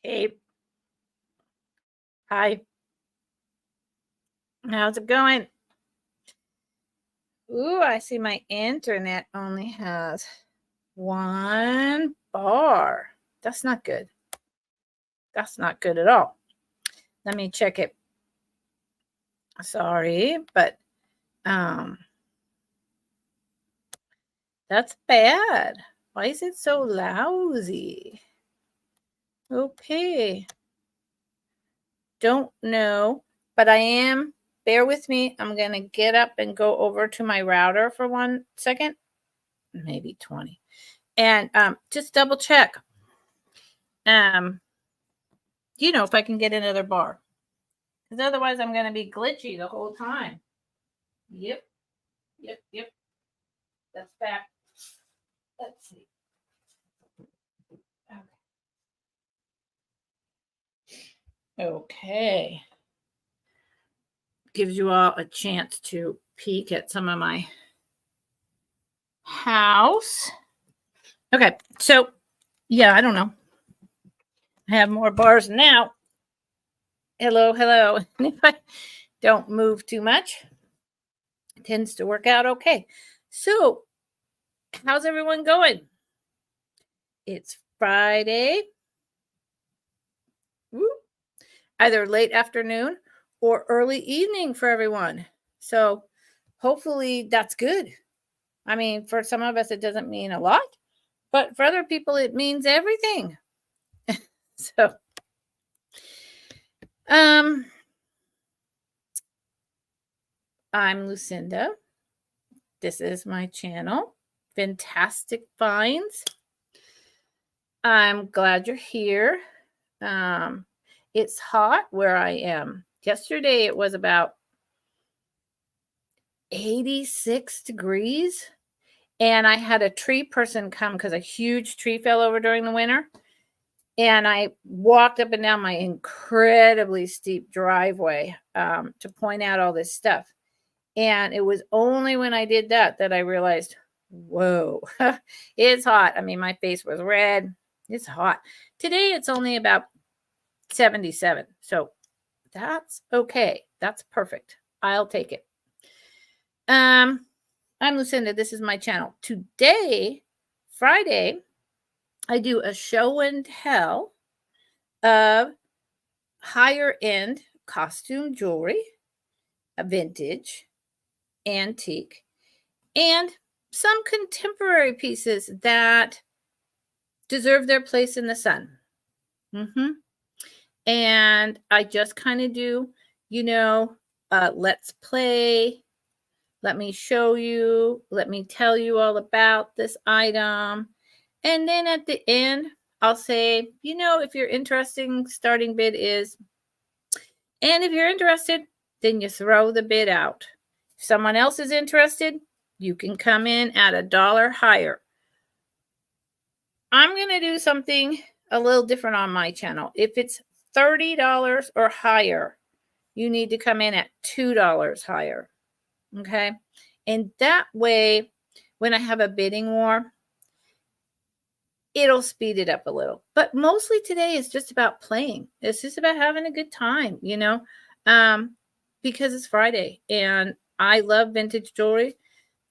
Hey, hi. How's it going? Ooh, I see my internet only has one bar. That's not good. That's not good at all. Let me check it. Sorry, but um that's bad. Why is it so lousy? Okay. Don't know, but I am. Bear with me. I'm going to get up and go over to my router for 1 second, maybe 20. And just double check. If I can get another bar. Because otherwise I'm going to be glitchy the whole time. Yep. That's back. Let's see. Okay. Gives you all a chance to peek at some of my house. Okay. So, yeah, I don't know. I have more bars now. Hello. And if I don't move too much, it tends to work out okay. So, how's everyone going? It's Friday. Woo. Either late afternoon or early evening for everyone. So hopefully that's good. I mean, for some of us, it doesn't mean a lot, but for other people, it means everything. So, I'm Lucinda. This is my channel, Fantastic Finds. I'm glad you're here. It's hot where I am. Yesterday, it was about 86 degrees. And I had a tree person come because a huge tree fell over during the winter. And I walked up and down my incredibly steep driveway to point out all this stuff. And it was only when I did that I realized, whoa, it's hot. I mean, my face was red. It's hot. Today, it's only about 77. So that's okay. That's perfect. I'll take it. I'm Lucinda. This is my channel. Today, Friday, I do a show and tell of higher end costume jewelry, a vintage, antique, and some contemporary pieces that deserve their place in the sun. And I just kind of do, let's play. Let me show you. Let me tell you all about this item. And then at the end, I'll say, if you're interested, starting bid is, and if you're interested, then you throw the bid out. If someone else is interested, you can come in at $1 higher. I'm going to do something a little different on my channel. If it's $30 or higher, you need to come in at $2 higher. Okay. And that way, when I have a bidding war, it'll speed it up a little. But mostly today is just about playing. It's just about having a good time, because it's Friday and I love vintage jewelry.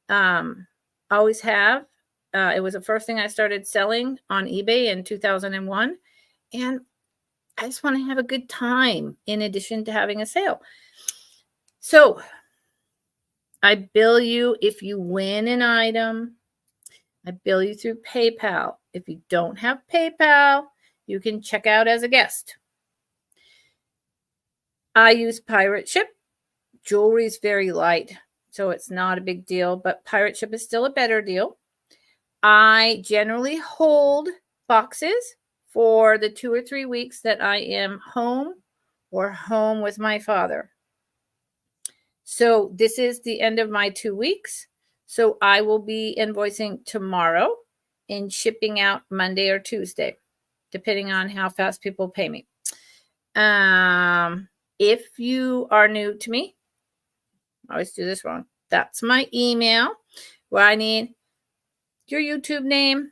Always have. It was the first thing I started selling on eBay in 2001. And I just want to have a good time in addition to having a sale. So I bill you if you win an item. I bill you through PayPal. If you don't have PayPal, you can check out as a guest. I use pirate ship. Jewelry is very light, so it's not a big deal, but pirate ship is still a better deal. I generally hold boxes for the 2 or 3 weeks that I am home or home with my father. So this is the end of my 2 weeks. So I will be invoicing tomorrow and shipping out Monday or Tuesday, depending on how fast people pay me. If you are new to me, I always do this wrong. That's my email where I need your YouTube name,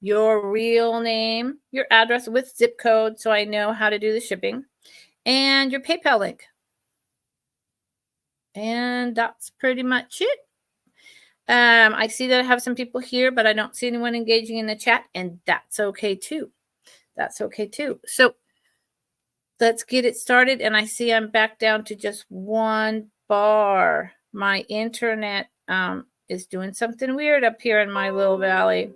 your real name, your address with zip code so I know how to do the shipping, and your PayPal link. And that's pretty much it. I see that I have some people here, but I don't see anyone engaging in the chat, and that's okay too. That's okay too. So let's get it started. And I see I'm back down to just one bar. My internet is doing something weird up here in my little valley.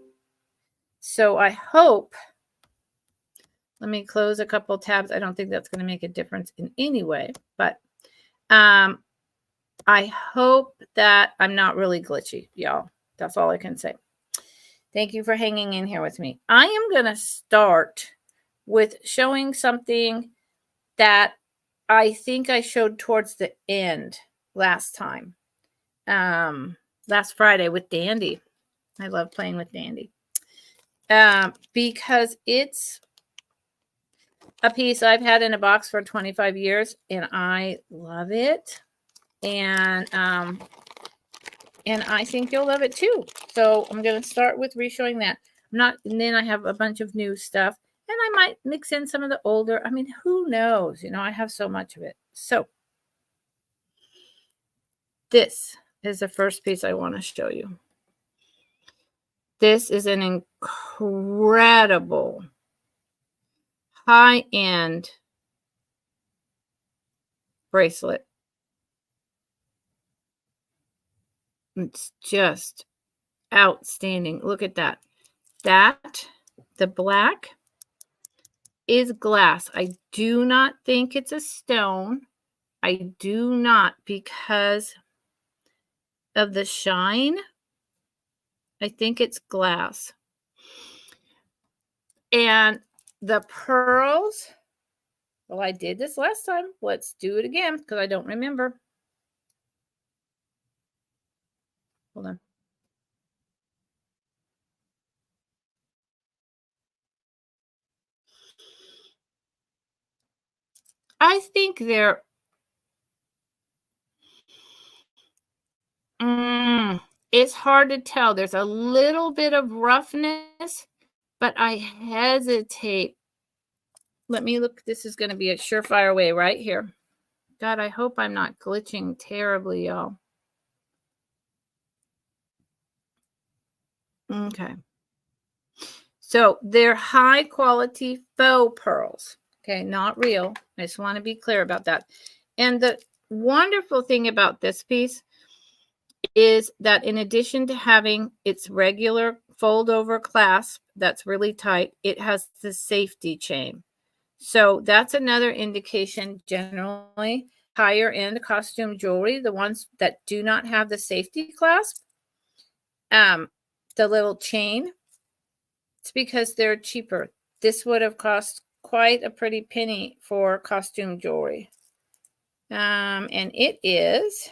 So I hope, let me close a couple tabs. I don't think that's going to make a difference in any way, but I hope that I'm not really glitchy, y'all. That's all I can say. Thank you for hanging in here with me. I am going to start with showing something that I think I showed towards the end last time. Last Friday with Dandy. I love playing with Dandy. Because it's a piece I've had in a box for 25 years and I love it. And I think you'll love it too. So I'm going to start with re-showing that. And then I have a bunch of new stuff. And I might mix in some of the older. I mean, who knows? You know, I have so much of it. So this is the first piece I want to show you. This is an incredible high-end bracelet. It's just outstanding. Look at that. The black is glass. I do not think it's a stone. I do not, because of the shine. I think it's glass. And the pearls, well, I did this last time. Let's do it again because I don't remember. Hold on. I think they're it's hard to tell. There's a little bit of roughness, but I hesitate. Let me look. This is going to be a surefire way right here. God, I hope I'm not glitching terribly, y'all. Okay. So they're high quality faux pearls. Okay, not real. I just want to be clear about that. And the wonderful thing about this piece is that in addition to having its regular fold over clasp that's really tight, it has the safety chain. So that's another indication. Generally, higher end costume jewelry, the ones that do not have the safety clasp, the little chain, it's because they're cheaper. This would have cost quite a pretty penny for costume jewelry. And it is,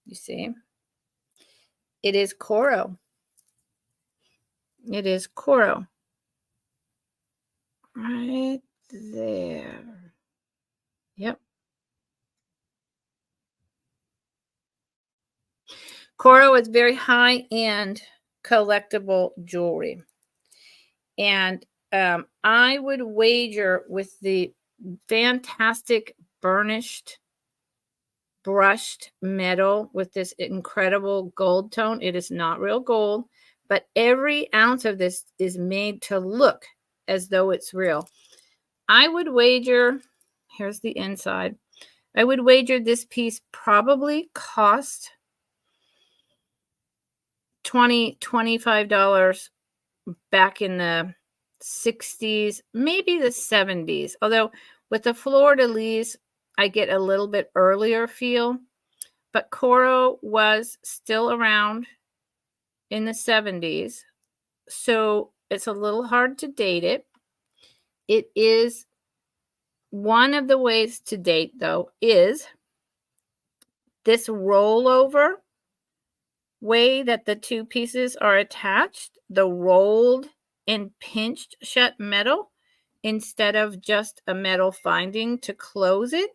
you see, it is coral. It is coral. Right there. Yep. Coral is very high-end collectible jewelry. And I would wager with the fantastic burnished brushed metal with this incredible gold tone. It is not real gold, but every ounce of this is made to look as though it's real. I would wager, here's the inside. I would wager this piece probably cost $20, $25 back in the 60s, maybe the 70s. Although with the fleur-de-lis, I get a little bit earlier feel. But coral was still around in the 70s. So it's a little hard to date it. It is one of the ways to date, though, is this rollover way that the two pieces are attached, the rolled and pinched shut metal instead of just a metal finding to close it.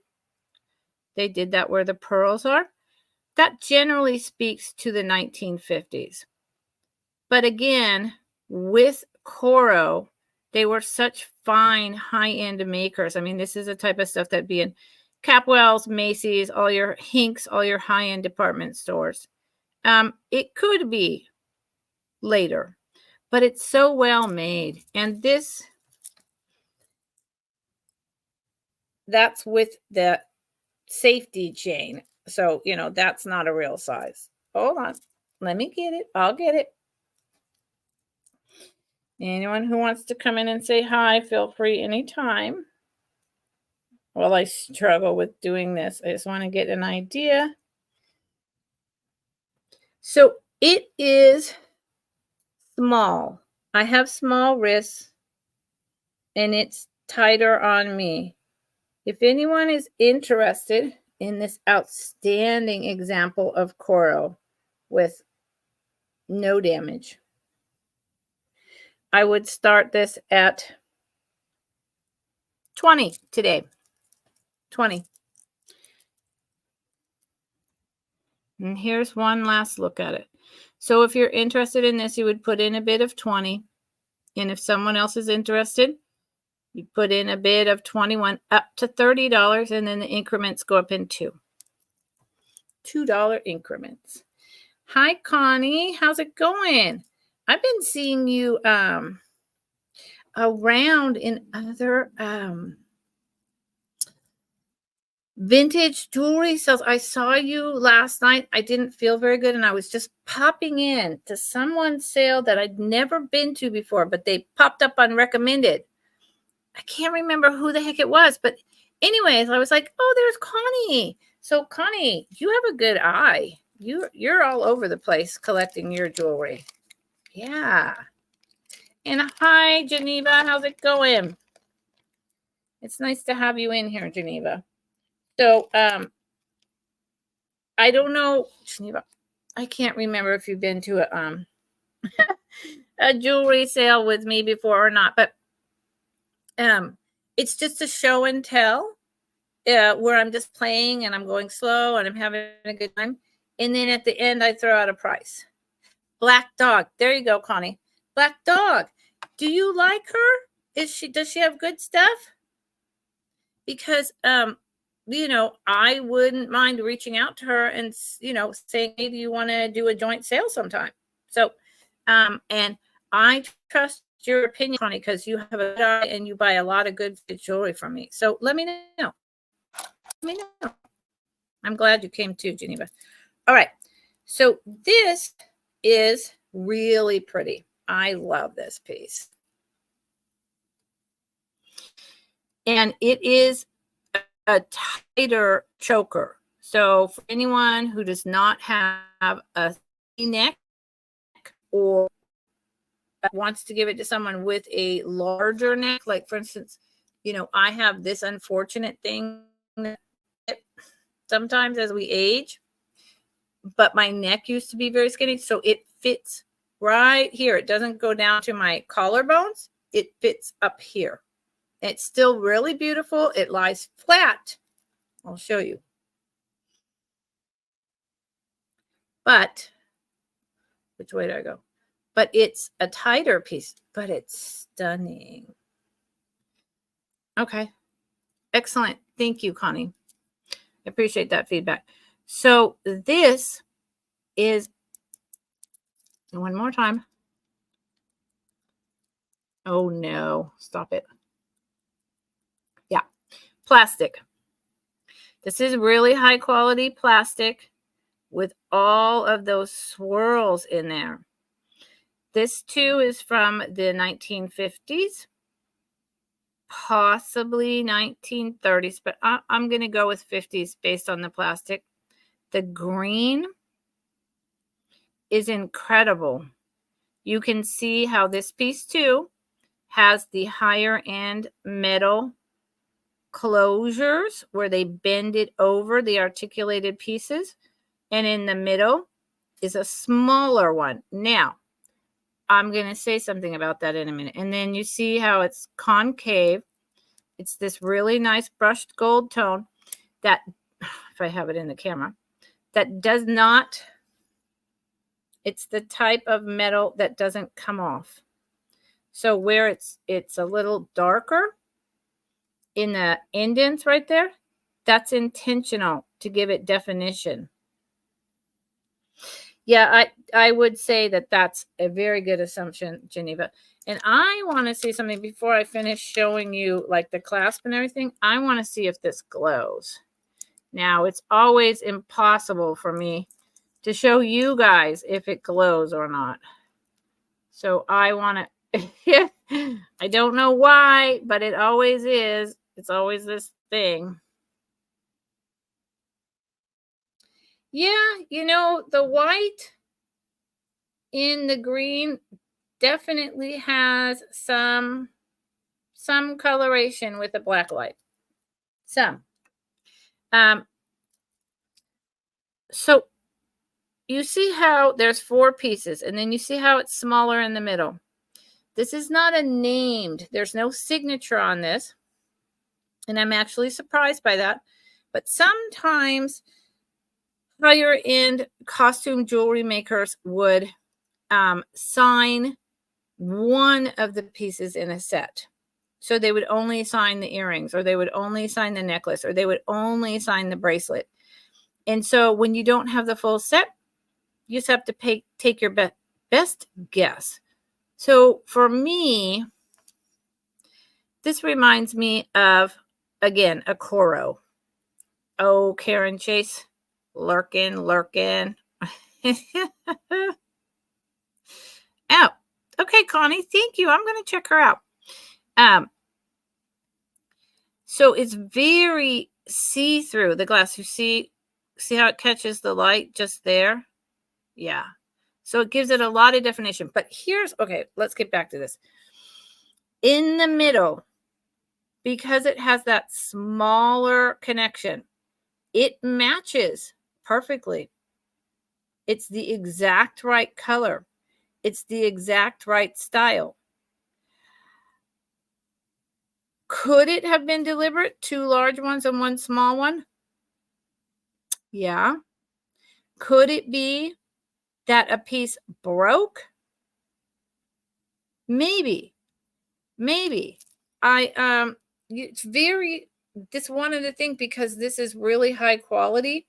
They did that where the pearls are. That generally speaks to the 1950s. But again, with Coro, they were such fine high-end makers. I mean, this is the type of stuff that'd be in Capwell's, Macy's, all your Hinks, all your high-end department stores. It could be later, but it's so well made. And that's with the safety chain. So, that's not a real size. Hold on. Let me get it. I'll get it. Anyone who wants to come in and say hi, feel free anytime. While I struggle with doing this, I just want to get an idea. So it is small. I have small wrists and it's tighter on me. If anyone is interested in this outstanding example of Coro with no damage, I would start this at 20 today. 20. And here's one last look at it. So if you're interested in this, you would put in a bid of 20. And if someone else is interested, you put in a bid of 21 up to $30, and then the increments go up in $2 increments. Hi, Connie. How's it going? I've been seeing you around in other vintage jewelry sales. I saw you last night. I didn't feel very good, and I was just popping in to someone's sale that I'd never been to before, but they popped up on recommended. I can't remember who the heck it was, but anyways, I was like, oh, there's Connie. So Connie, you have a good eye. You're all over the place collecting your jewelry. Yeah. And hi, Geneva. How's it going? It's nice to have you in here, Geneva. So, I don't know, Geneva. I can't remember if you've been to a jewelry sale with me before or not, but it's just a show and tell where I'm just playing and I'm going slow and I'm having a good time. And then at the end, I throw out a price. Black Dog. There you go, Connie. Black Dog. Do you like her? Does she have good stuff? Because, I wouldn't mind reaching out to her and, saying, hey, do you want to do a joint sale sometime? So, and I trust your opinion, Connie, because you have a good eye and you buy a lot of good jewelry from me. So let me know. I'm glad you came too, Geneva. All right. So this is really pretty. I love this piece. And it is a tighter choker. So for anyone who does not have a neck or wants to give it to someone with a larger neck, like for instance, I have this unfortunate thing that sometimes as we age, but my neck used to be very skinny, so it fits right here. It doesn't go down to my collarbones. It fits up here. It's still really beautiful. It lies flat. I'll show you. But, which way do I go? But it's a tighter piece, but it's stunning. Okay. Excellent. Thank you, Connie. I appreciate that feedback. So this is, one more time. Oh no, stop it. Yeah, plastic. This is really high quality plastic with all of those swirls in there. This too is from the 1950s, possibly 1930s, but I'm going to go with 50s based on the plastic. The green is incredible. You can see how this piece too has the higher end metal closures where they bend it over the articulated pieces. And in the middle is a smaller one. Now, I'm going to say something about that in a minute. And then you see how it's concave. It's this really nice brushed gold tone that, if I have it in the camera, that does not, it's the type of metal that doesn't come off. So where it's a little darker in the indents right there, that's intentional to give it definition. Yeah, I would say that that's a very good assumption, Geneva. And I want to see something before I finish showing you like the clasp and everything. I want to see if this glows. Now, it's always impossible for me to show you guys if it glows or not. So I want to, I don't know why, but it always is. It's always this thing. Yeah, you know, the white in the green definitely has some coloration with the black light. Some. So you see how there's 4 pieces, and then you see how it's smaller in the middle. This is not a named, there's no signature on this. And I'm actually surprised by that. But sometimes higher end costume jewelry makers would sign one of the pieces in a set. So they would only sign the earrings, or they would only sign the necklace, or they would only sign the bracelet. And so when you don't have the full set, you just have to take your best guess. So for me, this reminds me of, again, a Coro. Oh, Karen Chase, lurking. Oh, okay, Connie, thank you. I'm going to check her out. So it's very see-through, the glass. You see how it catches the light just there? Yeah. So it gives it a lot of definition. But here's, okay, let's get back to this. In the middle, because it has that smaller connection, it matches perfectly. It's the exact right color. It's the exact right style. Could it have been deliberate? 2 large ones and 1 small one? Yeah. Could it be that a piece broke? Maybe. It's very, this wanted to think, because this is really high quality.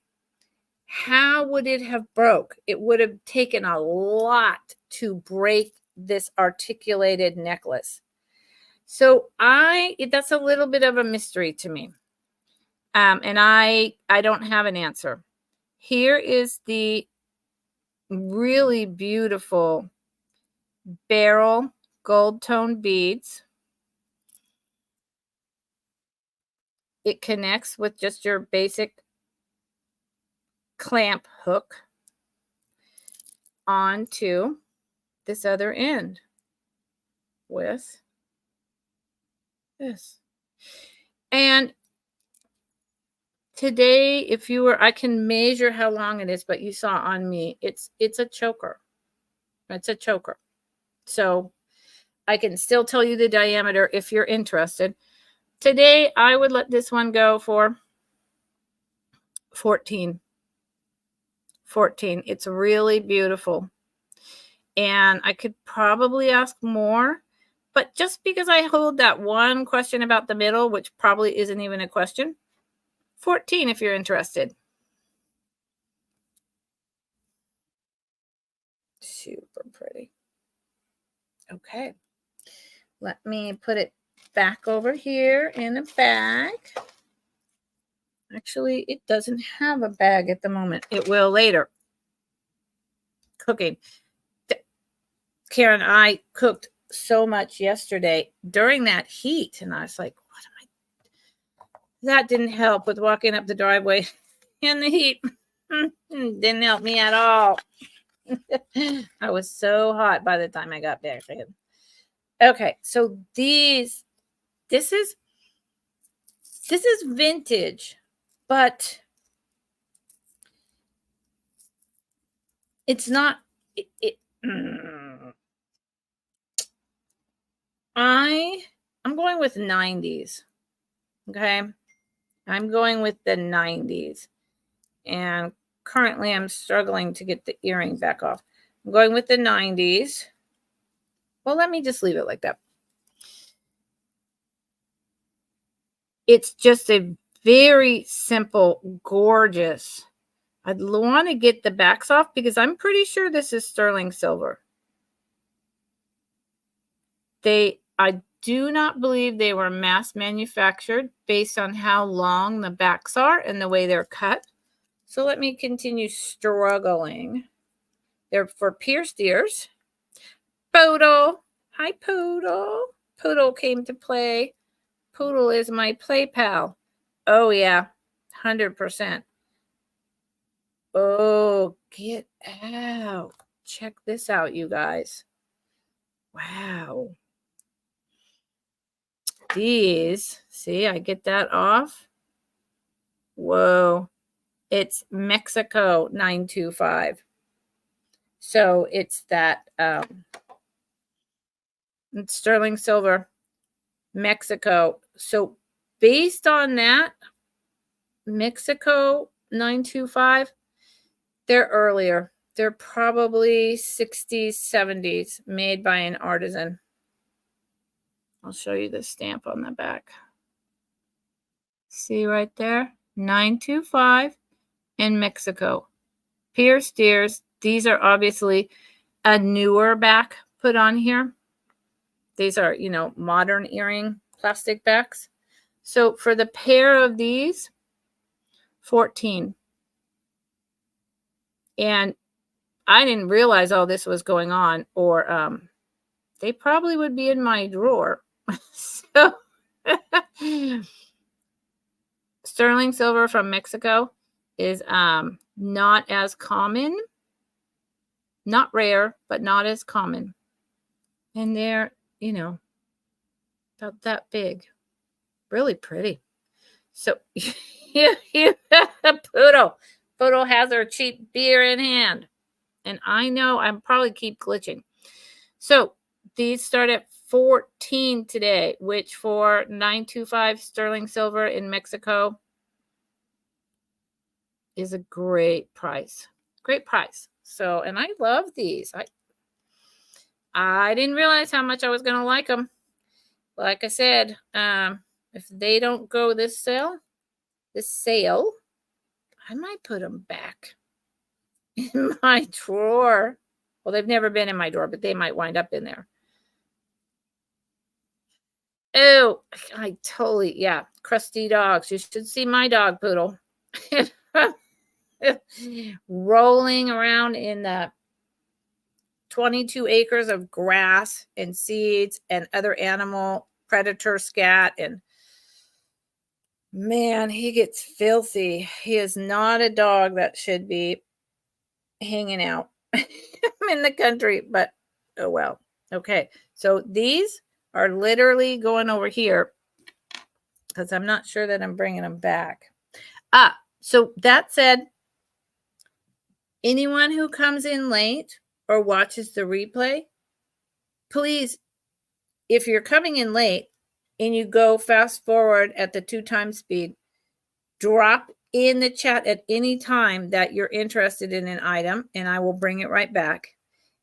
How would it have broke? It would have taken a lot to break this articulated necklace. So that's a little bit of a mystery to me. And I don't have an answer. Here is the really beautiful beryl gold tone beads. It connects with just your basic clamp hook onto this other end with this. And today, if you were, I can measure how long it is, but you saw on me, it's a choker. It's a choker. So I can still tell you the diameter if you're interested. Today, I would let this one go for 14. It's really beautiful. And I could probably ask more, but just because I hold that one question about the middle, which probably isn't even a question, 14 if you're interested. Super pretty. Okay. Let me put it back over here in a bag. Actually, it doesn't have a bag at the moment. It will later. Cooking. Karen, I cooked so much yesterday during that heat, and I was like, what am I? That didn't help with walking up the driveway in the heat. Didn't help me at all. I was so hot by the time I got back. Okay, so this is vintage, but it's not. I'm going with 90s. Okay, I'm going with the 90s, and currently I'm struggling to get the earring back off. I'm going with the 90s. Well, let me just leave it like that. It's just a very simple, gorgeous. I'd want to get the backs off because I'm pretty sure this is sterling silver. I do not believe they were mass manufactured based on how long the backs are and the way they're cut. So let me continue struggling. They're for pierced ears. Poodle. Hi, Poodle. Poodle came to play. Poodle is my play pal. Oh, yeah. 100%. Oh, get out. Check this out, you guys. Wow. These, see, I get that off. Whoa. It's Mexico 925. So it's that it's sterling silver, Mexico. So based on that, Mexico 925, they're earlier. They're probably 60s, 70s, made by an artisan. I'll show you the stamp on the back. See right there? 925 in Mexico. Pierced ears. These are obviously a newer back put on here. These are, you know, modern earring plastic backs. So for the pair of these, 14. And I didn't realize all this was going on, or they probably would be in my drawer. So sterling silver from Mexico is not as common, not rare, but not as common. And they're, you know, about that big. Really pretty. So Poodle has her cheap beer in hand. And I know I'm probably keep glitching. So these start at 14 today, which for 925 sterling silver in Mexico is a great price. Great price. So, and I love these. I didn't realize how much I was going to like them. Like I said, if they don't go this sale, I might put them back in my drawer. Well, they've never been in my drawer, but they might wind up in there. Oh, I totally, yeah. Crusty dogs. You should see my dog, Poodle. Rolling around in the 22 acres of grass and seeds and other animal predator scat. And man, he gets filthy. He is not a dog that should be hanging out in the country, but oh well. Okay, so these are literally going over here because I'm not sure that I'm bringing them back. So that said, anyone who comes in late or watches the replay, please, if you're coming in late and you go fast forward at the 2x speed, drop in the chat at any time that you're interested in an item, and I will bring it right back.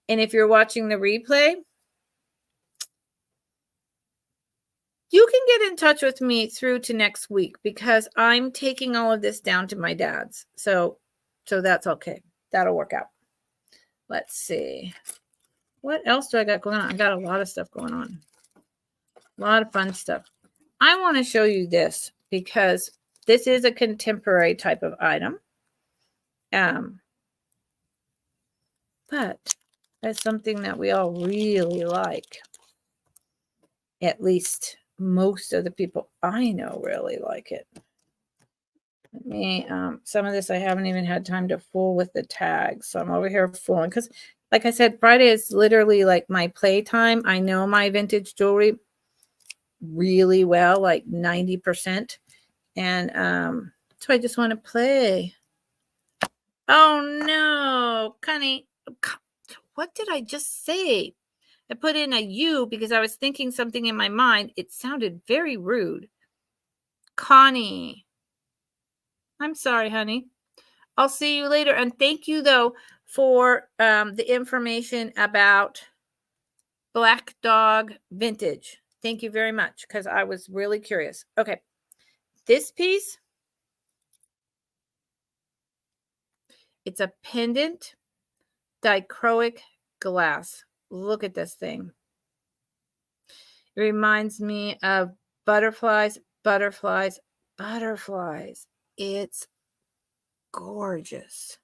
And if you're watching the replay, you can get in touch with me through to next week because I'm taking all of this down to my dad's. So that's okay. That'll work out. Let's see. What else do I got going on? I got a lot of stuff going on. A lot of fun stuff. I want to show you this because this is a contemporary type of item. But that's something that we all really like. At least most of the people I know really like it. Let me, some of this I haven't even had time to fool with the tags. So I'm over here fooling because, like I said, Friday is literally like my playtime. I know my vintage jewelry really well, like 90%. And so I just want to play. Oh no, Connie. What did I just say? I put in a U because I was thinking something in my mind. It sounded very rude. Connie. I'm sorry, honey. I'll see you later. And thank you, though, for the information about Black Dog Vintage. Thank you very much because I was really curious. Okay. This piece, it's a pendant dichroic glass. Look at this thing. It reminds me of butterflies, butterflies, butterflies. It's gorgeous.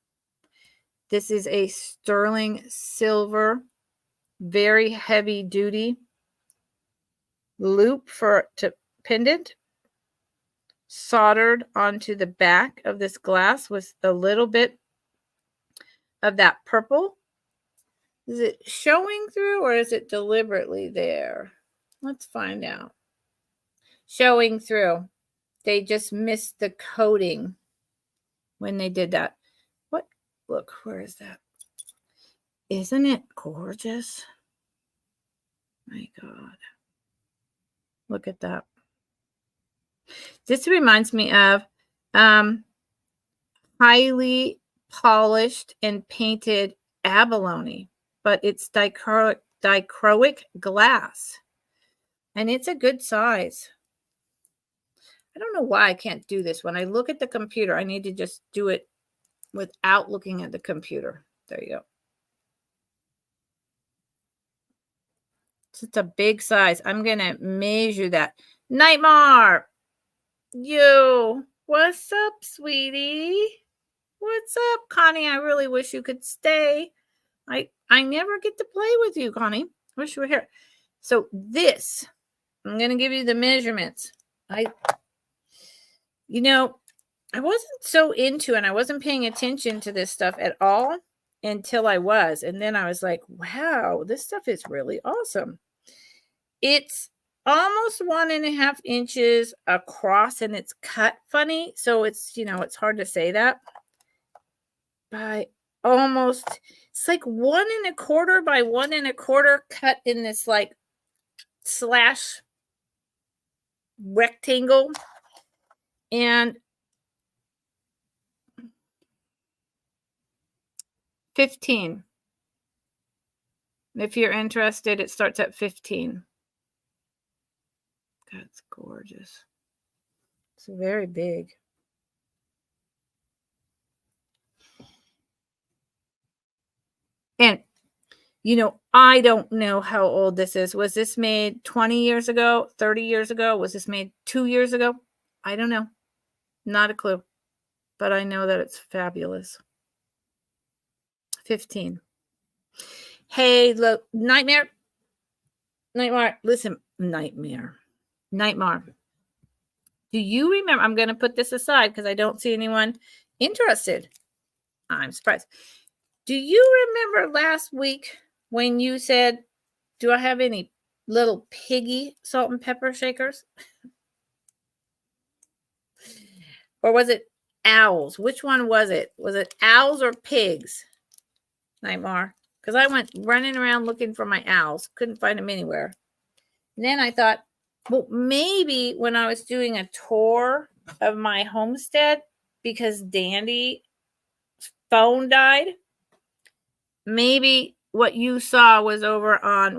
This is a sterling silver, very heavy duty loop to pendant, soldered onto the back of this glass with a little bit of that purple. Is it showing through or is it deliberately there? Let's find out. Showing through. They just missed the coating when they did that. What? Look, where is that? Isn't it gorgeous? My God. Look at that. This reminds me of highly polished and painted abalone, but it's dichroic glass. And it's a good size. I don't know why I can't do this. When I look at the computer, I need to just do it without looking at the computer. There you go. It's a big size. I'm going to measure that. Nightmare! Yo, what's up, sweetie? What's up, Connie? I really wish you could stay. I never get to play with you, Connie. Wish you were here. So this, I'm going to give you the measurements. I wasn't so into and I wasn't paying attention to this stuff at all until I was. And then I was like, wow, this stuff is really awesome. It's almost 1.5 inches across and it's cut funny. So it's, it's hard to say that. By almost, it's like 1.25 by 1.25 cut in this like slash rectangle. And 15. If you're interested, it starts at 15. That's gorgeous. It's very big. And, I don't know how old this is. Was this made 20 years ago, 30 years ago? Was this made 2 years ago? I don't know. Not a clue. But I know that it's fabulous. 15. Hey, look, Nightmare. Listen, Nightmare. Do you remember? I'm going to put this aside because I don't see anyone interested. I'm surprised. Do you remember last week when you said, do I have any little piggy salt and pepper shakers? Or was it owls? Which one was it? Was it owls or pigs? Nightmare. Because I went running around looking for my owls. Couldn't find them anywhere. And then I thought, well, maybe when I was doing a tour of my homestead, because Dandy's phone died, maybe what you saw was over on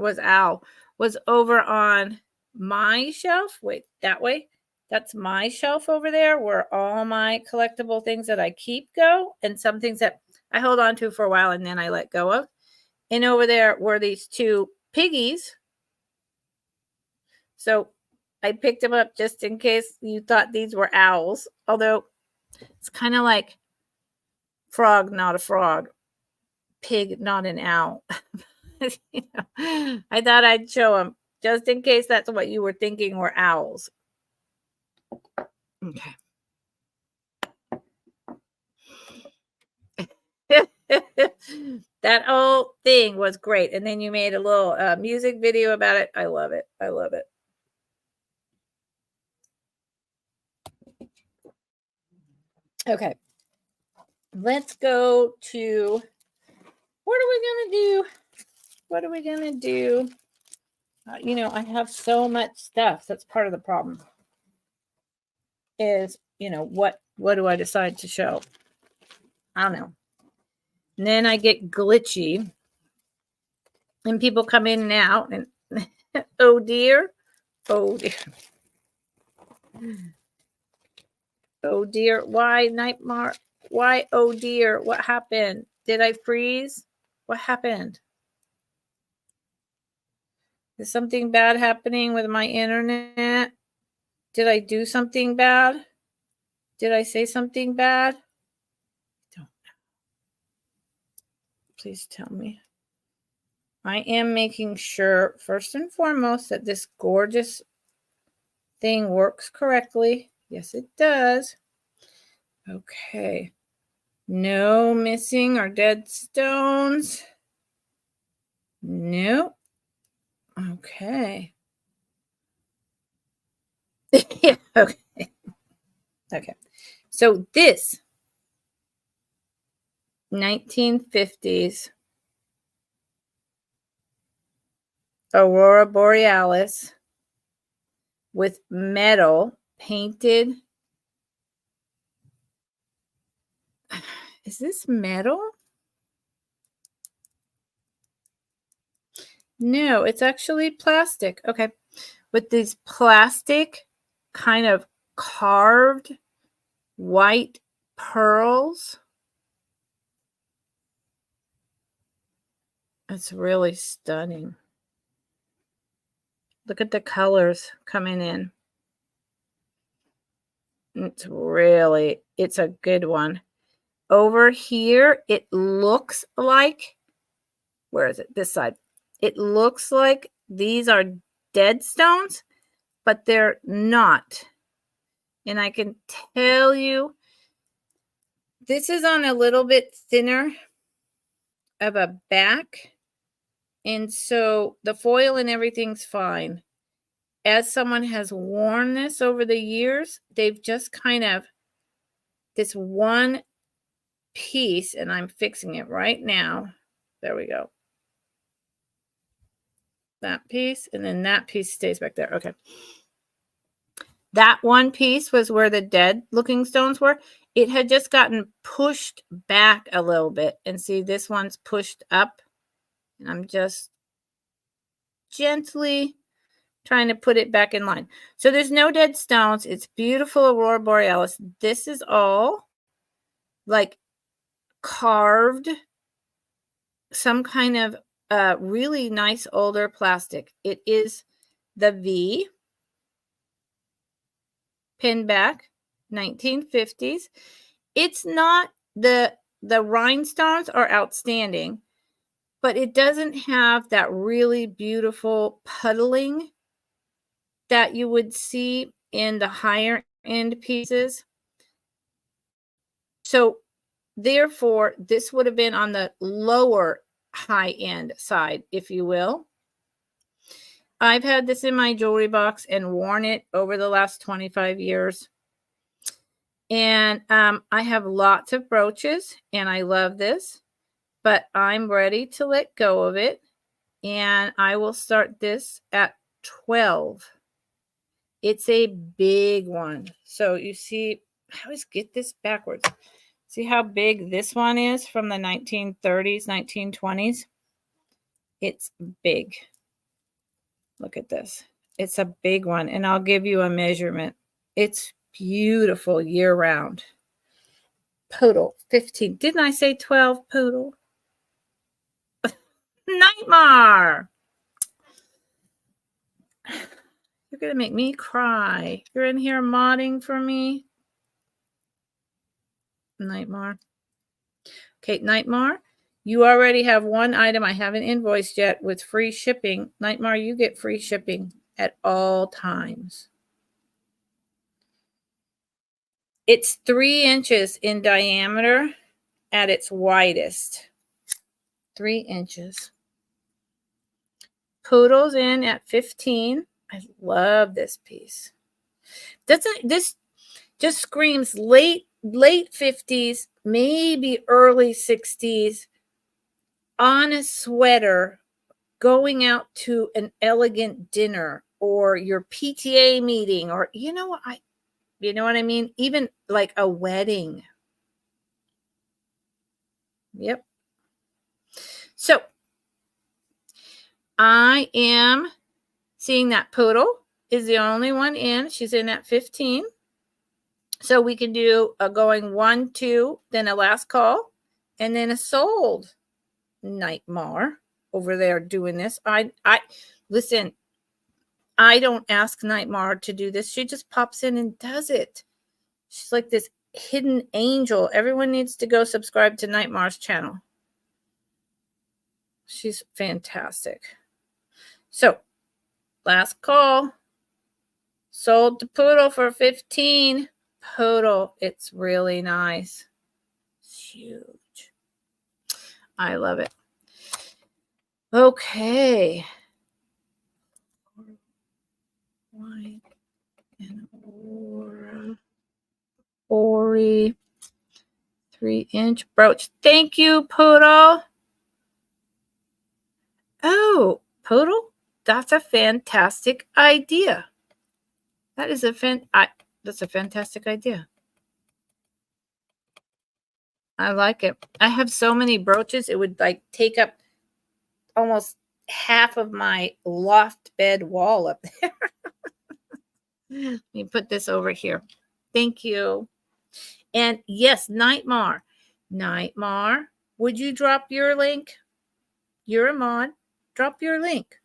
my shelf. Wait, that way? That's my shelf over there where all my collectible things that I keep go, and some things that I hold on to for a while and then I let go of. And over there were these 2 piggies. So I picked them up just in case you thought these were owls. Although it's kind of like frog, not a frog. Pig, not an owl. I thought I'd show them just in case that's what you were thinking were owls. Okay. That whole thing was great. And then you made a little music video about it. I love it. I love it. Okay. Let's go to, what are we going to do? What are we going to do? I have so much stuff. That's part of the problem. Is, what do I decide to show? I don't know. And then I get glitchy. And people come in and out. And oh dear. Oh dear. Oh dear. Why, Nightmare? Why, oh dear? What happened? Did I freeze? What happened? Is something bad happening with my internet? Did I do something bad? Did I say something bad? Don't know. Please tell me. I am making sure, first and foremost, that this gorgeous thing works correctly. Yes, it does. Okay. No missing or dead stones. Nope. Okay. Yeah, okay. Okay. So this 1950s Aurora Borealis with metal painted. Is this metal? No, it's actually plastic. Okay. With these plastic kind of carved white pearls. It's really stunning. Look at the colors coming in. It's a good one. Over here, it looks like, where is it? This side. It looks like these are dead stones, but they're not. And I can tell you, this is on a little bit thinner of a back. And so the foil and everything's fine. As someone has worn this over the years, they've just kind of, this one piece, and I'm fixing it right now. There we go. That piece, and then that piece stays back there. Okay. That one piece was where the dead looking stones were. It had just gotten pushed back a little bit. And see, this one's pushed up. And I'm just gently trying to put it back in line. So there's no dead stones. It's beautiful Aurora Borealis. This is all like carved, some kind of really nice older plastic. It is the V pin back, 1950s. It's not, the rhinestones are outstanding, but it doesn't have that really beautiful puddling that you would see in the higher end pieces. So therefore, this would have been on the lower high end side, if you will. I've had this in my jewelry box and worn it over the last 25 years. And I have lots of brooches and I love this, but I'm ready to let go of it. And I will start this at 12. It's a big one. So you see, I always get this backwards. See how big this one is from the 1930s, 1920s? It's big. Look at this. It's a big one, and I'll give you a measurement. It's beautiful year round. Poodle, 15. Didn't I say 12, Poodle? Nightmare. You're going to make me cry. You're in here modding for me. Nightmare. Okay, Nightmare. You already have one item I haven't invoiced yet with free shipping. Nightmare, you get free shipping at all times. It's 3 inches in diameter at its widest. 3 inches. Poodle's in at 15. I love this piece. This just screams late 50s, maybe early 60s on a sweater going out to an elegant dinner or your PTA meeting, or you know what I mean? Even like a wedding. Yep. So I am seeing that Poodle is the only one in. She's in at 15. So we can do a going 1, 2, then a last call, and then a sold Nightmare over there doing this. I listen, I don't ask Nightmare to do this. She just pops in and does it. She's like this hidden angel. Everyone needs to go subscribe to Nightmare's channel. She's fantastic. So, last call. Sold to Poodle for 15. Poodle, it's really nice. It's huge. I love it. Okay. White and Ori 3-inch brooch. Thank you, Poodle. Oh, Poodle, that's a fantastic idea. That is that's a fantastic idea. I like it. I have so many brooches, it would like take up almost half of my loft bed wall up there. Let me put this over here. Thank you. And yes, Nightmare. Nightmare, would you drop your link? You're a mod. Drop your link.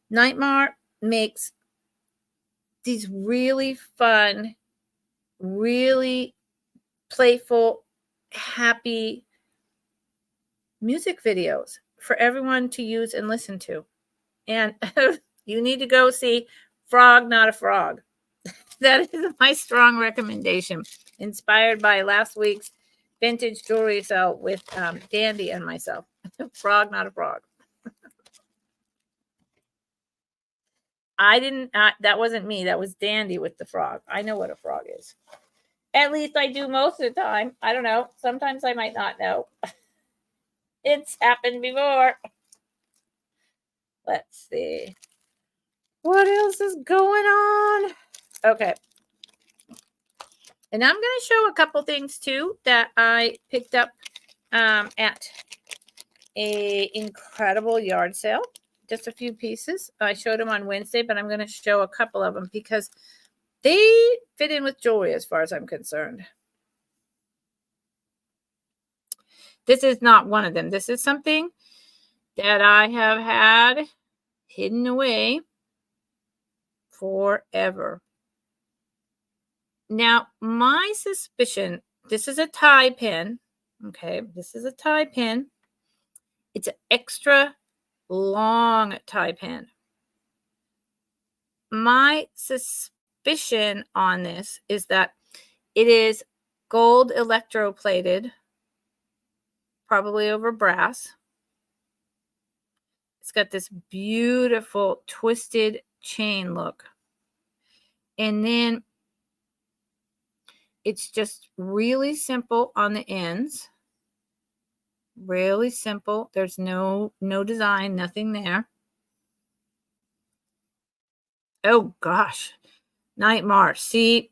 Nightmare makes these really fun, really playful, happy music videos for everyone to use and listen to. And you need to go see Frog Not a Frog. That is my strong recommendation, inspired by last week's vintage jewelry sale with Dandy and myself. Frog Not a Frog. I didn't, that wasn't me. That was Dandy with the frog. I know what a frog is. At least I do most of the time. I don't know. Sometimes I might not know. It's happened before. Let's see. What else is going on? Okay. And I'm going to show a couple things too that I picked up at a incredible yard sale. Just a few pieces. I showed them on Wednesday, but I'm going to show a couple of them because they fit in with jewelry as far as I'm concerned. This is not one of them. This is something that I have had hidden away forever. Now, my suspicion, this is a tie pin. Okay, this is a tie pin. It's an extra long tie pin. My suspicion on this is that it is gold electroplated, probably over brass. It's got this beautiful twisted chain look. And then it's just really simple on the ends. Really simple. There's no design, nothing there. Oh gosh. Nightmare. See,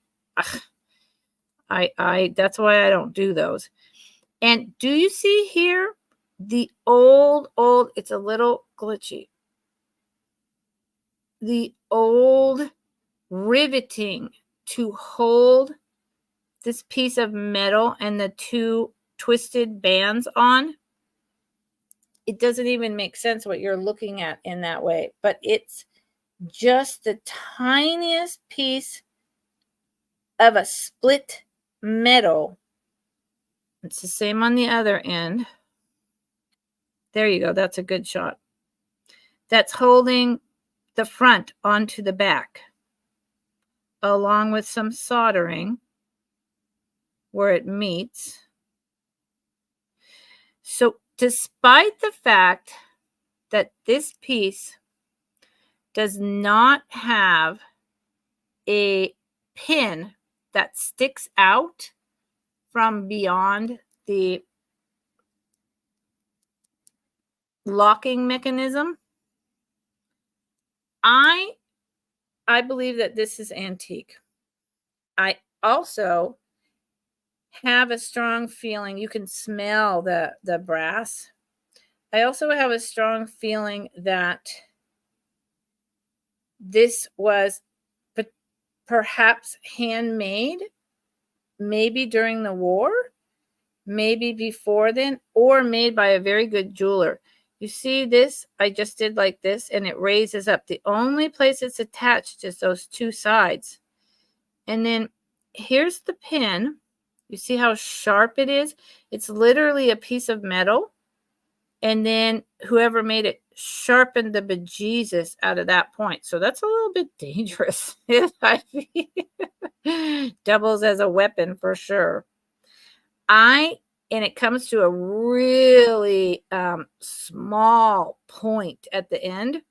I that's why I don't do those. And do you see here the old, it's a little glitchy. The old riveting to hold this piece of metal and the two twisted bands on. It doesn't even make sense what you're looking at in that way, but it's just the tiniest piece of a split metal. It's the same on the other end. There you go. That's a good shot. That's holding the front onto the back, along with some soldering where it meets. So despite the fact that this piece does not have a pin that sticks out from beyond the locking mechanism, I believe that this is antique. I also have a strong feeling, you can smell the brass. I also have a strong feeling that this was perhaps handmade maybe during the war, maybe before then, or made by a very good jeweler. You see this? I just did like this, and it raises up. The only place it's attached is those two sides. And then here's the pin. You see how sharp it is? It's literally a piece of metal. And then whoever made it sharpened the bejesus out of that point. So that's a little bit dangerous. Doubles as a weapon for sure. And it comes to a really small point at the end.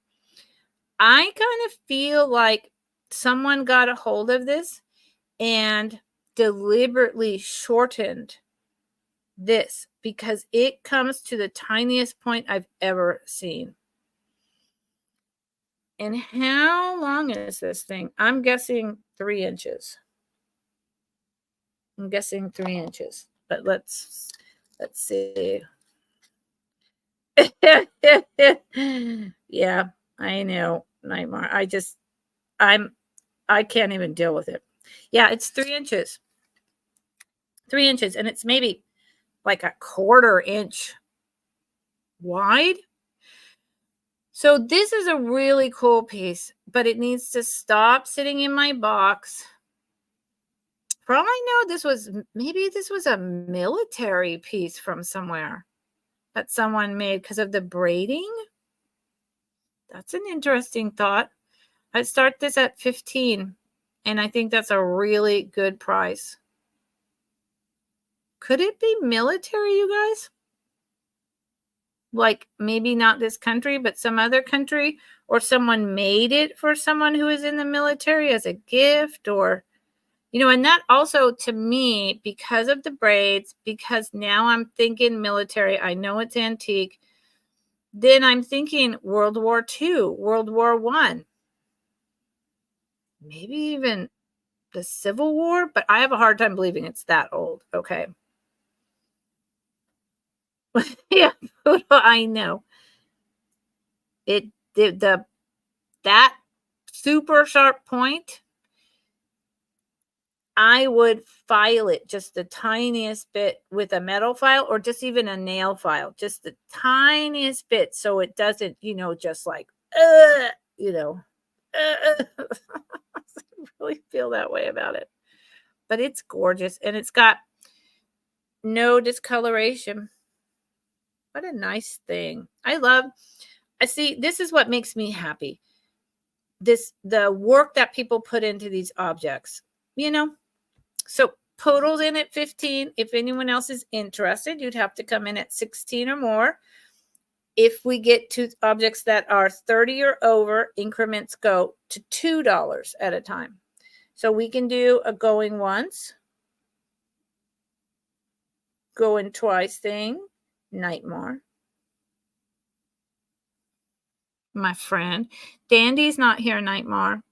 I kind of feel like someone got a hold of this and deliberately shortened this because it comes to the tiniest point I've ever seen. And how long is this thing? I'm guessing 3 inches. I'm guessing 3 inches, but let's see. Yeah, I know. Nightmare. I can't even deal with it. Yeah, it's 3 inches. 3 inches, and it's maybe like a 1/4 inch wide. So this is a really cool piece, but it needs to stop sitting in my box. For all I know, maybe this was a military piece from somewhere that someone made because of the braiding. That's an interesting thought. I'd start this at 15, and I think that's a really good price. Could it be military, you guys? Like maybe not this country, but some other country, or someone made it for someone who is in the military as a gift, or, and that also to me, because of the braids, because now I'm thinking military, I know it's antique, then I'm thinking World War II, World War I, maybe even the Civil War, but I have a hard time believing it's that old. Okay. Yeah, I know. That super sharp point, I would file it just the tiniest bit with a metal file or just even a nail file, just the tiniest bit so it doesn't, just like, I really feel that way about it. But it's gorgeous, and it's got no discoloration. What a nice thing. I see, this is what makes me happy. The work that people put into these objects, So Poodle's in at 15. If anyone else is interested, you'd have to come in at 16 or more. If we get to objects that are 30 or over, increments go to $2 at a time. So we can do a going once, going twice thing, Nightmare. My friend. Dandy's not here, Nightmare.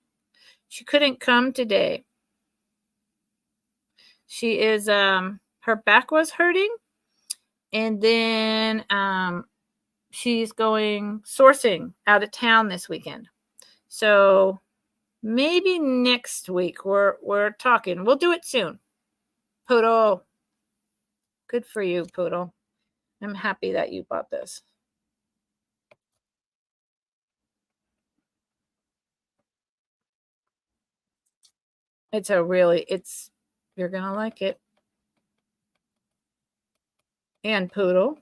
She couldn't come today. She is, her back was hurting. And then she's going sourcing out of town this weekend. So maybe next week we're talking. We'll do it soon. Poodle. Good for you, Poodle. I'm happy that you bought this. You're going to like it. And Poodle,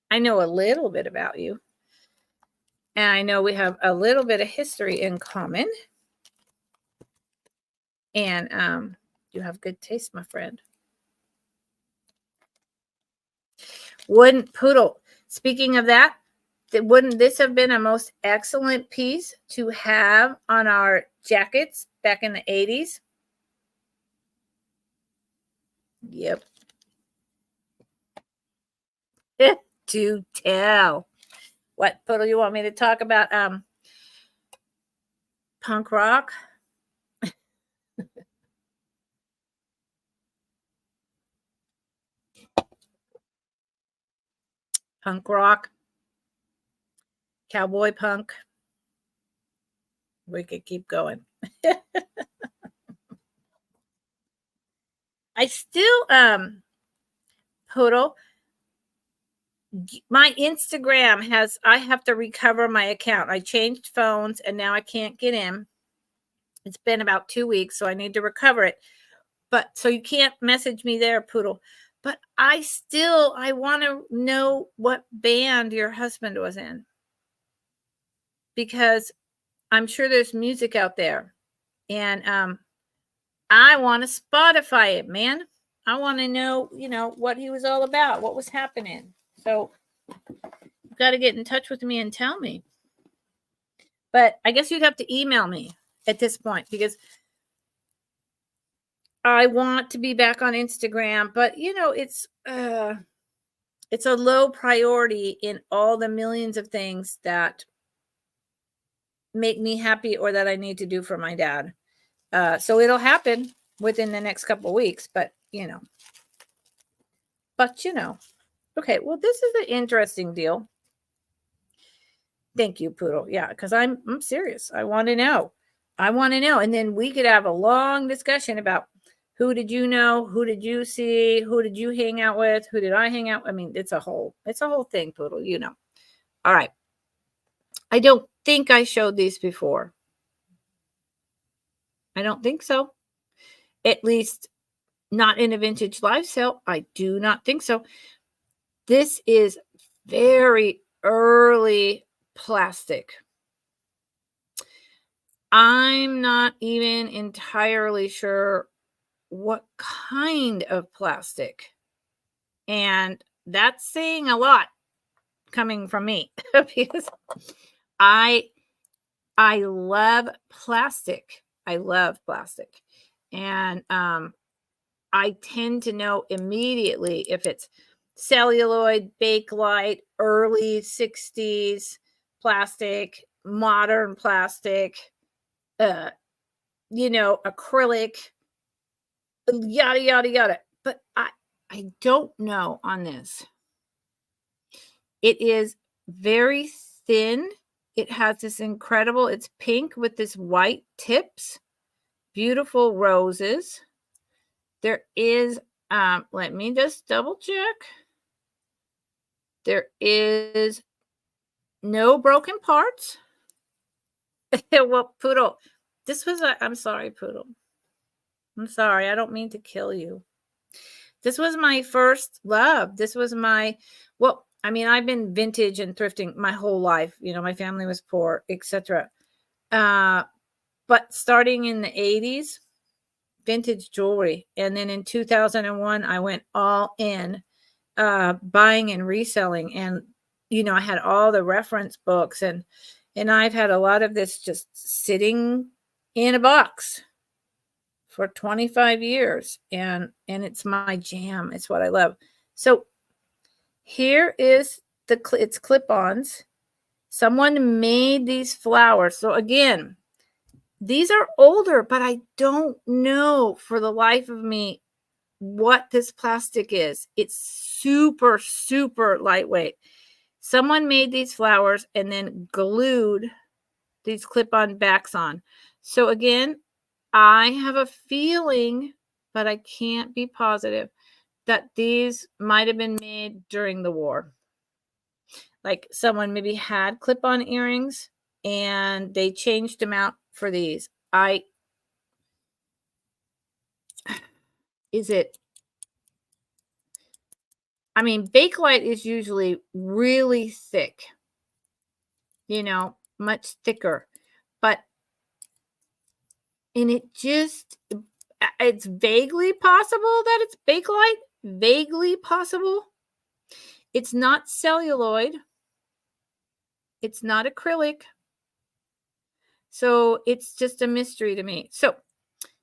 I know a little bit about you. And I know we have a little bit of history in common. And you have good taste, my friend. Poodle, speaking of that, wouldn't this have been a most excellent piece to have on our jackets back in the 80s? Yep. To tell. What, Poodle, you want me to talk about punk rock? Punk rock, cowboy punk. We could keep going. I still, Poodle, my Instagram I have to recover my account. I changed phones and now I can't get in. It's been about 2 weeks, so I need to recover it. But so you can't message me there, Poodle. But I want to know what band your husband was in, because I'm sure there's music out there. And I want to Spotify it, man. I want to know, what he was all about, what was happening. So you've got to get in touch with me and tell me. But I guess you'd have to email me at this point, because I want to be back on Instagram, but it's a low priority in all the millions of things that make me happy or that I need to do for my dad. So it'll happen within the next couple of weeks, but okay, well, this is an interesting deal. Thank you, Poodle. Yeah, because I'm serious. I want to know. And then we could have a long discussion about who did you know, who did you see, who did you hang out with, who did I hang out with? I mean, it's a whole thing, Poodle, All right. I don't think I showed these before. I don't think so. At least not in a vintage live sale. I do not think so. This is very early plastic. I'm not even entirely sure what kind of plastic. And that's saying a lot coming from me, because I love plastic. I love plastic. And I tend to know immediately if it's celluloid, Bakelite, early 60s plastic, modern plastic, acrylic, yada, yada, yada. But I don't know on this. It is very thin. It has this incredible, it's pink with this white tips, beautiful roses. There is, let me just double check. There is no broken parts. Well, Poodle, I'm sorry, Poodle. I'm sorry. I don't mean to kill you. This was my first love. This was I've been vintage and thrifting my whole life. My family was poor, etc. But starting in the 80s, vintage jewelry. And then in 2001, I went all in, buying and reselling. And, I had all the reference books, and I've had a lot of this just sitting in a box for 25 years. And it's my jam. It's what I love. So here is it's clip-ons. Someone made these flowers. So again, these are older, but I don't know for the life of me what this plastic is. It's super, super lightweight. Someone made these flowers and then glued these clip-on backs on. So again, I have a feeling, but I can't be positive, that these might have been made during the war. Like someone maybe had clip-on earrings and they changed them out for these. Bakelite is usually really thick, much thicker, and it's vaguely possible that it's Bakelite, vaguely possible. It's not celluloid. It's not acrylic. So it's just a mystery to me. So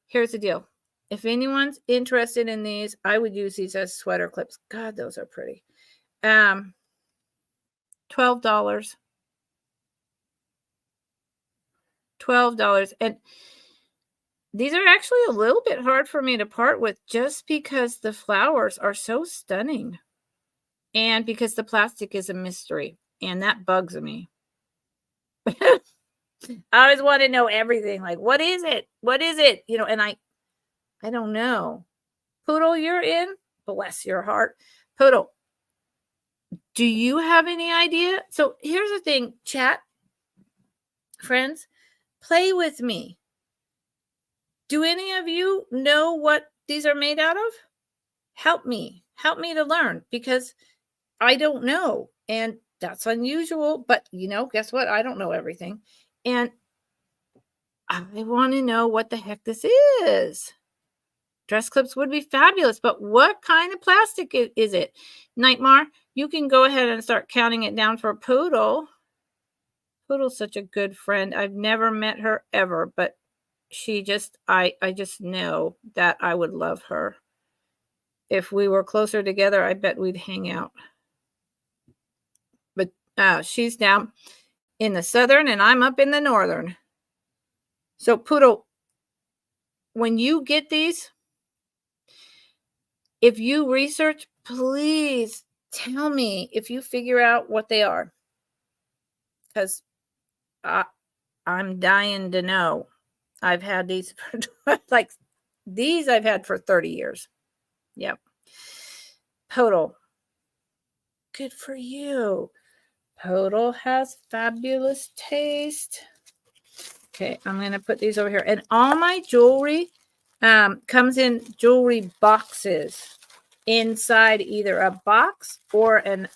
here's the deal. If anyone's interested in these, I would use these as sweater clips. God, those are pretty. $12. $12. And these are actually a little bit hard for me to part with, just because the flowers are so stunning. And because the plastic is a mystery. And that bugs me. I always want to know everything. Like, what is it? What is it? And I don't know. Poodle, you're in. Bless your heart. Poodle, do you have any idea? So here's the thing, chat, friends, play with me. Do any of you know what these are made out of? Help me to learn, because I don't know. And that's unusual, but guess what? I don't know everything. And I want to know what the heck this is. Dress clips would be fabulous, but what kind of plastic is it? Nightmare, you can go ahead and start counting it down for Poodle. Poodle's such a good friend. I've never met her ever, but she just, I just know that I would love her. If we were closer together, I bet we'd hang out. But she's down in the southern and I'm up in the northern. So Poodle, when you get these, if you research, please tell me if you figure out what they are, because I'm dying to know. I've had these for these I've had for 30 years. Yep. Poodle, good for you. Poodle has fabulous taste. Okay, I'm going to put these over here. And all my jewelry comes in jewelry boxes inside either a box or an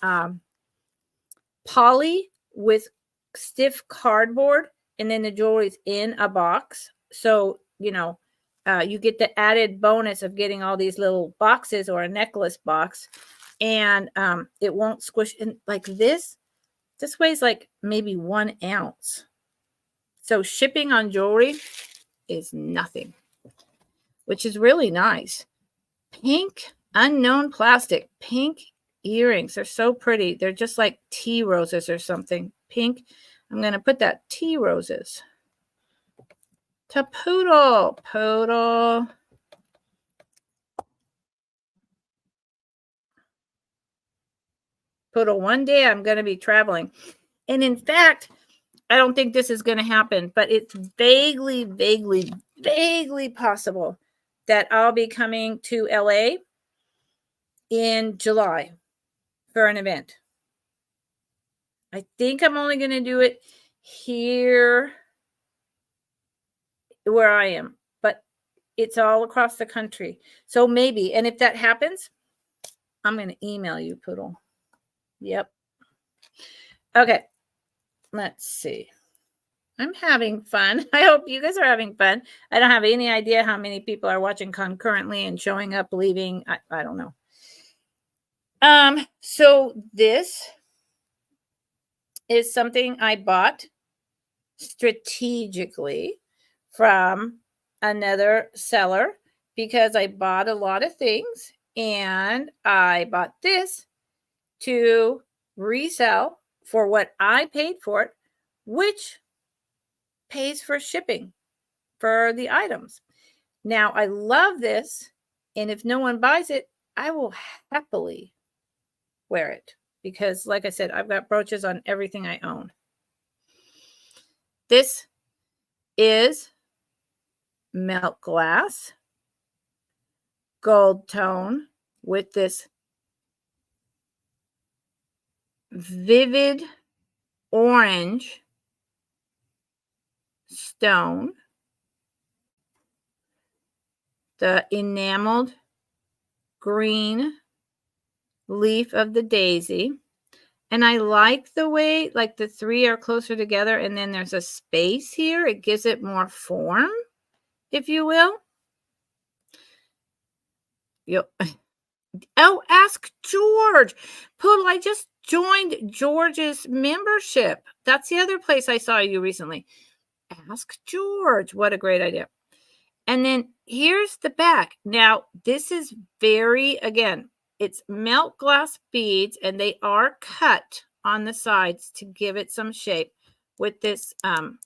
poly with stiff cardboard, and then the jewelry's in a box. So, you get the added bonus of getting all these little boxes or a necklace box, and it won't squish in like this. This weighs like maybe 1 ounce. So shipping on jewelry is nothing, which is really nice. Pink unknown plastic, pink earrings. They're so pretty. They're just like tea roses or something. Pink. I'm going to put that tea roses. To Poodle. Poodle. Poodle, one day I'm going to be traveling. And in fact, I don't think this is going to happen, but it's vaguely possible that I'll be coming to LA in July for an event. I think I'm only going to do it here where I am, but it's all across the country. So maybe, and if that happens, I'm going to email you, Poodle. Yep. Okay. Let's see. I'm having fun. I hope you guys are having fun. I don't have any idea how many people are watching concurrently and showing up, leaving. I don't know. So this is something I bought strategically from another seller because I bought a lot of things, and I bought this to resell for what I paid for it, which pays for shipping for the items. Now, I love this, and if no one buys it, I will happily wear it because, like I said, I've got brooches on everything I own. This is melt glass, gold tone with this vivid orange stone, the enameled green leaf of the daisy. And I like the way like the three are closer together and then there's a space here. It gives it more form, if you will. Oh, ask George. Poodle, I just joined George's membership. That's the other place I saw you recently. Ask George. What a great idea. And then here's the back. Now, this is again, it's melt glass beads, and they are cut on the sides to give it some shape with this. Hold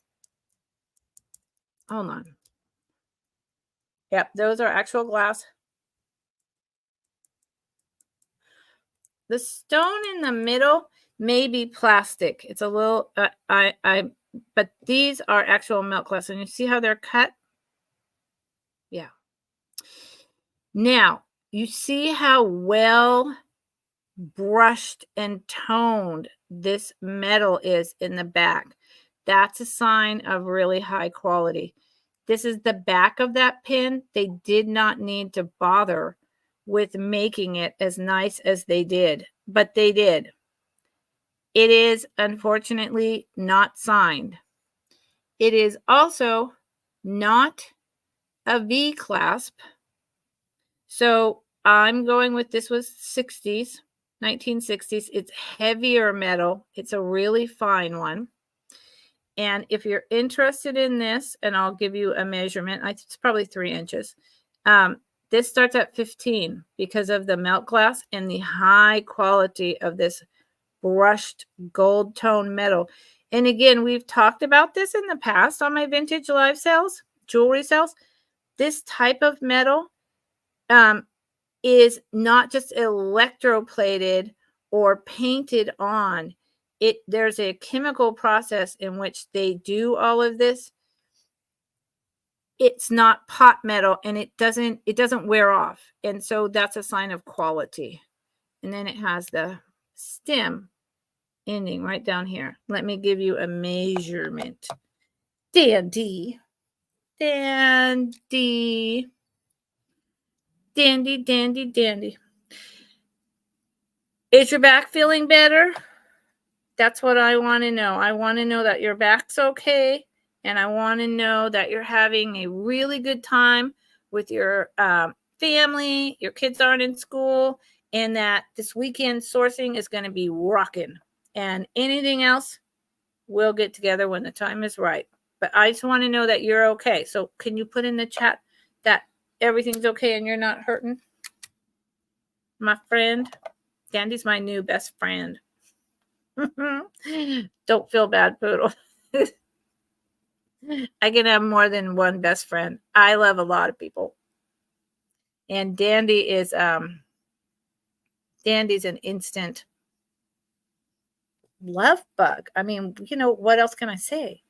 on. Yep, those are actual glass. The stone in the middle may be plastic. It's a little, but these are actual melt glass, and you see how they're cut? Yeah. Now, you see how well brushed and toned this metal is in the back. That's a sign of really high quality. This is the back of that pin. They did not need to bother with making it as nice as they did, but they did. It is unfortunately not signed. It is also not a V clasp. So I'm going with, this was 60s, 1960s. It's heavier metal. It's a really fine one. And if you're interested in this, and I'll give you a measurement, it's probably 3 inches. This starts at 15 because of the melt glass and the high quality of this brushed gold tone metal. And again, we've talked about this in the past on my vintage live sales, jewelry sales. This type of metal is not just electroplated or painted on. There's a chemical process in which they do all of this. It's not pot metal, and it doesn't wear off. And so that's a sign of quality. And then it has the stem ending right down here. Let me give you a measurement. Dandy. Dandy. Dandy, dandy, dandy. Is your back feeling better? That's what I want to know. I want to know that your back's okay, and I want to know that you're having a really good time with your family, your kids aren't in school, and that this weekend sourcing is going to be rocking. And anything else, we'll get together when the time is right. But I just want to know that you're okay. So can you put in the chat that everything's okay and you're not hurting? My friend, Dandy's my new best friend. Don't feel bad, Poodle. I can have more than one best friend. I love a lot of people. And Dandy is Dandy's an instant love bug. I mean, you know, what else can I say?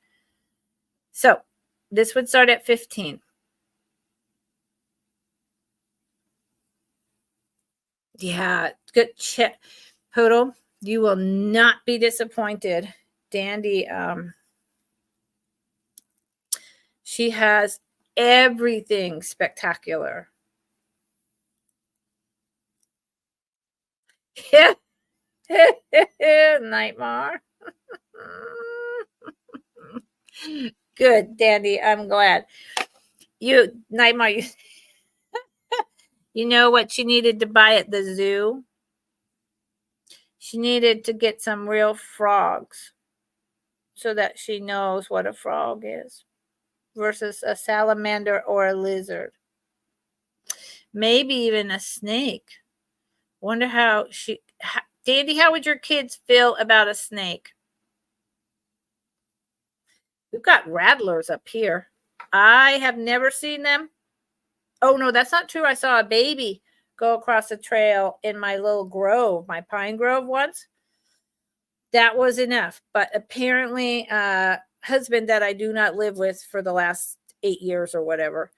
So this would start at 15. Yeah, good check. Poodle, you will not be disappointed. Dandy, she has everything spectacular. Yeah. Nightmare. Good, Dandy. I'm glad. Nightmare, you know what she needed to buy at the zoo? She needed to get some real frogs so that she knows what a frog is versus a salamander or a lizard. Maybe even a snake. Wonder how Dandy, how would your kids feel about a snake? We've got rattlers up here. I have never seen them. Oh, no, that's not true. I saw a baby go across the trail in my little grove, my pine grove once. That was enough. But apparently, husband that I do not live with for the last 8 years or whatever,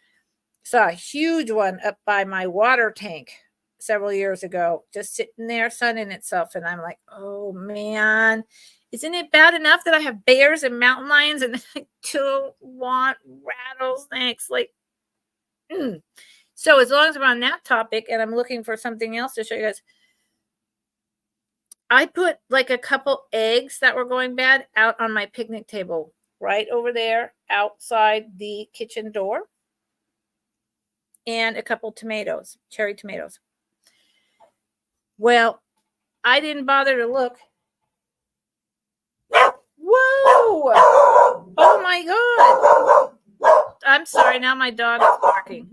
saw a huge one up by my water tank several years ago, just sitting there sunning itself. And I'm like, oh, man, isn't it bad enough that I have bears and mountain lions and I don't want rattlesnakes? Like, So as long as we're on that topic, and I'm looking for something else to show you guys, I put like a couple eggs that were going bad out on my picnic table right over there outside the kitchen door, and a couple tomatoes, cherry tomatoes. Well, I didn't bother to look. Whoa! Oh my God! I'm sorry, now my dog is barking.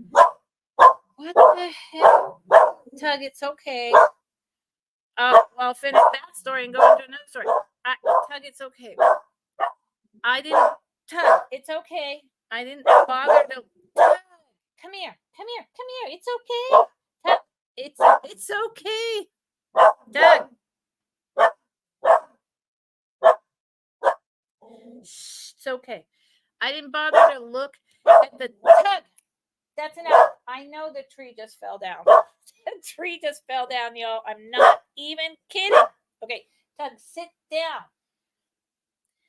What the heck? Tug, it's okay. I'll finish that story and go into another story. Tug, it's okay. Tug, it's okay. I didn't bother to. Tug, come here. It's okay. Tug, it's okay. Tug. Shh, it's okay. I didn't bother to look at the Tug. That's enough. I know the tree just fell down. tree just fell down, y'all. I'm not even kidding. Okay, Tug, sit down.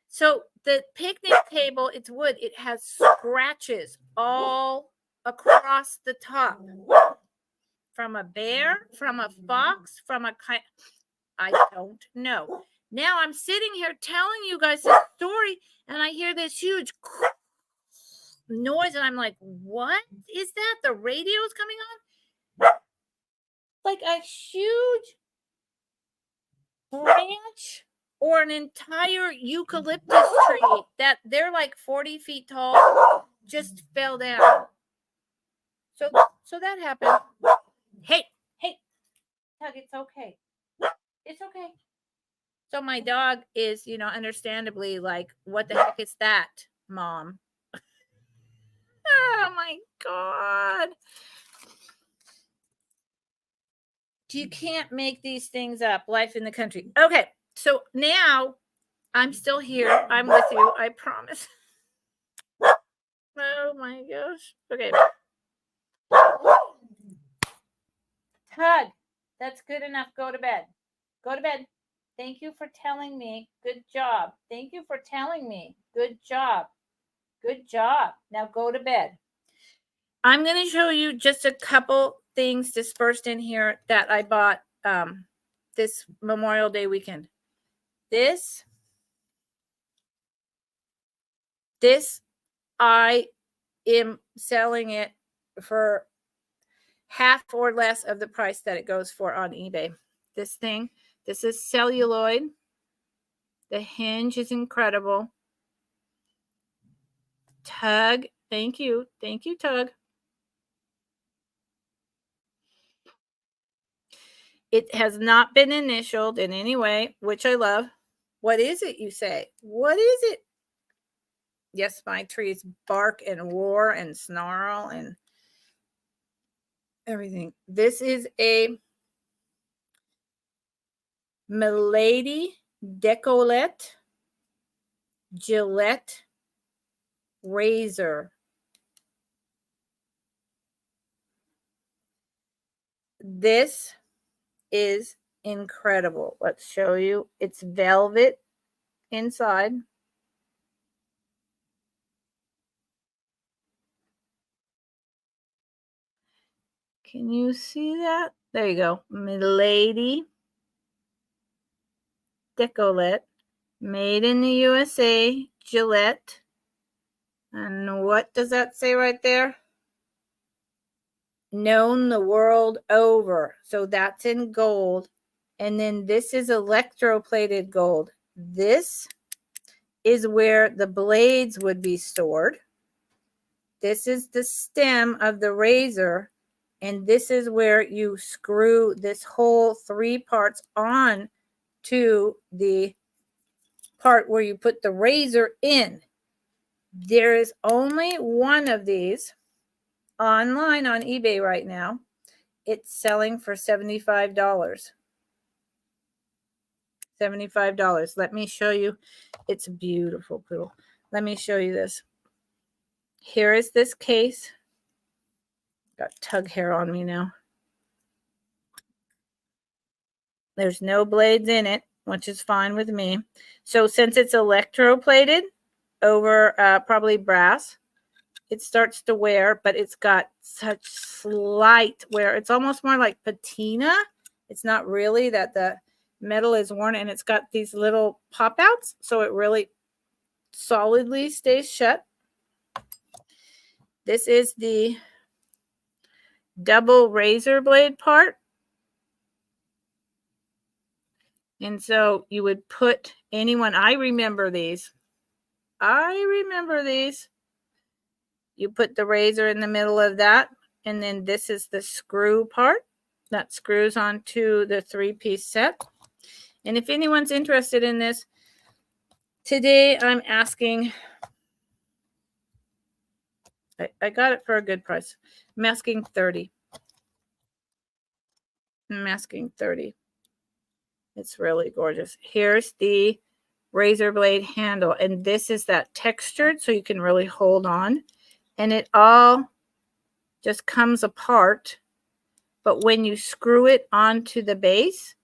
So the picnic table, it's wood. It has scratches all across the top. From a bear, from a fox, from a I don't know. Now I'm sitting here telling you guys this story, and I hear this huge noise, and I'm like, what is that? The radio's coming on? Like a huge branch or an entire eucalyptus tree that they're like 40 feet tall just fell down. So that happened. Hey, Tug, it's okay. It's okay. So my dog is, understandably like, what the heck is that, Mom? Oh my God. You can't make these things up. Life in the country. Okay. So now I'm still here. I'm with you. I promise. Oh my gosh. Okay. Tug, that's good enough. Go to bed. Go to bed. Thank you for telling me. Good job. Thank you for telling me. Good job. Good job. Now go to bed. I'm going to show you just a couple things dispersed in here that I bought this Memorial Day weekend. This I am selling it for half or less of the price that it goes for on eBay. This is celluloid. The hinge is incredible. Tug, thank you. Thank you, Tug. It has not been initialed in any way, which I love. What is it, you say? What is it? Yes, my trees bark and roar and snarl and everything. This is a Milady Decolette Gillette razor. This is incredible. Let's show you. It's velvet inside. Can you see that? There you go. Milady Decolette, made in the USA, Gillette. And what does that say right there? Known the world over. So that's in gold. And then this is electroplated gold. This is where the blades would be stored. This is the stem of the razor. And this is where you screw this whole 3 parts on to the part where you put the razor in. There is only one of these online on eBay right now. It's selling for $75. $75. Let me show you. It's beautiful, cool. Let me show you this. Here is this case. Got tug hair on me now. There's no blades in it, which is fine with me. So since it's electroplated over probably brass, it starts to wear, but it's got such slight wear. It's almost more like patina. It's not really that the metal is worn, and it's got these little pop outs, so it really solidly stays shut. This is the double razor blade part. And so you would put anyone, I remember these. You put the razor in the middle of that, and then this is the screw part that screws onto the 3-piece set. And if anyone's interested in this, today I'm asking, I got it for a good price. I'm asking $30. I'm asking $30. It's really gorgeous. Here's the razor blade handle, and this is that textured, so you can really hold on, and it all just comes apart but when you screw it onto the base,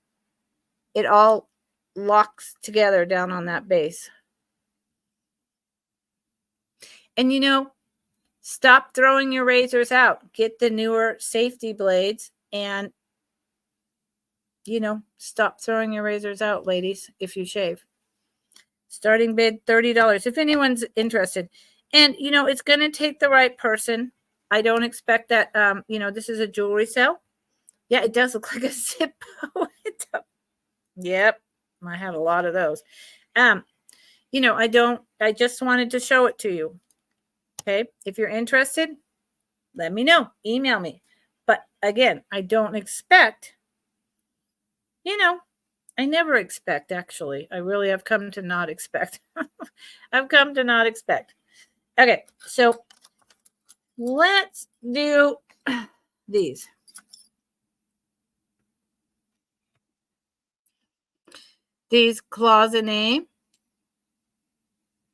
it all locks together down on that base. And stop throwing your razors out. Get the newer safety blades and, stop throwing your razors out, ladies, if you shave. Starting bid, $30, if anyone's interested. And, it's going to take the right person. I don't expect that, this is a jewelry sale. Yeah, it does look like a Zippo. Yep, I have a lot of those. I just wanted to show it to you. Okay, if you're interested, let me know. Email me. But again, I don't expect, I never expect, actually. I really have come to not expect. I've come to not expect. Okay, so let's do these. These cloisonne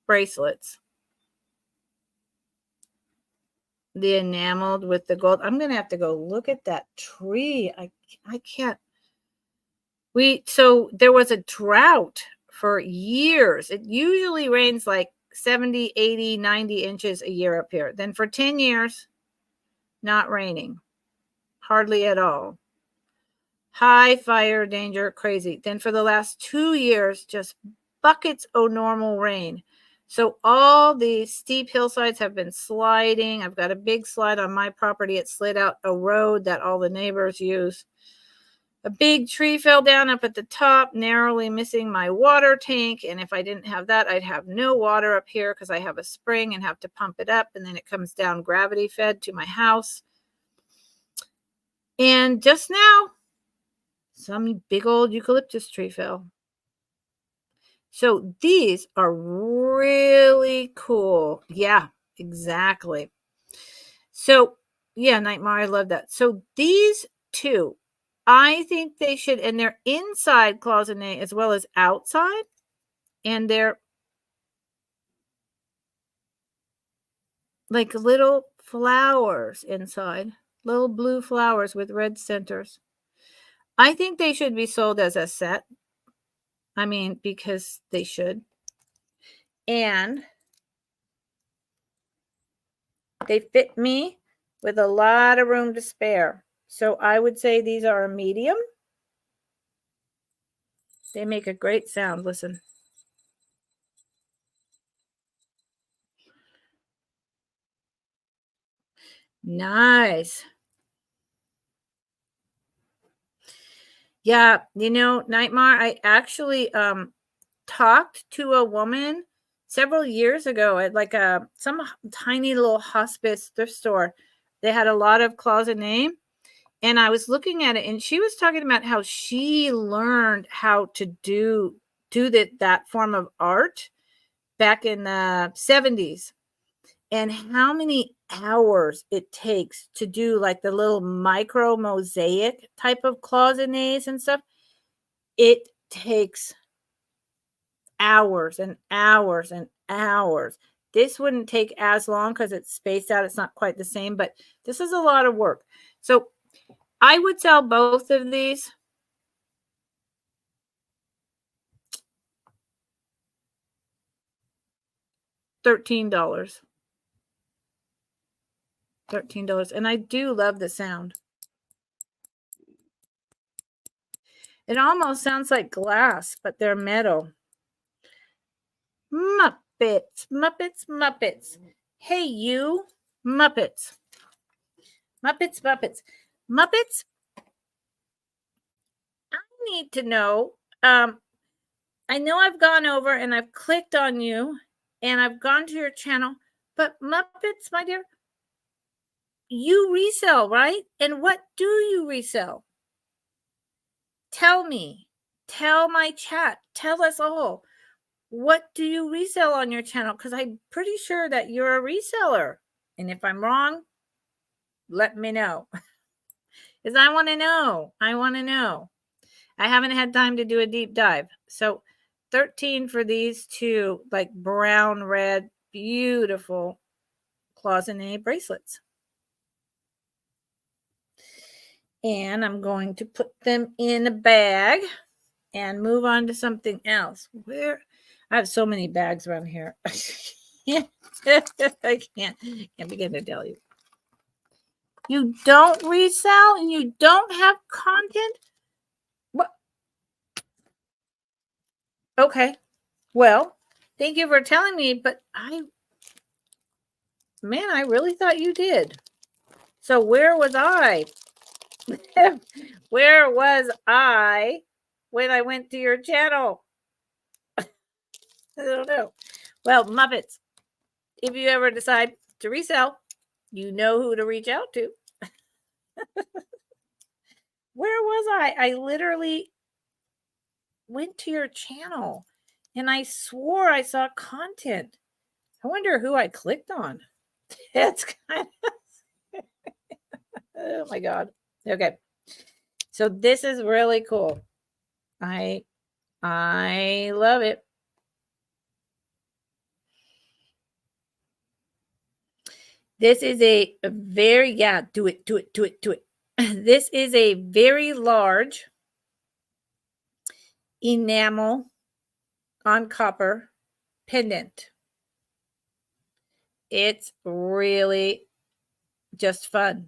bracelets. The enameled with the gold. I'm going to have to go look at that tree. I can't. So there was a drought for years. It usually rains like 70, 80, 90 inches a year up here. Then for 10 years, not raining. Hardly at all. High fire danger, crazy. Then for the last 2 years, just buckets of normal rain. So all the steep hillsides have been sliding. I've got a big slide on my property. It slid out a road that all the neighbors use. A big tree fell down up at the top, narrowly missing my water tank. And if I didn't have that, I'd have no water up here because I have a spring and have to pump it up. And then it comes down gravity fed to my house. And just now, some big old eucalyptus tree fell. So these are really cool. Yeah, exactly. So, yeah, Nightmare, I love that. So these two, I think they should, and they're inside cloisonne as well as outside. And they're like little flowers inside, little blue flowers with red centers. I think they should be sold as a set. I mean, because they should. And they fit me with a lot of room to spare. So I would say these are a medium. They make a great sound. Listen. Nice. Yeah, Nightmare, I actually talked to a woman several years ago at like some tiny little hospice thrift store. They had a lot of cloisonne, and I was looking at it, and she was talking about how she learned how to do that form of art back in the 70s, and how many hours it takes to do like the little micro mosaic type of cloisonnes and stuff. It takes hours and hours and hours. This wouldn't take as long because it's spaced out. It's not quite the same, but this is a lot of work. So I would sell both of these. $13. $13. And I do love the sound. It almost sounds like glass, but they're metal. Muppets, Muppets, Muppets. Hey, you, Muppets. Muppets, Muppets. Muppets, I need to know. I know I've gone over and I've clicked on you and I've gone to your channel, but Muppets, my dear, you resell, right? And what do you resell? Tell me. Tell my chat. Tell us all. What do you resell on your channel? Because I'm pretty sure that you're a reseller. And if I'm wrong, let me know. Because I want to know. I want to know. I haven't had time to do a deep dive. So 13 for these two, like brown, red, beautiful cloisonne bracelets. And I'm going to put them in a bag and move on to something else. Where I have so many bags around here. I can't begin to tell you. You don't resell and you don't have content? What? Okay. Well, thank you for telling me, but I really thought you did. So where was I? Where was I when I went to your channel? I don't know. Well, Muppets, if you ever decide to resell, you know who to reach out to. Where was I? I literally went to your channel and I swore I saw content. I wonder who I clicked on. It's kind of, oh my God. Okay. So this is really cool. I love it. This is a very, do it. This is a very large enamel on copper pendant. It's really just fun.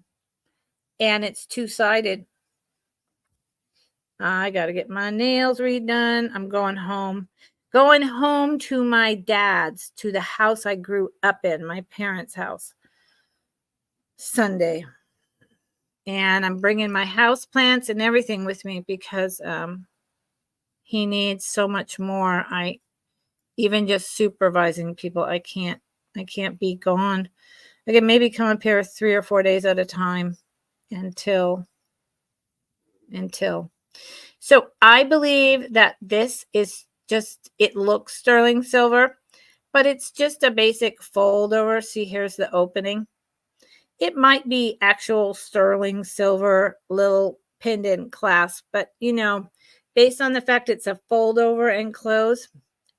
And it's two-sided. I got to get my nails redone. I'm going home. Going home to my dad's, to the house I grew up in, my parents' house, Sunday. And I'm bringing my house plants and everything with me because he needs so much more. Even just supervising people, I can't be gone. I can maybe come up here 3 or 4 days at a time until. So I believe that this is just, it looks sterling silver, but it's just a basic fold over. See, here's the opening. It might be actual sterling silver little pendant clasp, but based on the fact it's a fold over and close,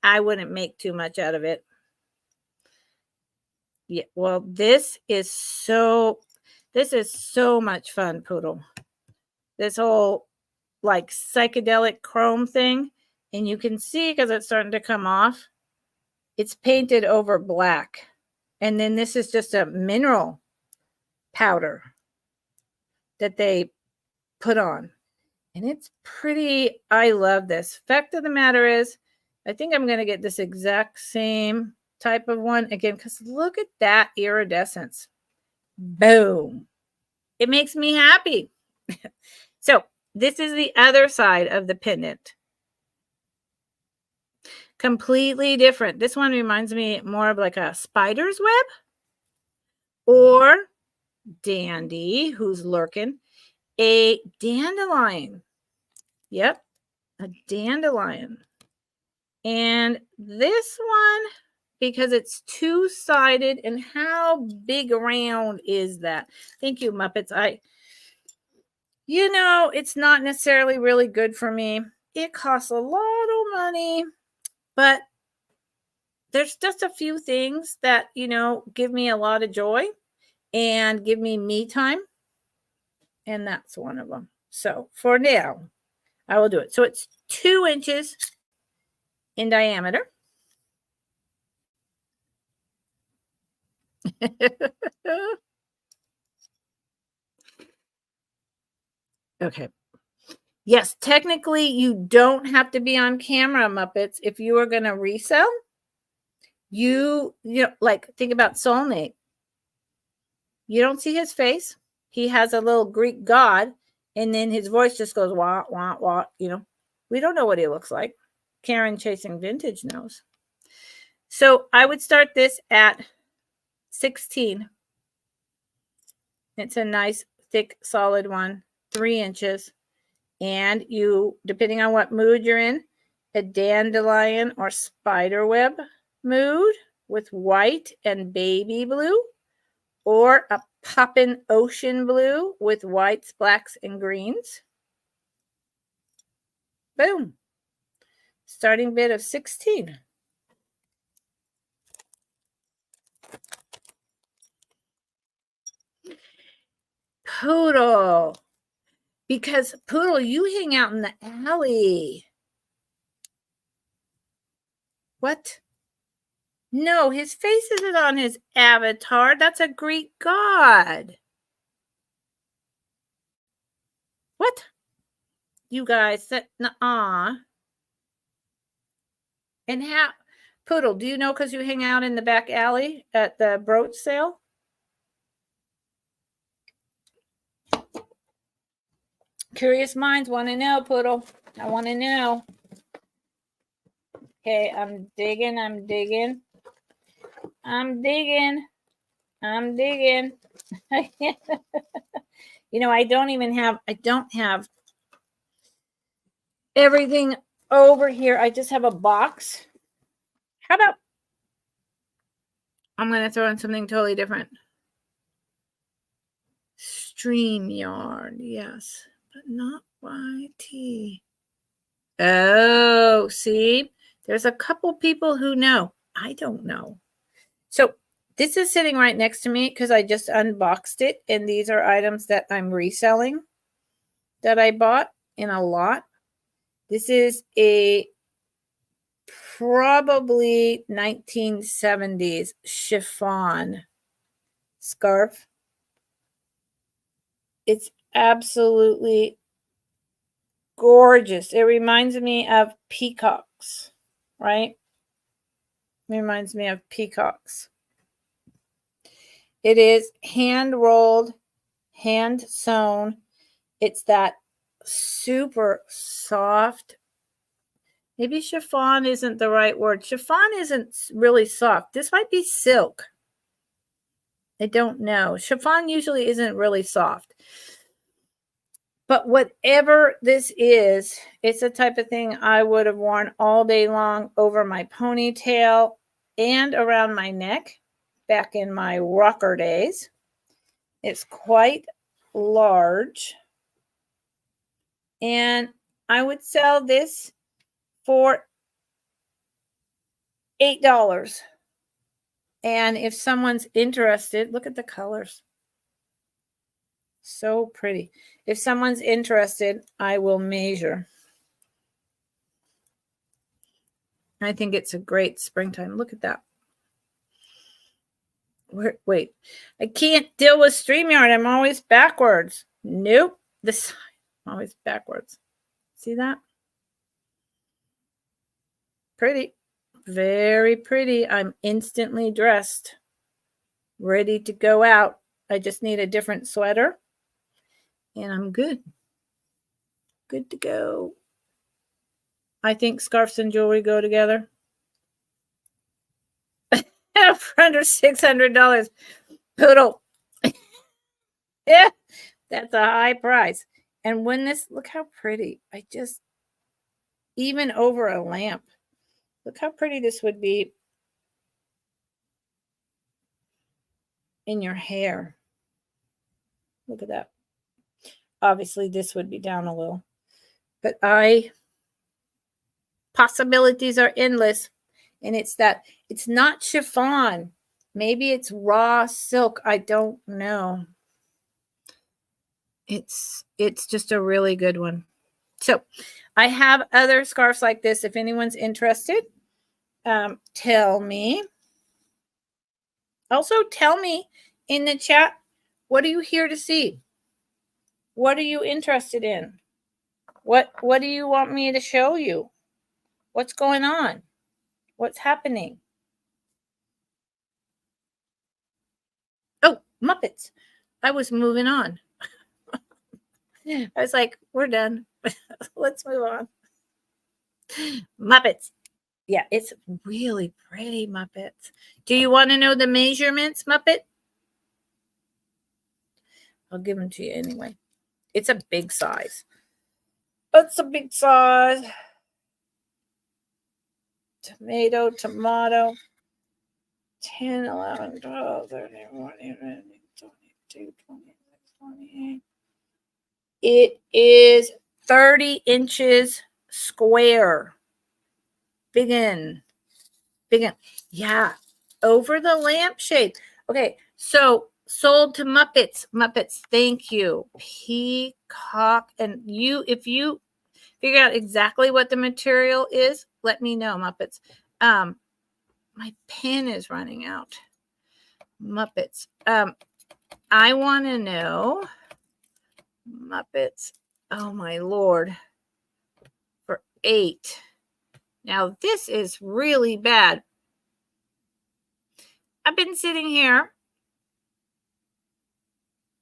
I wouldn't make too much out of it. Yeah, well, this is so much fun, Poodle. This whole like psychedelic chrome thing, and you can see because it's starting to come off, it's painted over black, and then this is just a mineral powder that they put on, and it's pretty. I love this. Fact of the matter is, I think I'm going to get this exact same type of one again, because look at that iridescence. Boom. It makes me happy. So this is the other side of the pendant. Completely different. This one reminds me more of like a spider's web or Dandy, who's lurking, a dandelion. Yep, a dandelion. And this one, because it's two-sided, and how big around is that? Thank you, Muppets. It's not necessarily really good for me. It costs a lot of money, but there's just a few things that, give me a lot of joy and give me time. And that's one of them. So for now, I will do it. So it's 2 inches in diameter. Okay. Yes, technically you don't have to be on camera, Muppets. If you are going to resell, like think about Soulmate. You don't see his face. He has a little Greek god, and then his voice just goes wah, wah, wah. We don't know what he looks like. Karen Chasing Vintage knows. So I would start this at 16. It's a nice, thick, solid one, 3 inches. And you, depending on what mood you're in, a dandelion or spiderweb mood with white and baby blue, or a poppin' ocean blue with whites, blacks, and greens. Boom. Starting bid of 16. Poodle. Because, Poodle, you hang out in the alley. What? No, his face isn't on his avatar. That's a Greek god. What? You guys, that, nuh-uh. And how, Poodle, do you know because you hang out in the back alley at the brooch sale? Curious minds want to know, Poodle. I want to know. Okay, I'm digging. You know, I don't have everything over here. I just have a box. How about, I'm going to throw in something totally different. StreamYard, yes, but not YT. Oh, see, there's a couple people who know. I don't know. So this is sitting right next to me because I just unboxed it. And these are items that I'm reselling that I bought in a lot. This is a probably 1970s chiffon scarf. It's absolutely gorgeous. It reminds me of peacocks, right? It reminds me of peacocks. It is hand rolled, hand sewn. It's that super soft. Maybe chiffon isn't the right word. Chiffon isn't really soft. This might be silk. I don't know. Chiffon usually isn't really soft. But whatever this is, it's the type of thing I would have worn all day long over my ponytail and around my neck back in my rocker days. It's quite large. And I would sell this for $8. And if someone's interested, look at the colors. So pretty. If someone's interested, I will measure. I think it's a great springtime. Look at that. Wait, I can't deal with StreamYard. I'm always backwards. Nope. I'm always backwards. See that? Pretty. Very pretty. I'm instantly dressed. Ready to go out. I just need a different sweater. And I'm good. Good to go. I think scarves and jewelry go together. For under $600. Poodle. Yeah, that's a high price. And when this, look how pretty. Even over a lamp. Look how pretty this would be in your hair. Look at that. Obviously, this would be down a little. But possibilities are endless. And it's not chiffon. Maybe it's raw silk. I don't know. It's just a really good one. So I have other scarves like this. If anyone's interested, tell me. Also, tell me in the chat, what are you here to see? What are you interested in? What do you want me to show you? What's going on? What's happening? Oh, Muppets. I was moving on. I was like, we're done. Let's move on. Muppets. Yeah, it's really pretty, Muppets. Do you want to know the measurements, Muppet? I'll give them to you anyway. It's a big size. It's a big size. Tomato. 10, 11, 12, 13, 14, 15, 22, 26, 28. It is 30 inches square. Big in. Yeah. Over the lampshade. Okay. So sold to Muppets. Muppets, thank you. Peacock. And if you figure out exactly what the material is, let me know, Muppets. My pen is running out. Muppets. I want to know, Muppets. Oh my Lord. For 8. Now this is really bad. I've been sitting here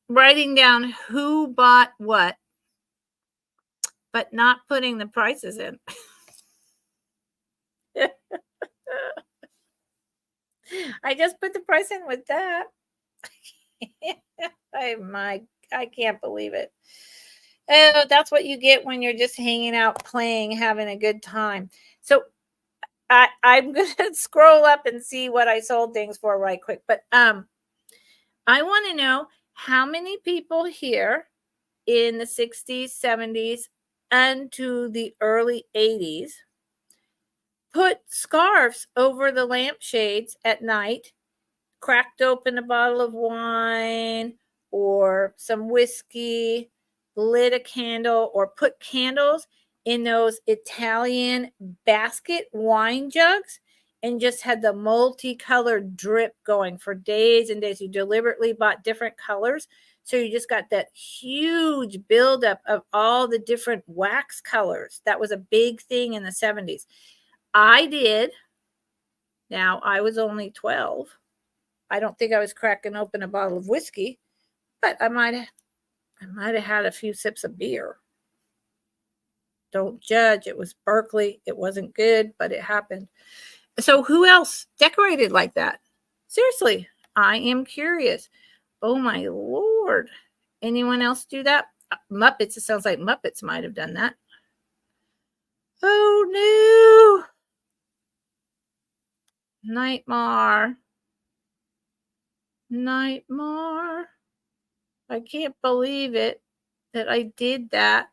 writing down who bought what, but not putting the prices in. I just put the price in with that. I can't believe it. Oh, that's what you get when you're just hanging out, playing, having a good time. So I'm gonna scroll up and see what I sold things for right quick. But I want to know how many people here in the 60s, 70s, and to the early 80s put scarves over the lampshades at night, cracked open a bottle of wine or some whiskey, lit a candle, or put candles in those Italian basket wine jugs and just had the multicolored drip going for days and days. You deliberately bought different colors. So you just got that huge buildup of all the different wax colors. That was a big thing in the 70s. I did. Now, I was only 12. I don't think I was cracking open a bottle of whiskey, but I might have had a few sips of beer. Don't judge. It was Berkeley. It wasn't good, but it happened. So who else decorated like that? Seriously, I am curious. Oh my Lord. Anyone else do that? Muppets. It sounds like Muppets might have done that. Oh no. Nightmare. I can't believe it that I did that.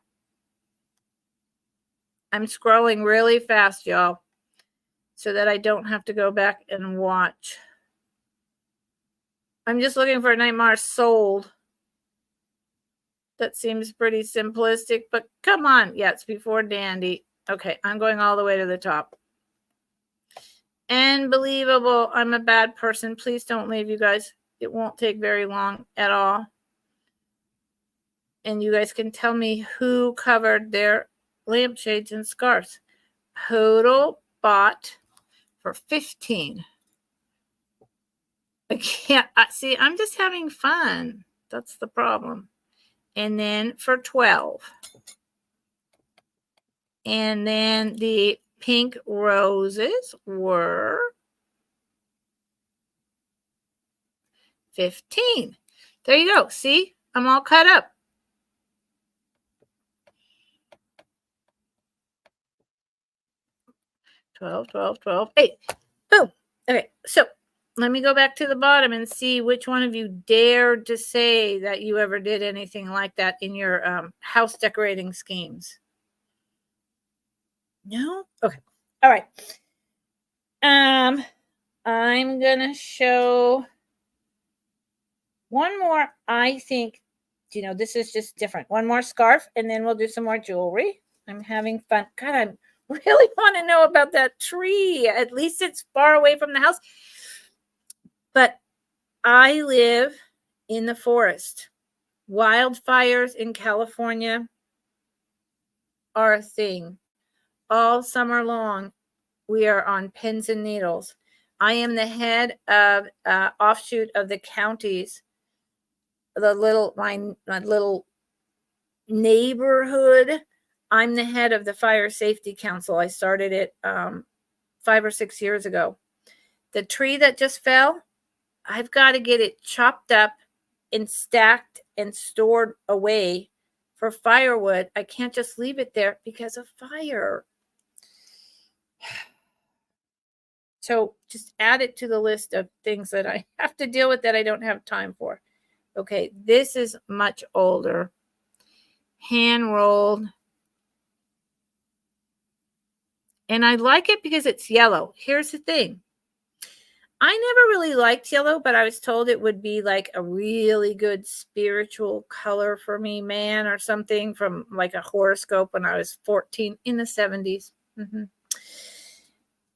I'm scrolling really fast, y'all, so that I don't have to go back and watch. I'm just looking for a Nightmare sold. That seems pretty simplistic, but come on. Yeah, it's before Dandy. Okay, I'm going all the way to the top. Unbelievable. I'm a bad person. Please don't leave, you guys. It won't take very long at all. And you guys can tell me who covered their lampshades and scarves. Total bought for 15. I can't see. I'm just having fun. That's the problem. And then for 12. And then the pink roses were 15. There you go. See, I'm all cut up. $12. Hey, boom. Okay, so let me go back to the bottom and see which one of you dared to say that you ever did anything like that in your house decorating schemes. No? Okay. All right. I'm gonna show one more. I think, this is just different. One more scarf, and then we'll do some more jewelry. I'm having fun. God, I really want to know about that tree. At least it's far away from the house. But I live in the forest. Wildfires in California are a thing. All summer long, we are on pins and needles. I am the head of offshoot of the counties. My little neighborhood. I'm the head of the Fire Safety Council. I started it 5 or 6 years ago. The tree that just fell, I've got to get it chopped up and stacked and stored away for firewood. I can't just leave it there because of fire. So just add it to the list of things that I have to deal with that I don't have time for. Okay, this is much older. Hand rolled. And I like it because it's yellow. Here's the thing. I never really liked yellow, but I was told it would be like a really good spiritual color for me, man, or something from like a horoscope when I was 14 in the 70s.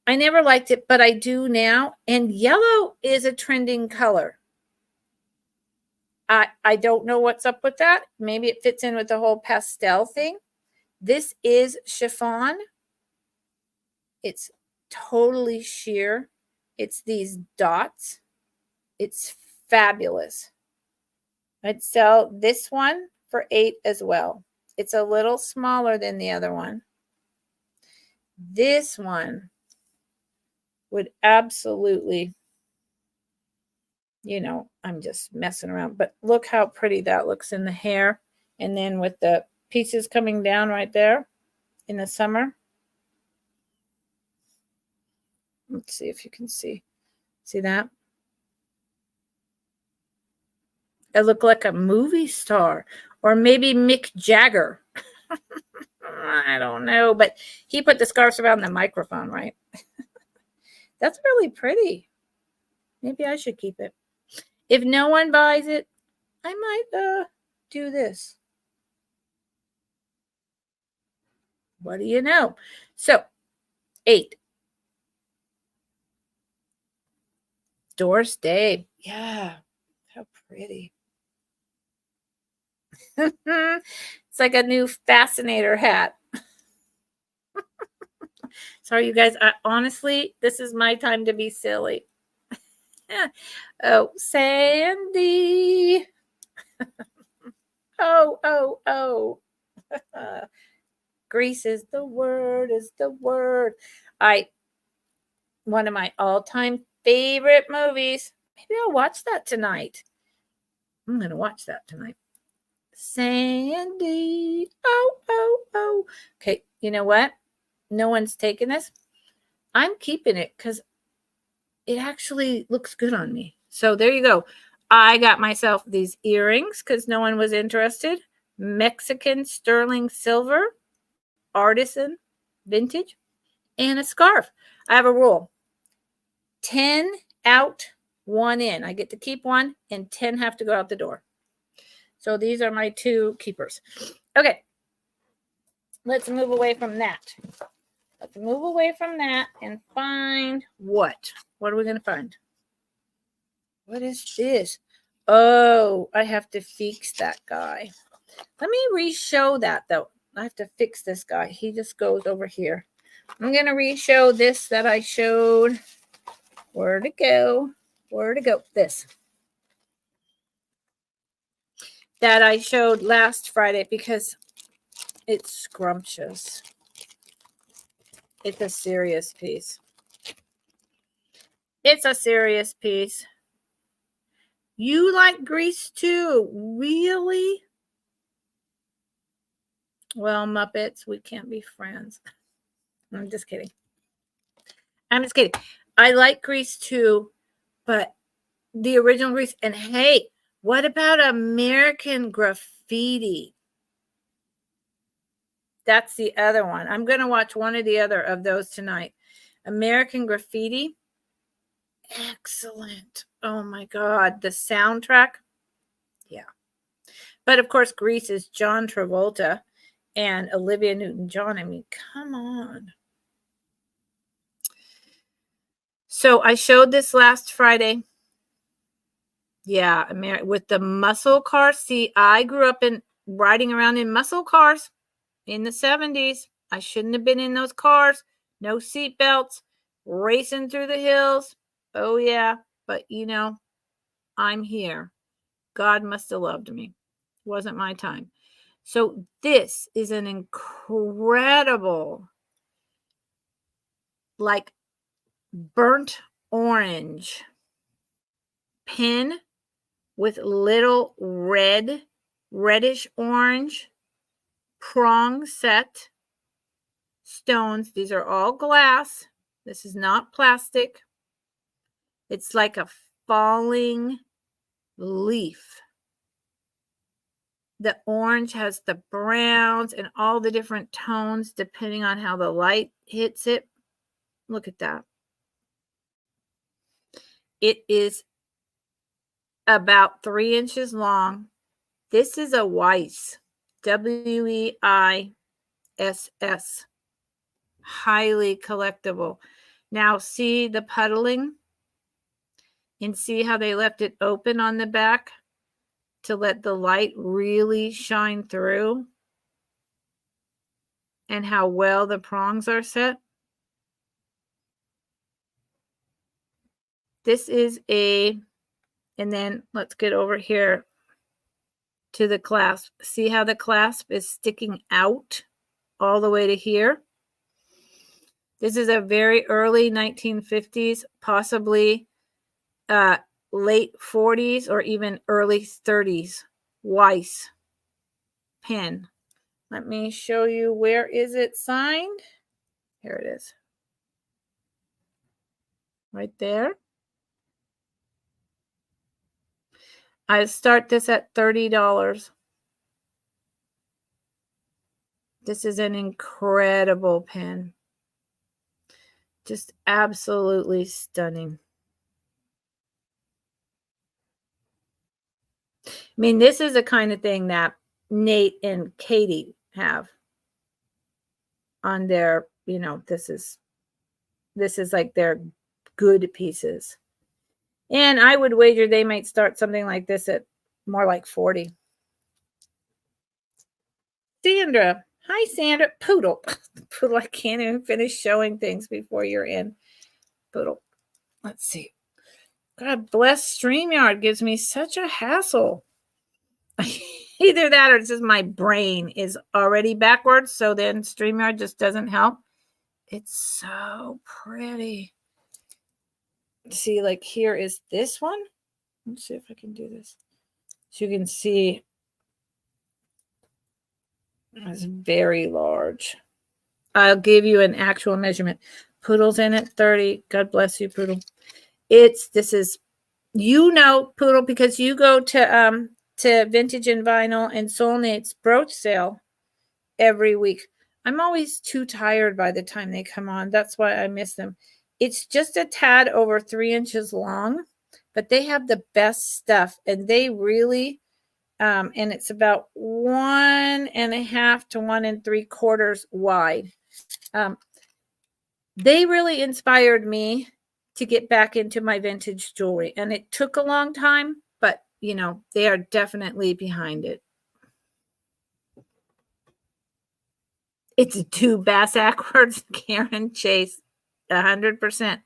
I never liked it, but I do now. And yellow is a trending color. I don't know what's up with that. Maybe it fits in with the whole pastel thing. This is chiffon. It's totally sheer. It's these dots. It's fabulous. I'd sell this one for $8 as well. It's a little smaller than the other one. This one would absolutely, you know, I'm just messing around, but look how pretty that looks in the hair. And then with the pieces coming down right there in the summer. Let's see if you can see. See that? I look like a movie star, or maybe Mick Jagger. I don't know, but he put the scarves around the microphone, right? That's really pretty. Maybe I should keep it. If no one buys it, I might do this. What do you know? So, 8. Doris Day. Yeah, how pretty. It's like a new fascinator hat. Sorry, you guys. Honestly, this is my time to be silly. Oh, Sandy. Oh. Grease is the word, one of my all-time favorite movies. Maybe I'll watch that tonight. I'm going to watch that tonight. Sandy. Oh. Okay, you know what? No one's taking this. I'm keeping it because it actually looks good on me. So there you go. I got myself these earrings because no one was interested. Mexican sterling silver, artisan, vintage, and a scarf. I have a rule. 10 out, 1 in. I get to keep one, and 10 have to go out the door. So these are my 2 keepers. Okay. Let's move away from that. Let's move away from that and find what? What are we going to find? What is this? Oh, I have to fix that guy. Let me re-show that, though. I have to fix this guy. He just goes over here. I'm going to re-show this that I showed. Where to go? This. That I showed last Friday because it's scrumptious. It's a serious piece. It's a serious piece. You like grease too? Really? Well, Muppets, we can't be friends. I'm just kidding. I like grease too, but the original grease. And hey, what about American Graffiti? That's the other one. I'm going to watch one or the other of those tonight. American Graffiti. Excellent. Oh my God. The soundtrack. Yeah. But of course, Grease is John Travolta and Olivia Newton-John. I mean, come on. So I showed this last Friday. Yeah, with the muscle car. See, I grew up riding around in muscle cars in the 70s. I shouldn't have been in those cars. No seatbelts, racing through the hills. Oh, yeah. But, you know, I'm here. God must have loved me. It wasn't my time. So this is an incredible, like, burnt orange pin with little reddish orange prong set stones. These are all glass. This is not plastic. It's like a falling leaf. The orange has the browns and all the different tones depending on how the light hits it. Look at that. It is about 3 inches long. This is a Weiss, W-E-I-S-S, highly collectible. Now see the puddling and see how they left it open on the back to let the light really shine through, and how well the prongs are set. This is and then let's get over here to the clasp. See how the clasp is sticking out all the way to here? This is a very early 1950s, possibly late 40s or even early 30s Weiss pen. Let me show you, where is it signed? Here it is. Right there. I start this at $30. This is an incredible pen. Just absolutely stunning. I mean, this is the kind of thing that Nate and Katie have on their, this is like their good pieces. And I would wager they might start something like this at more like 40. Sandra. Hi, Sandra. Poodle. Poodle, I can't even finish showing things before you're in. Poodle. Let's see. God bless StreamYard. Gives me such a hassle. Either that or it's just my brain is already backwards, so then StreamYard just doesn't help. It's so pretty. See, like here is this one. Let's see if I can do this. So you can see it's very large. I'll give you an actual measurement. Poodle's in at 30. God bless you, Poodle. This is, Poodle, because you go to Vintage and Vinyl and Soul Nate's brooch sale every week. I'm always too tired by the time they come on. That's why I miss them. It's just a tad over 3 inches long, but they have the best stuff, and they really, and it's about 1.5 to 1 3/4 wide. They really inspired me to get back into my vintage jewelry, and it took a long time, but they are definitely behind it. It's 2 bass backwards, Karen Chase, 100%.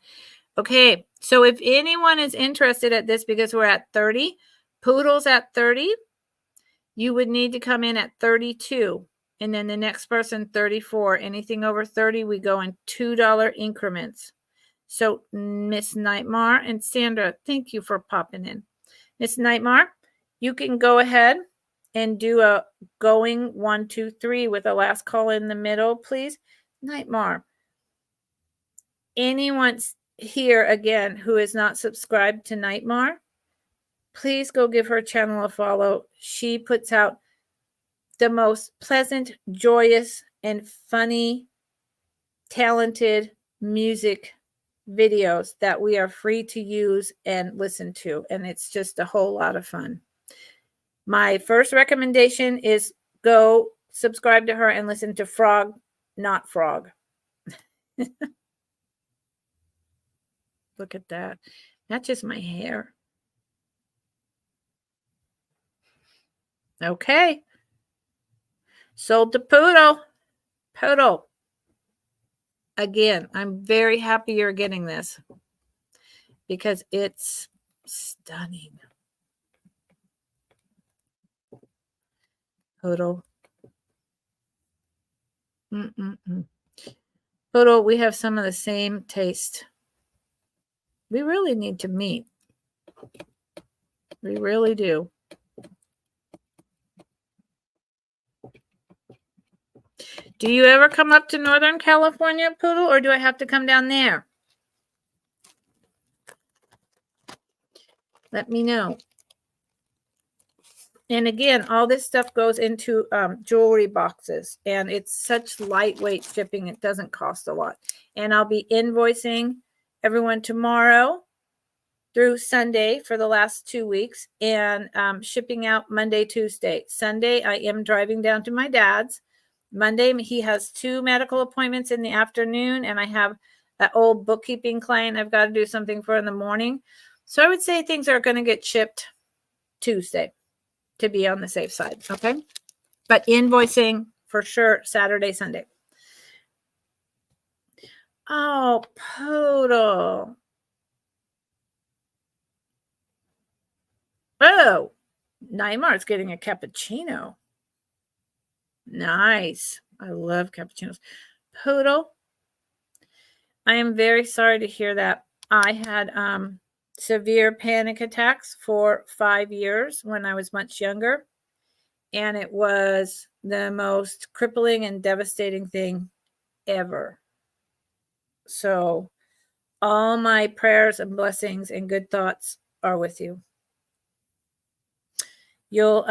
Okay, so if anyone is interested at this, because we're at 30, Poodle's at 30, you would need to come in at 32, and then the next person 34. Anything over 30, we go in $2 increments. So Miss Nightmare and Sandra, thank you for popping in. Miss Nightmare, you can go ahead and do a going 1, 2, 3 with a last call in the middle, please. Nightmare. Anyone here again who is not subscribed to Nightmare, please go give her channel a follow. She puts out the most pleasant, joyous, and funny, talented music videos that we are free to use and listen to. And it's just a whole lot of fun. My first recommendation is go subscribe to her and listen to Frog, Not Frog. Look at that. That's just my hair. Okay. Sold to Poodle. Poodle. Again, I'm very happy you're getting this because it's stunning. Poodle. Poodle, we have some of the same taste. We really need to meet. We really do. Do you ever come up to Northern California, Poodle, or do I have to come down there? Let me know. And again, all this stuff goes into jewelry boxes, and it's such lightweight shipping. It doesn't cost a lot. And I'll be invoicing everyone tomorrow through Sunday for the last 2 weeks, and shipping out Monday, Tuesday. Sunday, I am driving down to my dad's. Monday, he has 2 medical appointments in the afternoon, and I have an old bookkeeping client I've got to do something for in the morning. So I would say things are going to get shipped Tuesday to be on the safe side, okay? But invoicing for sure Saturday, Sunday. Oh, Poodle. Oh, Neymar's getting a cappuccino. Nice. I love cappuccinos. Poodle, I am very sorry to hear that. I had severe panic attacks for 5 years when I was much younger, and it was the most crippling and devastating thing ever. So all my prayers and blessings and good thoughts are with you. You'll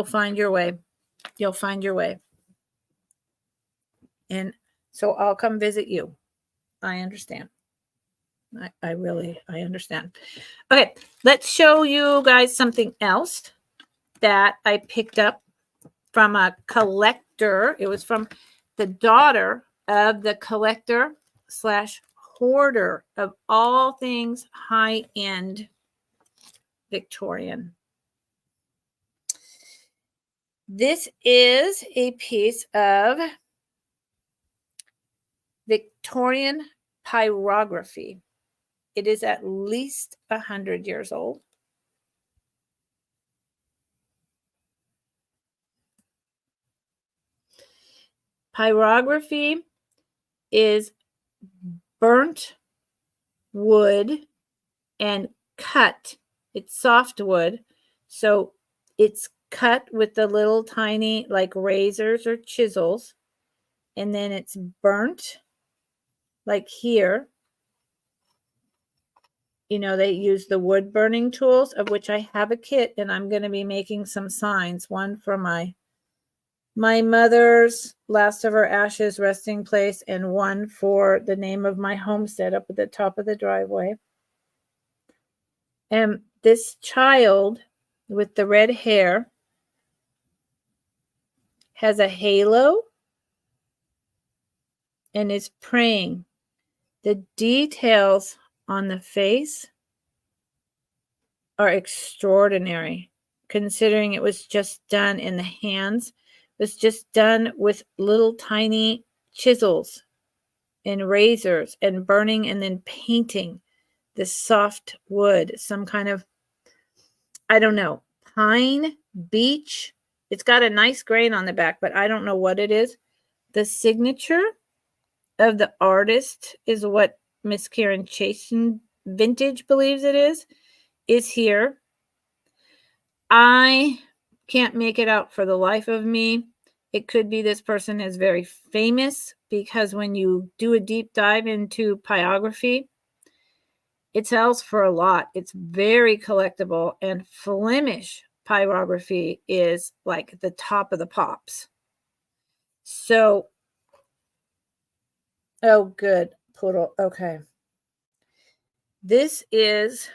find your way. You'll find your way. And so I'll come visit you. I understand. I understand. Okay, let's show you guys something else that I picked up from a collector. It was from the daughter of the collector / hoarder of all things high-end Victorian. This is a piece of Victorian pyrography. It is at least 100 years old. Pyrography is burnt wood and cut. It's soft wood, so it's cut with the little tiny like razors or chisels, and then it's burnt like here. You know, they use the wood burning tools, of which I have a kit, and I'm going to be making some signs, one for my mother's last of her ashes resting place, and one for the name of my homestead up at the top of the driveway. And this child with the red hair has a halo and is praying. The details on the face are extraordinary, considering it was just done in the hands. It was just done with little tiny chisels and razors and burning and then painting this soft wood, some kind of, I don't know, pine, beech. It's got a nice grain on the back, but I don't know what it is. The signature of the artist is what Miss Karen Chasen Vintage believes it is here. I can't make it out for the life of me. It could be this person is very famous, because when you do a deep dive into pyrography, it sells for a lot. It's very collectible, and Flemish pyrography is like the top of the pops. So, oh, good, Poodle. Okay. This is,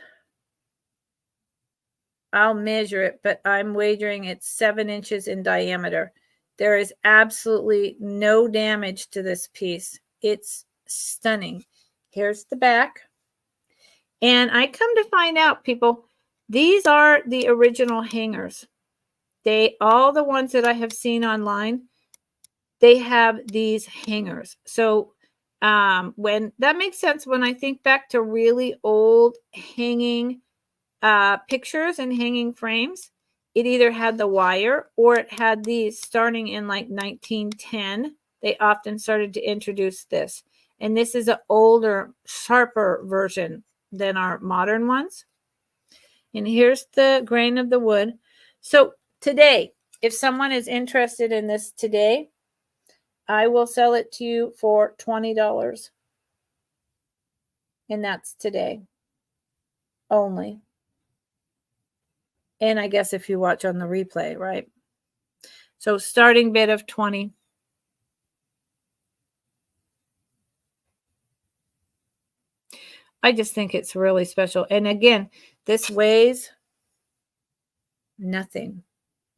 I'll measure it, but I'm wagering it's 7 inches in diameter. There is absolutely no damage to this piece. It's stunning. Here's the back. And I come to find out, people, these are the original hangers. All the ones that I have seen online, they have these hangers. So when that makes sense, when I think back to really old hanging pictures and hanging frames, it either had the wire or it had these starting in like 1910. They often started to introduce this. And this is an older, sharper version than our modern ones. And here's the grain of the wood. So today, if someone is interested in this today, I will sell it to you for $20. And that's today only. And I guess if you watch on the replay, right? So starting bid of 20. I just think it's really special. And again, this weighs nothing.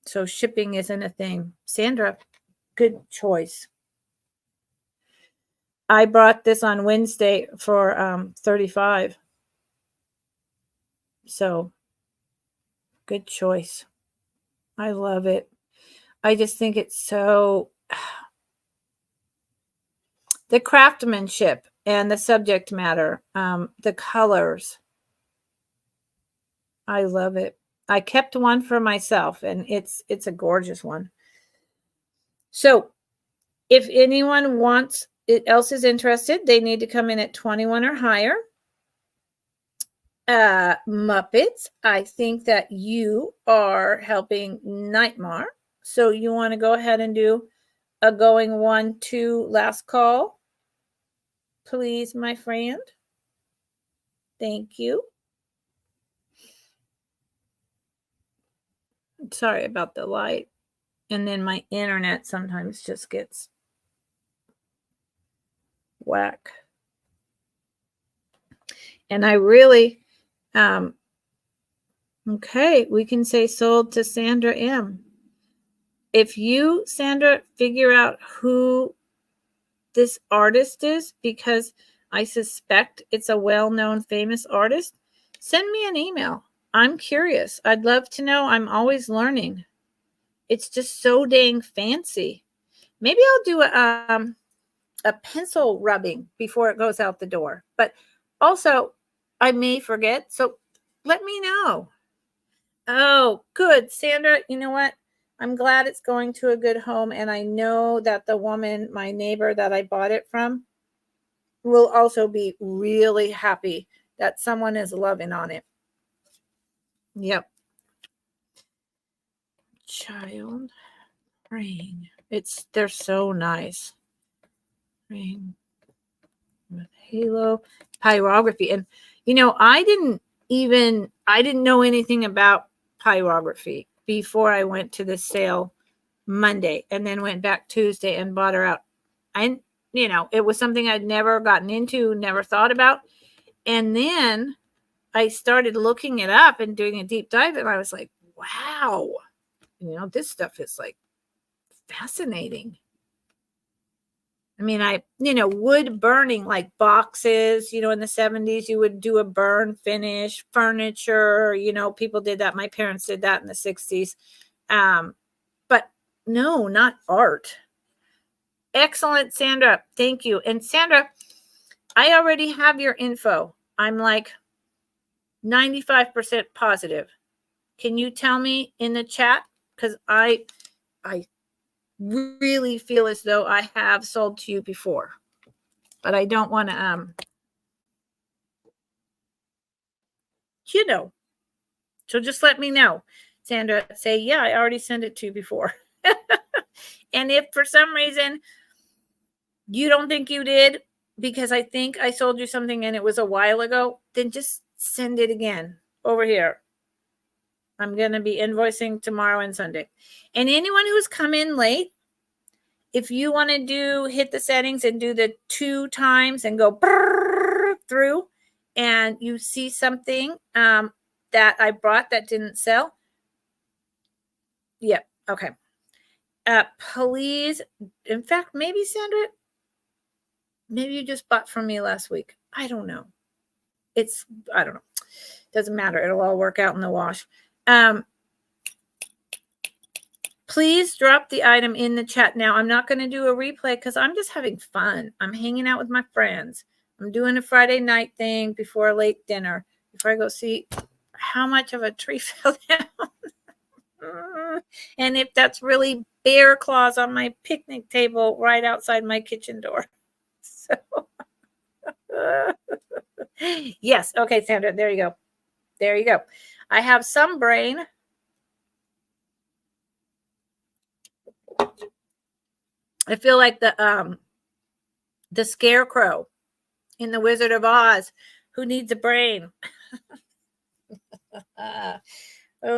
So shipping isn't a thing. Sandra, good choice. I brought this on Wednesday for $35. So good choice. I love it. I just think it's so the craftsmanship and the subject matter, the colors. I love it. I kept one for myself, and it's a gorgeous one. So if anyone else is interested, they need to come in at 21 or higher. Muppets, I think that you are helping Nightmare. So you want to go ahead and do a going 1, 2 last call. Please, my friend. Thank you. Sorry about the light. And then my internet sometimes just gets whack. And I really, okay, we can say sold to Sandra M. If you, Sandra, figure out who this artist is, because I suspect it's a well-known famous artist, send me an email. I'm curious. I'd love to know. I'm always learning. It's just so dang fancy. Maybe I'll do a pencil rubbing before it goes out the door. But also, I may forget. So let me know. Oh, good. Sandra, you know what? I'm glad it's going to a good home. And I know that the woman, my neighbor that I bought it from, will also be really happy that someone is loving on it. Yep. Child ring. They're so nice. Ring with halo pyrography. And you know, I didn't know anything about pyrography before I went to the sale Monday and then went back Tuesday and bought her out. It was something I'd never gotten into, never thought about. And then I started looking it up and doing a deep dive, and I was like, wow, this stuff is like fascinating. I mean, wood burning, like boxes, in the 70s, you would do a burn finish, furniture, people did that. My parents did that in the 60s. But no, not art. Excellent, Sandra. Thank you. And Sandra, I already have your info. I'm like 95% positive. Can you tell me in the chat? Because I really feel as though I have sold to you before, but I don't want to, so just let me know. Sandra, say, yeah, I already sent it to you before. And if for some reason you don't think you did, because I think I sold you something and it was a while ago, then just send it again over here. I'm going to be invoicing tomorrow and Sunday. And anyone who's come in late, if you want to hit the settings and do the 2 times and go through, and you see something that I brought that didn't sell. Yep. Okay. Please. In fact, maybe Sandra, maybe you just bought from me last week. I don't know. I don't know. Doesn't matter. It'll all work out in the wash. Please drop the item in the chat. Now, I'm not going to do a replay because I'm just having fun. I'm hanging out with my friends. I'm doing a Friday night thing before a late dinner, before I go see how much of a tree fell down. And if that's really bear claws on my picnic table right outside my kitchen door. So, yes. Okay, Sandra, there you go. There you go. I have some brain. I feel like the scarecrow in The Wizard of Oz, who needs a brain. Oh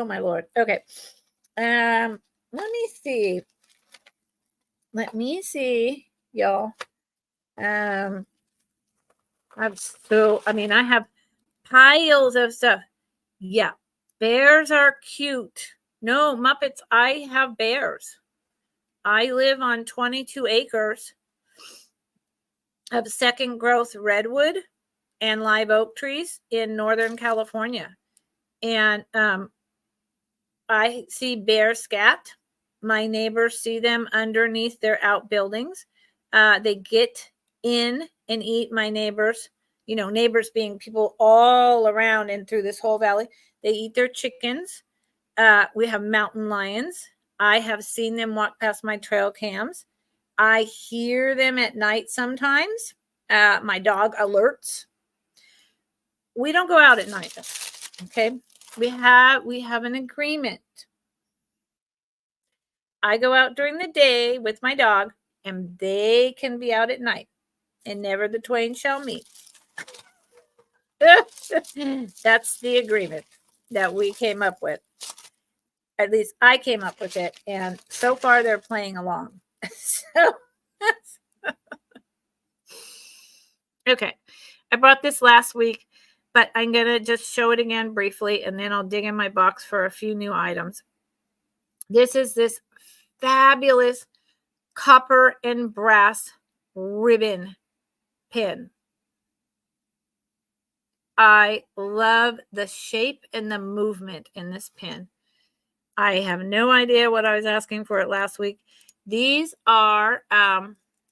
my Lord. Okay. Let me see, y'all. I have piles of stuff. Yeah. Bears are cute. No, Muppets, I have bears. I live on 22 acres of second growth redwood and live oak trees in Northern California. And I see bear scat. My neighbors see them underneath their outbuildings. They get in and eat my neighbors, neighbors being people all around and through this whole valley. They eat their chickens. We have mountain lions. I have seen them walk past my trail cams. I hear them at night sometimes. My dog alerts. We don't go out at night. Okay. We have an agreement. I go out during the day with my dog, and they can be out at night, and never the twain shall meet. That's the agreement that we came up with. At least I came up with it, and so far they're playing along. Okay. I brought this last week, but I'm going to just show it again briefly, and then I'll dig in my box for a few new items. This is this fabulous copper and brass ribbon pin. I love the shape and the movement in this pin. I have no idea what I was asking for it last week. These are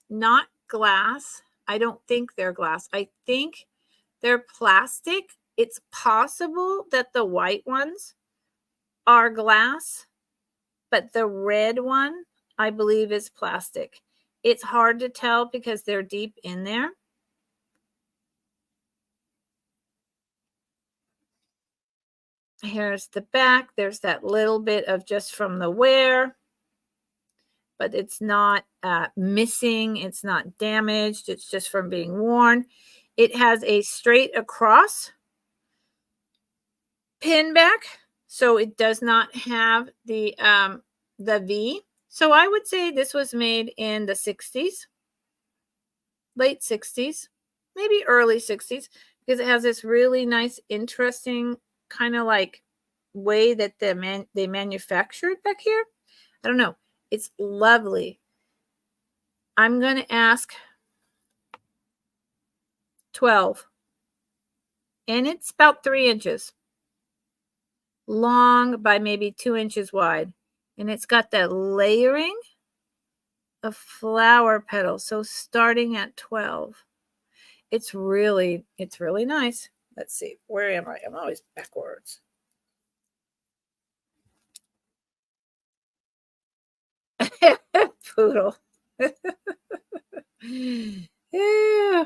not glass. I don't think they're glass. I think they're plastic. It's possible that the white ones are glass, but the red one, I believe, is plastic. It's hard to tell because they're deep in there. Here's the back. There's that little bit of just from the wear, but it's not missing. It's not damaged. It's just from being worn. It has a straight across pin back, so it does not have the V. So I would say this was made in the 60s, late 60s, maybe early 60s, because it has this really nice, interesting kind of like way that they manufactured back here. I don't know. It's lovely. I'm going to ask 12. And it's about 3 inches long by maybe 2 inches wide. And it's got that layering of flower petals. So starting at 12. It's really nice. Let's see. Where am I? I'm always backwards. Poodle. Yeah.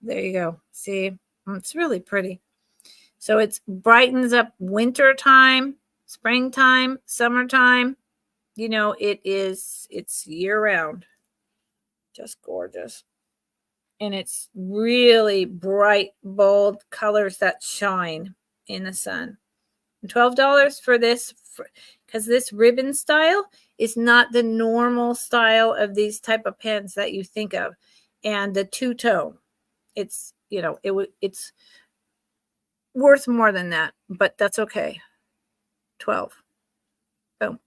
There you go. See, it's really pretty. So it brightens up winter time, springtime, summertime. It's year round. Just gorgeous. And it's really bright, bold colors that shine in the sun. $12 for this, because this ribbon style is not the normal style of these type of pens that you think of. And the two-tone, it's worth more than that, but that's okay. 12. Boom.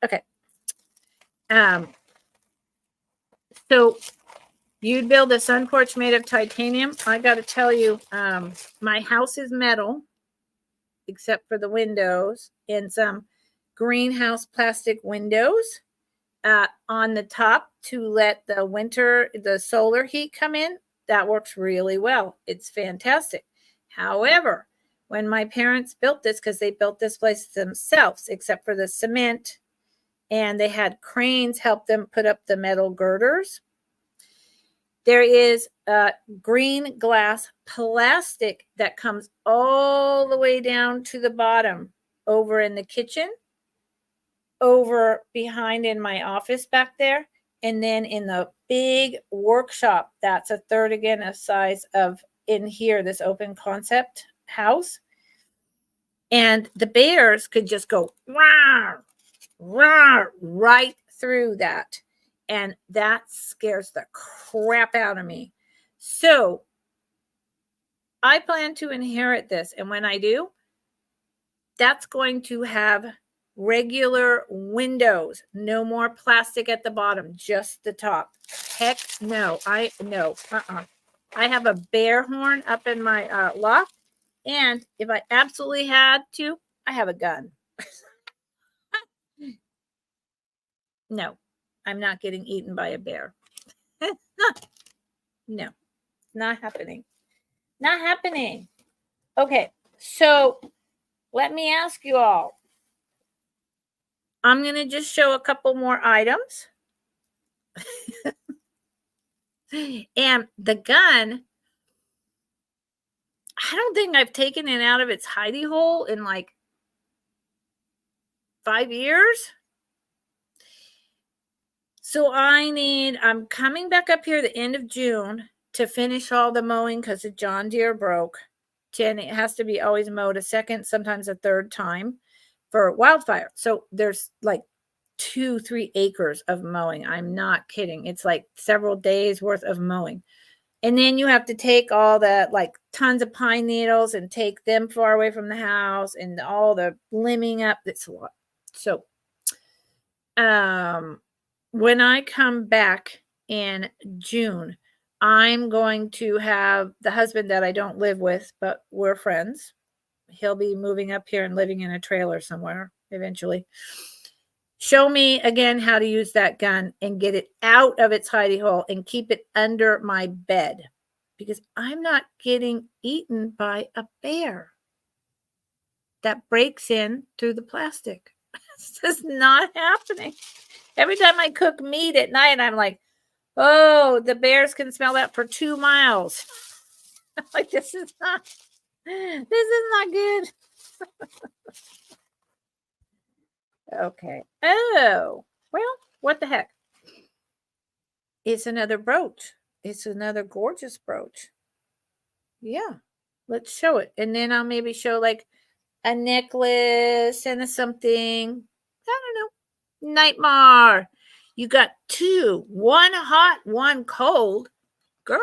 Okay. So you'd build a sun porch made of titanium. I got to tell you, my house is metal, except for the windows and some greenhouse plastic windows on the top to let the solar heat come in. That works really well. It's fantastic. However, when my parents built this, because they built this place themselves, except for the cement, and they had cranes help them put up the metal girders, there is green glass plastic that comes all the way down to the bottom over in the kitchen, over behind in my office back there, and then in the big workshop that's a third again of size of in here, this open concept house. And the bears could just go rah, rah, right through that. And that scares the crap out of me. So I plan to inherit this. And when I do, that's going to have regular windows. No more plastic at the bottom, just the top. Heck no. No. I have a bear horn up in my loft. And if I absolutely had to, I have a gun. No, I'm not getting eaten by a bear. No, not happening. Not happening. Okay, so let me ask you all. I'm going to just show a couple more items. And the gun, I don't think I've taken it out of its hidey hole in like 5 years. So I'm coming back up here the end of June to finish all the mowing because the John Deere broke. And it has to be always mowed a second, sometimes a third time for wildfire. So there's like 2-3 acres of mowing. I'm not kidding. It's like several days worth of mowing. And then you have to take all the like tons of pine needles and take them far away from the house and all the limbing up. That's a lot. So when I come back in June, I'm going to have the husband that I don't live with, but we're friends. He'll be moving up here and living in a trailer somewhere eventually. Show me again how to use that gun and get it out of its hidey hole and keep it under my bed because I'm not getting eaten by a bear that breaks in through the plastic. It's just not happening. Every time I cook meat at night, I'm like, oh, the bears can smell that for 2 miles. I'm like, this is not good. Okay. Oh, well, what the heck? It's another brooch. It's another gorgeous brooch. Yeah. Let's show it. And then I'll maybe show like a necklace and a something. I don't know. Nightmare. You got 2. One hot, one cold. Girl,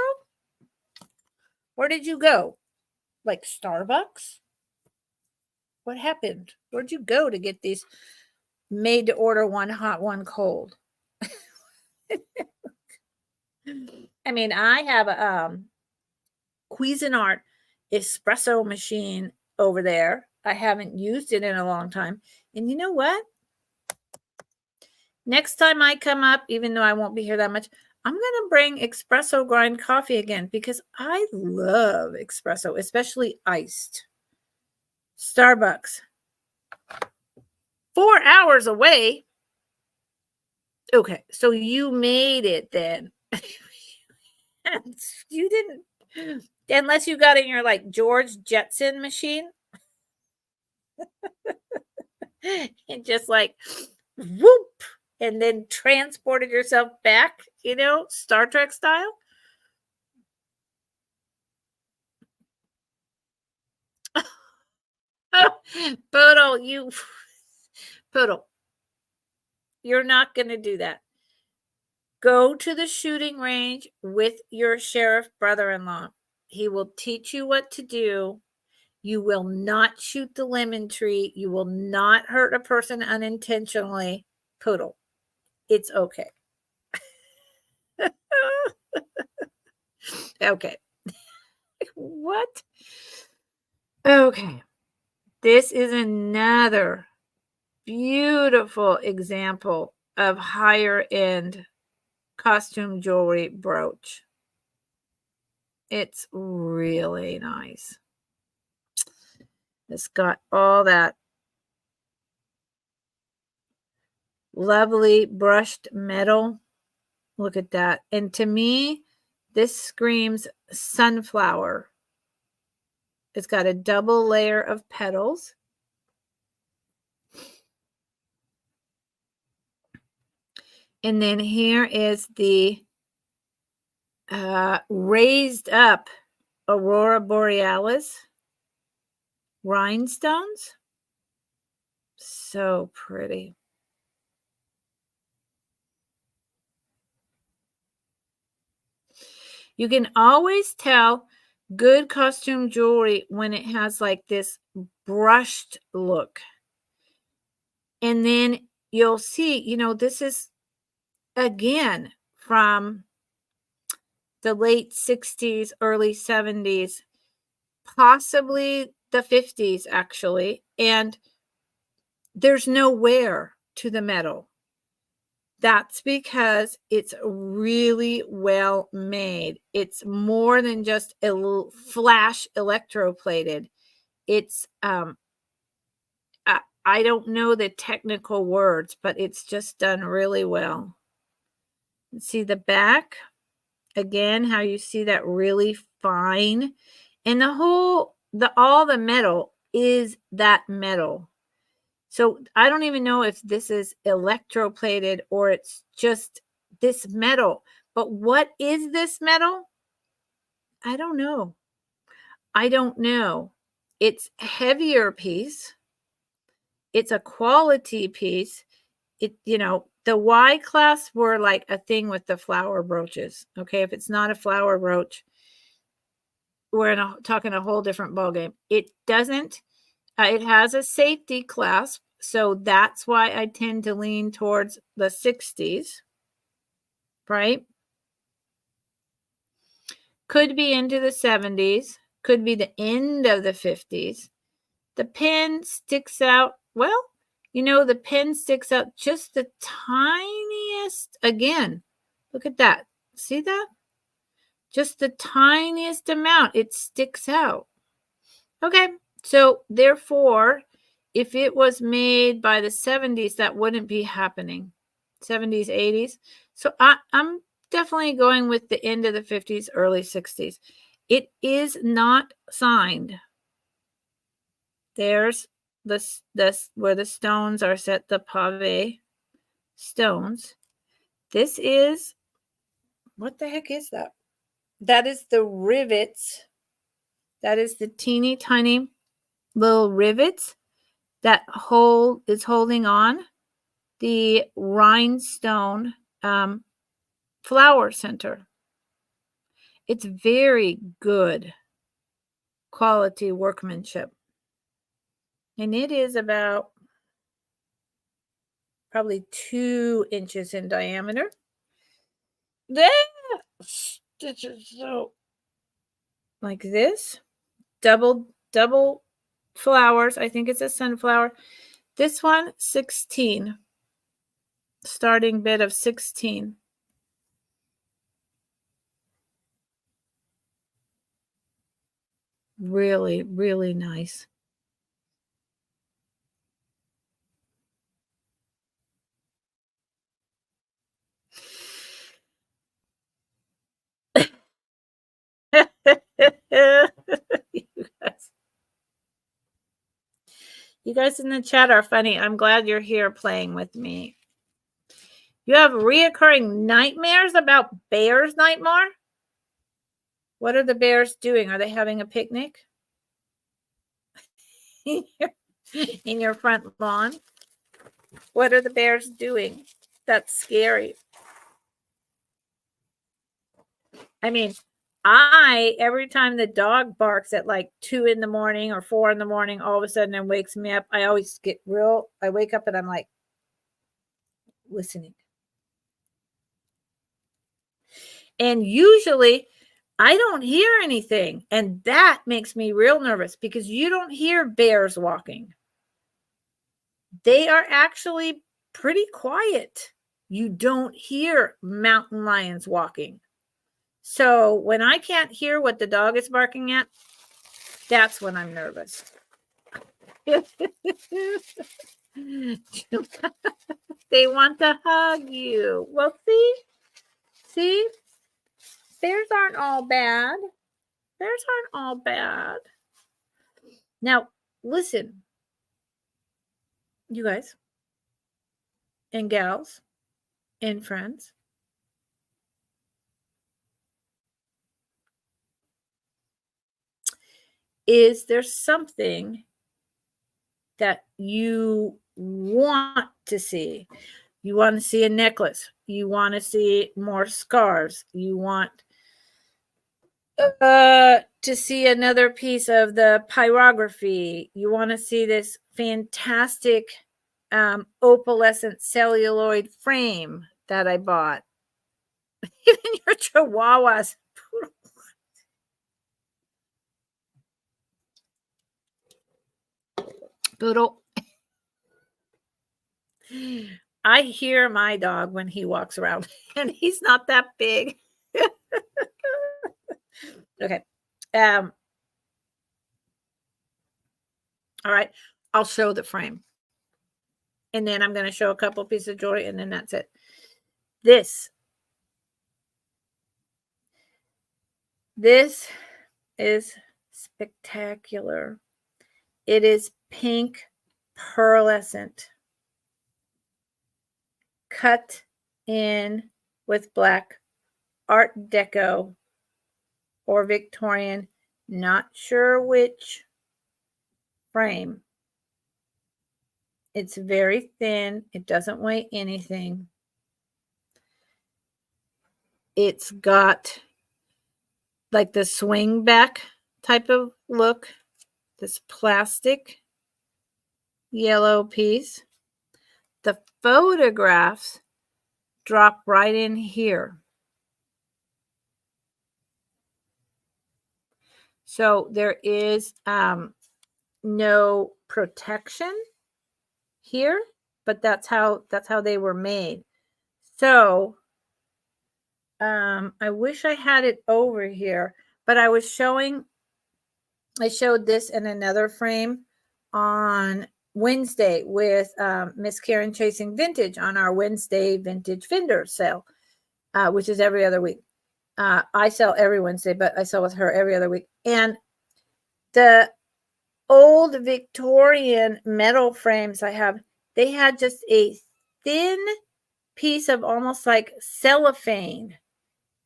where did you go? Like Starbucks? What happened? Where'd you go to get these made to order one hot, one cold? I mean, I have a Cuisinart espresso machine over there. I haven't used it in a long time. And you know what? Next time I come up, even though I won't be here that much, I'm going to bring espresso grind coffee again because I love espresso, especially iced. Starbucks. 4 hours away. Okay, so you made it then. You didn't, unless you got in your like George Jetson machine. And just like whoop, and then transported yourself back, Star Trek style. Poodle, you're not going to do that. Go to the shooting range with your sheriff brother-in-law. He will teach you what to do. You will not shoot the lemon tree. You will not hurt a person unintentionally. Poodle, it's okay. Okay. What? Okay. This is another beautiful example of higher end costume jewelry brooch. It's really nice. It's got all that lovely brushed metal. Look at that. And to me, this screams sunflower. It's got a double layer of petals. And then here is the raised up Aurora Borealis rhinestones. So pretty. You can always tell good costume jewelry when it has like this brushed look. And then you'll see, this is again from the late 60s, early 70s, possibly the 50s, actually. And there's no wear to the metal. That's because it's really well made. It's more than just a flash electroplated. It's I don't know the technical words, but it's just done really well. See the back again, how you see that really fine, and all the metal is that metal. So I don't even know if this is electroplated or it's just this metal. But what is this metal? I don't know. It's a heavier piece. It's a quality piece. The Y class were like a thing with the flower brooches. Okay, if it's not a flower brooch, we're talking a whole different ballgame. It doesn't. It has a safety clasp, so that's why I tend to lean towards the 60s, right? Could be into the 70s, could be the end of the 50s. The pen sticks out, well, the pen sticks out just the tiniest. Again, look at that. See that? Just the tiniest amount. It sticks out. Okay, so therefore, if it was made by the 70s, that wouldn't be happening. 70s, 80s. So I'm definitely going with the end of the 50s, early 60s. It is not signed. There's this where the stones are set, the pave stones. This is, what the heck is that? That is the rivets. That is the teeny tiny little rivets that is holding on the rhinestone flower center. It's very good quality workmanship. And it is about probably 2 inches in diameter. Stitches so like this. Double flowers. I think it's a sunflower. This one, 16. Starting bid of 16. Really, really nice. You guys in the chat are funny. I'm glad you're here playing with me. You have reoccurring nightmares about bears, Nightmare? What are the bears doing? Are they having a picnic? In your front lawn? What are the bears doing? That's scary. I mean, every time the dog barks at like 2 in the morning or 4 in the morning, all of a sudden and wakes me up, I always I wake up and I'm like listening. And usually I don't hear anything. And that makes me real nervous because you don't hear bears walking. They are actually pretty quiet. You don't hear mountain lions walking. So when I can't hear what the dog is barking at, that's when I'm nervous. They want to hug you. Well, see, bears aren't all bad. Bears aren't all bad. Now, listen, you guys and gals and friends. Is there something that you want to see? You want to see a necklace. You want to see more scarves. You want To see another piece of the pyrography, you want to see this fantastic opalescent celluloid frame that I bought. Even your chihuahuas. Poodle. I hear my dog when he walks around, and he's not that big. Okay. All right. I'll show the frame. And then I'm going to show a couple pieces of jewelry, and then that's it. This is spectacular. It is pink pearlescent, cut in with black Art Deco or Victorian, not sure which frame. It's very thin. It doesn't weigh anything. It's got like the swing back type of look. This plastic yellow piece. The photographs drop right in here. So there is no protection here, but that's how they were made. So I wish I had it over here, but I showed this in another frame on Wednesday with Miss Karen Chasing Vintage on our Wednesday Vintage Vendor sale, which is every other week. I sell every Wednesday, but I sell with her every other week. And the old Victorian metal frames I have, they had just a thin piece of almost like cellophane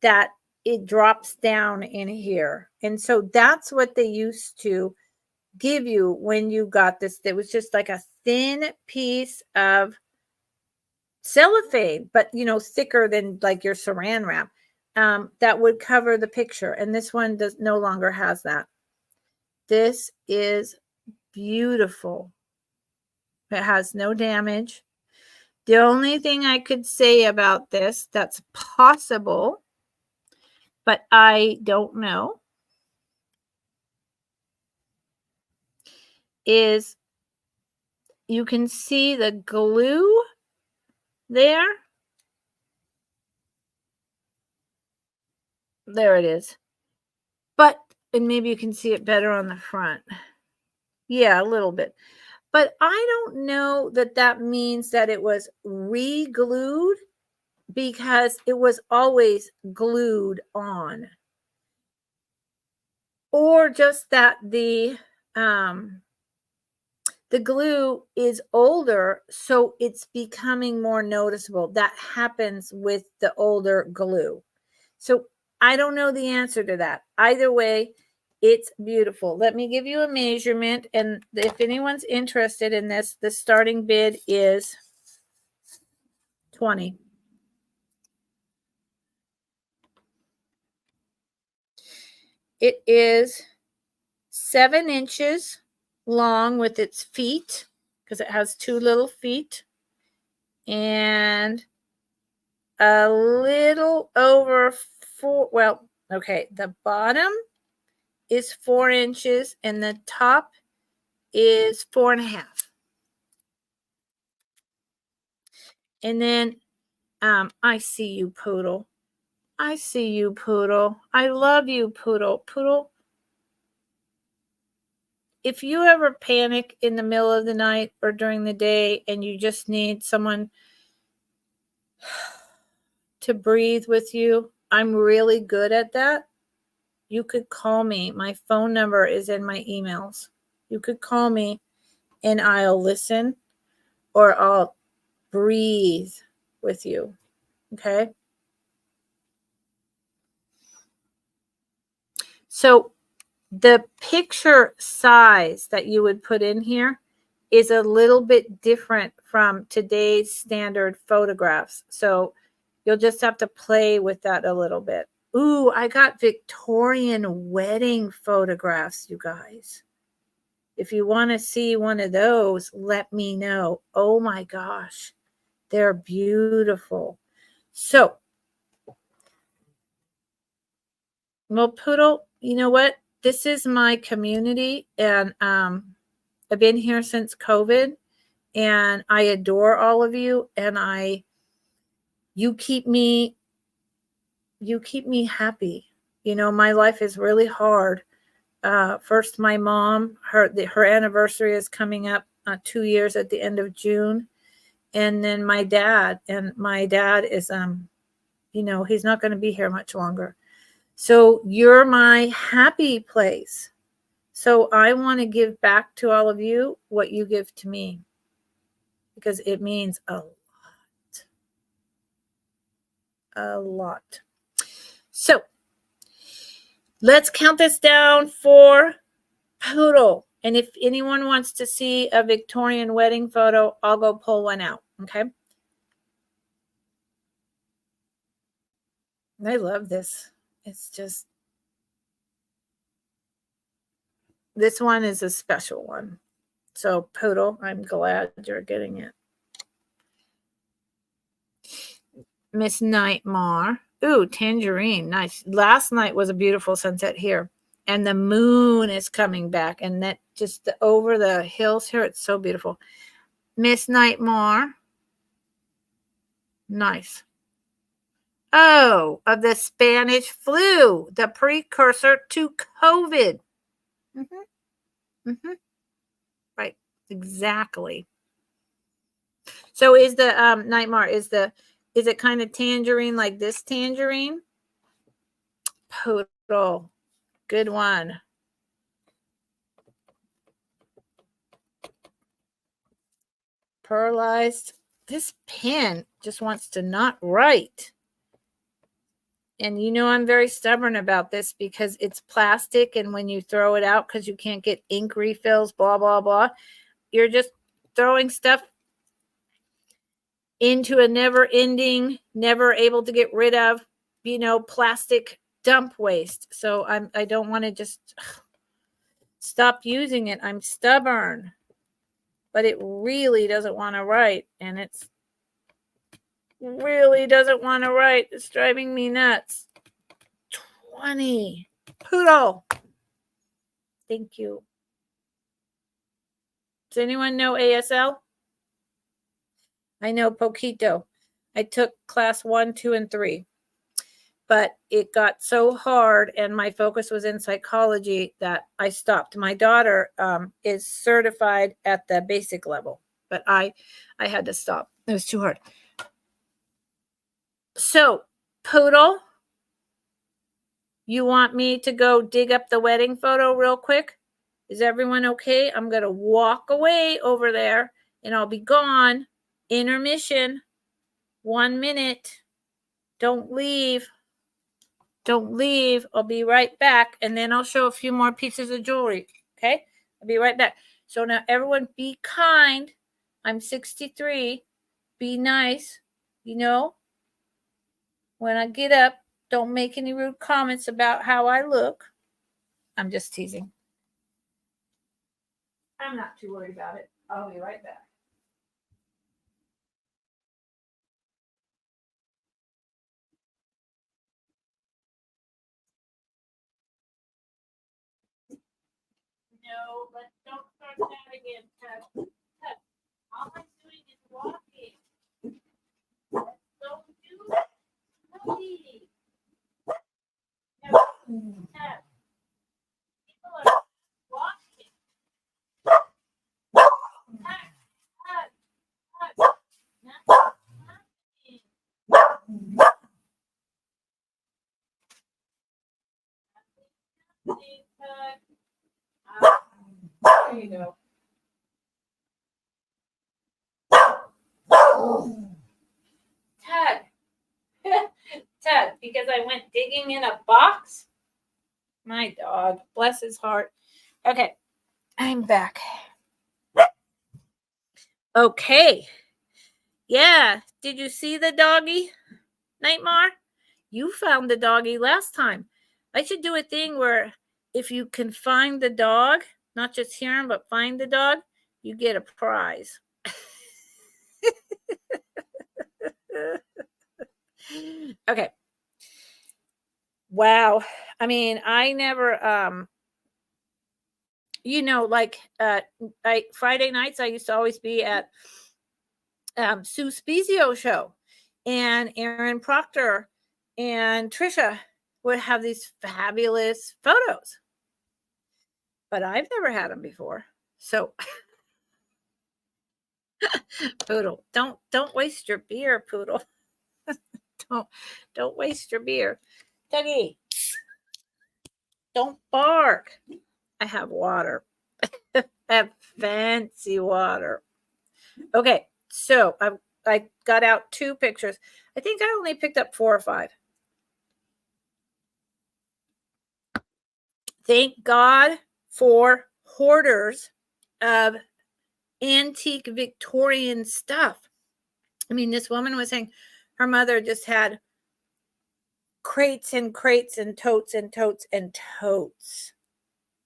that it drops down in here. And so that's what they used to give you when you got this. It was just like a thin piece of cellophane, but thicker than like your saran wrap, that would cover the picture. And this one no longer has that. This is beautiful. It has no damage. The only thing I could say about this that's possible, but I don't know, is you can see the glue there. There it is. And maybe you can see it better on the front. Yeah, a little bit. But I don't know that means that it was re-glued, because it was always glued on. Or just that the glue is older, so it's becoming more noticeable. That happens with the older glue. So I don't know the answer to that. Either way, it's beautiful. Let me give you a measurement. And if anyone's interested in this, the starting bid is $20. It is 7 inches long with its feet, because it has 2 little feet, and a little over 4. Well, okay, the bottom is 4 inches and the top is 4.5. And then I see you, Poodle. I see you, Poodle. I love you, Poodle. Poodle, if you ever panic in the middle of the night or during the day and you just need someone to breathe with you, I'm really good at that. You could call me. My phone number is in my emails. You could call me and I'll listen, or I'll breathe with you. Okay? So the picture size that you would put in here is a little bit different from today's standard photographs. So you'll just have to play with that a little bit. Ooh, I got Victorian wedding photographs, you guys. If you want to see one of those, let me know. Oh my gosh, they're beautiful. So, well, Poodle, you know what? This is my community, and I've been here since COVID, and I adore all of you, and you keep me happy. You know, my life is really hard. First, my mom, her anniversary is coming up 2 years at the end of June. And then my dad is, you know, he's not going to be here much longer. So you're my happy place. So I want to give back to all of you what you give to me, because it means a lot. So let's count this down for Poodle. And if anyone wants to see a Victorian wedding photo, I'll go pull one out. Okay. I love this. It's just, this one is a special one. So Poodle, I'm glad you're getting it. Miss Nightmare. Ooh, tangerine. Nice. Last night was a beautiful sunset here. And the moon is coming back. And that just over the hills here, it's so beautiful. Miss Nightmare. Nice. Oh, of the Spanish flu, the precursor to COVID. Right, exactly. So is the Nightmare, is it kind of tangerine like this tangerine? Poodle, good one. Pearlized. This pen just wants to not write. And you know I'm very stubborn about this because it's plastic, and when you throw it out because you can't get ink refills, blah, blah, blah, you're just throwing stuff into a never-ending, never able to get rid of, you know, plastic dump waste. So I don't want to just stop using it. I'm stubborn. But it really doesn't want to write, and it's really doesn't want to write. It's driving me nuts. 20. Poodle. Thank you. Does anyone know ASL? I know poquito. I took class 1, 2, and 3. But it got so hard, and my focus was in psychology, that I stopped. My daughter is certified at the basic level, but I had to stop. It was too hard. So, Poodle, you want me to go dig up the wedding photo real quick? Is everyone okay? I'm going to walk away over there, and I'll be gone. Intermission. 1 minute. Don't leave. Don't leave. I'll be right back, and then I'll show a few more pieces of jewelry. Okay? I'll be right back. So now everyone be kind. I'm 63. Be nice. You know, when I get up, don't make any rude comments about how I look. I'm just teasing. I'm not too worried about it. I'll be right back. No, but don't start that again, Ted. Ted, all I'm doing is walking. Don't do it. Please. No, Ted. People are walking. Ted, Ted, Ted. Nothing's happening. Nothing, Ted. There you go. Ted. Ted, because I went digging in a box? My dog, bless his heart. Okay, I'm back. Okay. Yeah, did you see the doggy, Nightmare? You found the doggy last time. I should do a thing where if you can find the dog, not just hear him, but find the dog, you get a prize. Okay. Wow. I mean, I never like Friday nights I used to always be at Sue Spezio show, and Aaron Proctor and Trisha would have these fabulous photos, but I've never had them before. So Poodle, don't waste your beer, Poodle. don't waste your beer. Dougie, don't bark. I have water. I have fancy water. Okay, so I got out 2 pictures. I think I only picked up 4 or 5. Thank God for hoarders of antique Victorian stuff. I mean, this woman was saying her mother just had crates and crates and totes and totes and totes.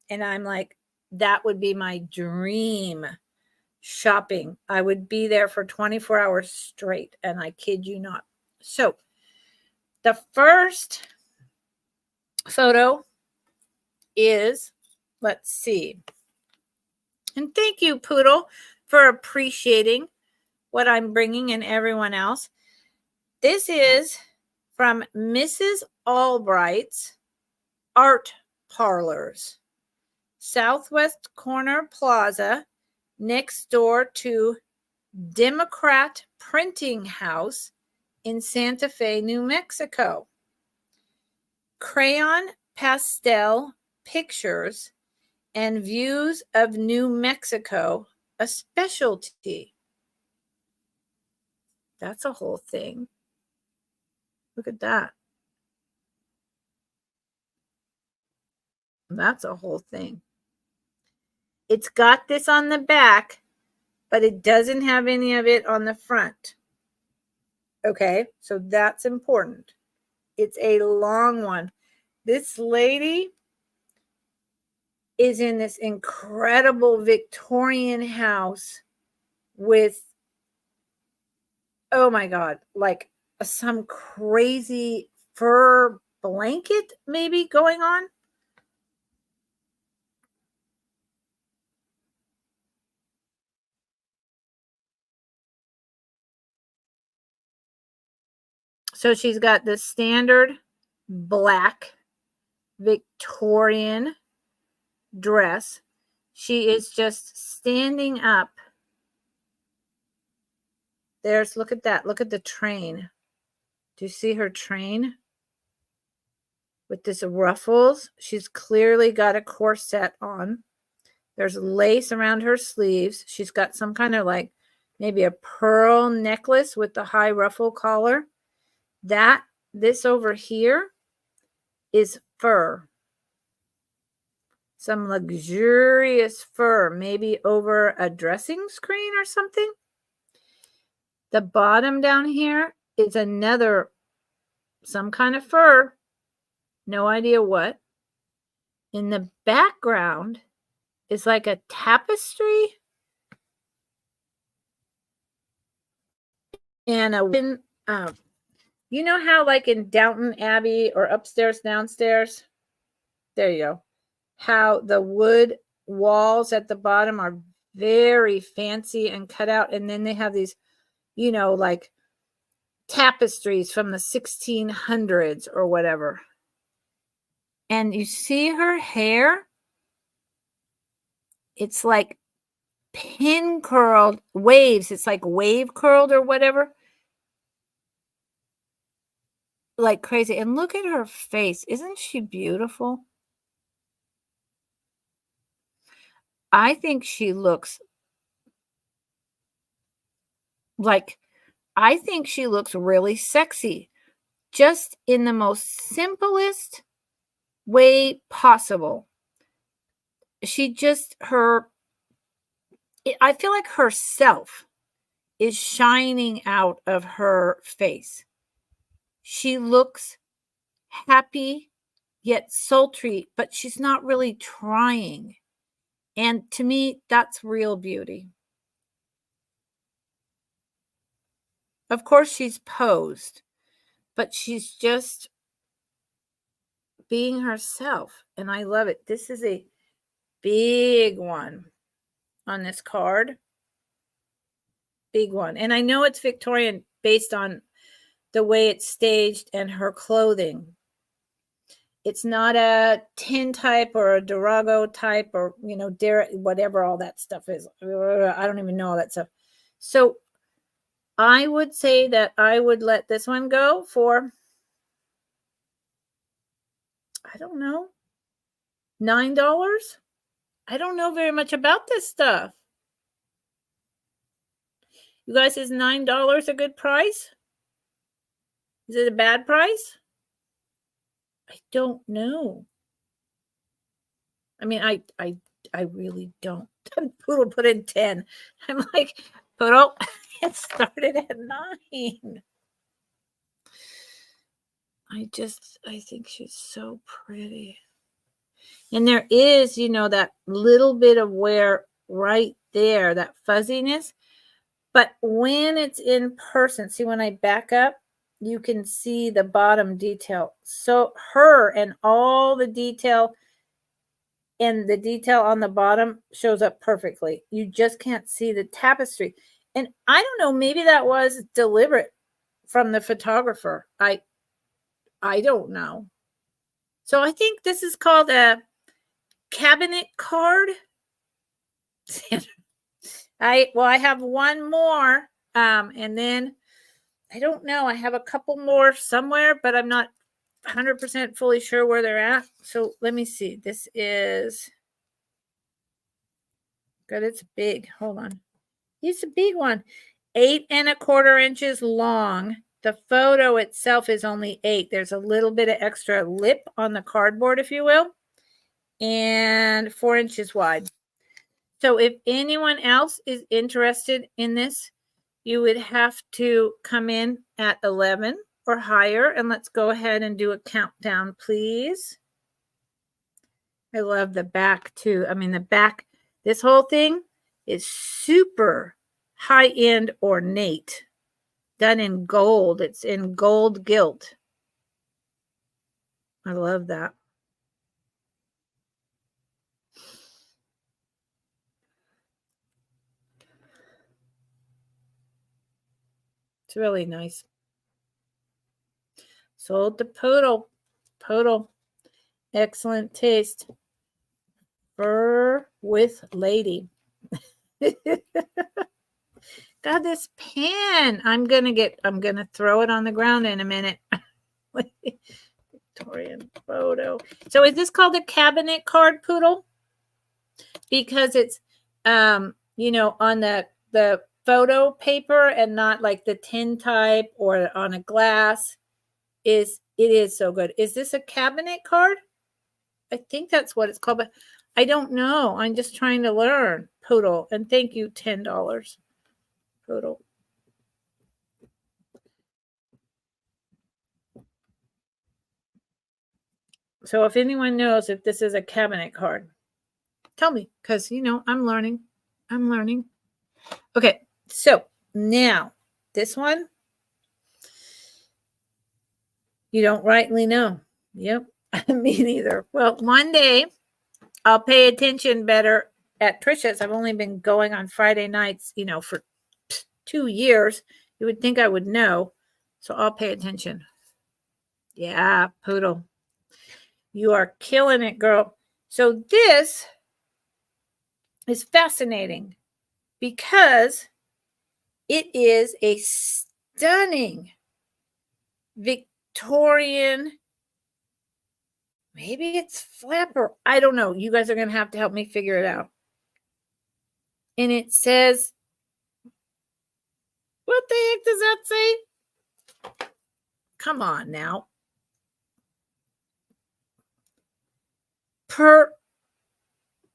And I'm like, that would be my dream shopping. I would be there for 24 hours straight, and I kid you not. So the first photo is, let's see. And thank you, Poodle, for appreciating what I'm bringing and everyone else. This is from Mrs. Albright's Art Parlors, Southwest Corner Plaza, next door to Democrat Printing House in Santa Fe, New Mexico. Crayon pastel pictures and views of New Mexico, a specialty. That's a whole thing. Look at that. That's a whole thing. It's got this on the back, but it doesn't have any of it on the front. Okay, so that's important. It's a long one. This lady is in this incredible Victorian house with, oh my God, like some crazy fur blanket maybe going on. So she's got the standard black Victorian dress. She is just standing up. Look at that. Look at the train. Do you see her train? With this ruffles. She's clearly got a corset on. There's lace around her sleeves. She's got some kind of like maybe a pearl necklace with the high ruffle collar. This over here is fur. Some luxurious fur, maybe over a dressing screen or something. The bottom down here is some kind of fur. No idea what. In the background is like a tapestry and you know how like in Downton Abbey or Upstairs, Downstairs? There you go. How the wood walls at the bottom are very fancy and cut out. And then they have these, like tapestries from the 1600s or whatever. And you see her hair? It's like pin curled waves. It's like wave curled or whatever. Like crazy. And look at her face. Isn't she beautiful? I think she looks really sexy, just in the most simplest way possible. I feel like herself is shining out of her face. She looks happy yet sultry, but she's not really trying. And to me, that's real beauty. Of course, she's posed, but she's just being herself. And I love it. This is a big one on this card. Big one. And I know it's Victorian based on the way it's staged and her clothing. It's not a tin type or a Durago type or, whatever all that stuff is. I don't even know all that stuff. So I would say that I would let this one go for, I don't know, $9. I don't know very much about this stuff. You guys, is $9 a good price? Is it a bad price? I don't know. I mean, I really don't. Poodle put in 10. I'm like, Poodle, it started at 9. I think she's so pretty. And there is, that little bit of wear right there, that fuzziness. But when it's in person, see, when I back up, you can see the bottom detail. So her and all the detail and the detail on the bottom shows up perfectly. You just can't see the tapestry. And I don't know, maybe that was deliberate from the photographer. I don't know. So I think this is called a cabinet card. I have one more. And then I don't know. I have a couple more somewhere, but I'm not 100% fully sure where they're at. So let me see. This is good. It's big. Hold on. It's a big one. 8 1/4 inches long. The photo itself is only 8. There's a little bit of extra lip on the cardboard, if you will, and 4 inches wide. So if anyone else is interested in this, you would have to come in at 11 or higher, and let's go ahead and do a countdown, please. I love the back too. I mean, the back, this whole thing is super high-end ornate, done in gold. It's in gold gilt. I love that. It's really nice. Sold to Poodle. Poodle. Excellent taste. Fur with lady. God, this pen. I'm gonna throw it on the ground in a minute. Victorian photo. So is this called a cabinet card, Poodle? Because it's on the photo paper and not like the tin type or on a glass. It is so good. Is this a cabinet card? I think that's what it's called, but I don't know. I'm just trying to learn, Poodle. And thank you, $10, Poodle. So if anyone knows if this is a cabinet card, tell me, because, I'm learning. I'm learning. Okay, so now this one, you don't rightly know. Yep, me neither. Well, one day I'll pay attention better at Trisha's. I've only been going on Friday nights, for 2 years. You would think I would know, so I'll pay attention. Yeah, Poodle. You are killing it, girl. So this is fascinating because it is a stunning Victorian, maybe it's flapper. I don't know. You guys are going to have to help me figure it out. And it says, what the heck does that say? Come on now.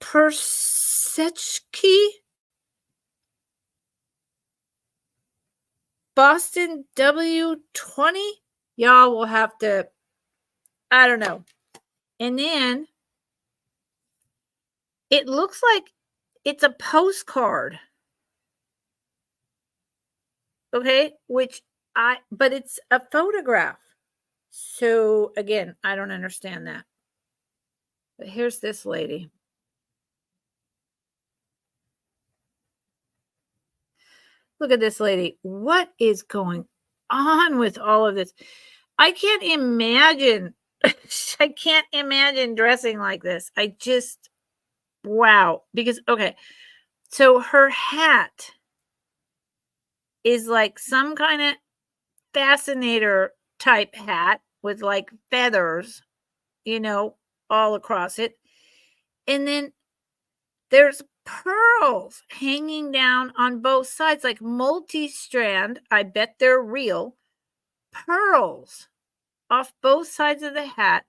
Persechki? Boston W20? Y'all will have to I don't know. And then it looks like it's a postcard. Okay, but it's a photograph. So again, I don't understand that. But here's this lady. Look at this lady. What is going on with all of this? I can't imagine. I can't imagine dressing like this. Wow. Because, okay, so her hat is like some kind of fascinator type hat with like feathers, you know, all across it. And then there's pearls hanging down on both sides, like multi-strand. I bet they're real pearls off both sides of the hat.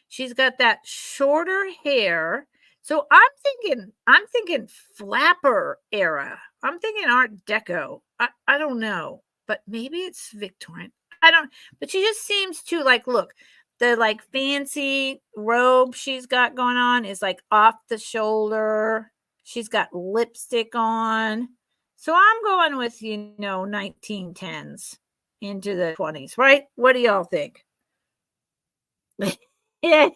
She's got that shorter hair. So I'm thinking flapper era. I'm thinking Art Deco. I don't know, but maybe it's Victorian. I don't, but she just seems to like, look, the like fancy robe she's got going on is like off the shoulder. She's got lipstick on. So I'm going with, 1910s into the 20s, right? What do y'all think? Yeah.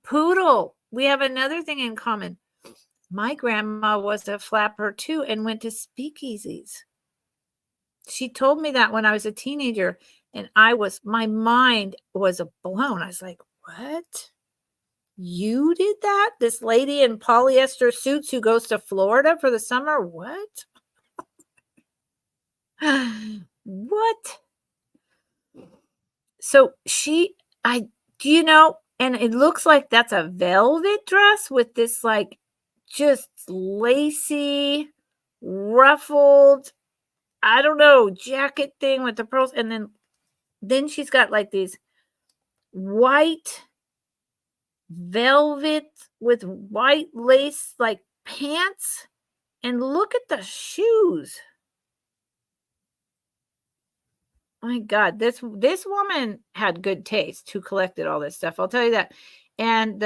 Poodle. We have another thing in common. My grandma was a flapper too and went to speakeasies. She told me that when I was a teenager, and my mind was blown. I was like, what? You did that? This lady in polyester suits who goes to Florida for the summer? What? What? So and it looks like that's a velvet dress with this like just lacy, ruffled, I don't know, jacket thing with the pearls. And then she's got like these white velvet with white lace like pants. And look at the shoes. My God, this woman had good taste who collected all this stuff. I'll tell you that. And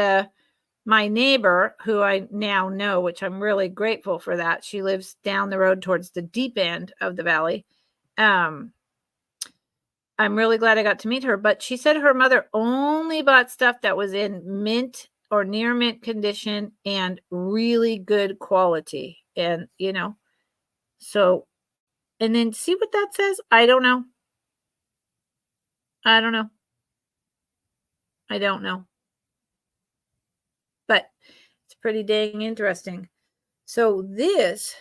my neighbor, who I now know, which I'm really grateful for that, she lives down the road towards the deep end of the valley. I'm really glad I got to meet her. But she said her mother only bought stuff that was in mint or near mint condition and really good quality. And, so, and then see what that says? I don't know. I don't know. I don't know. But it's pretty dang interesting. So this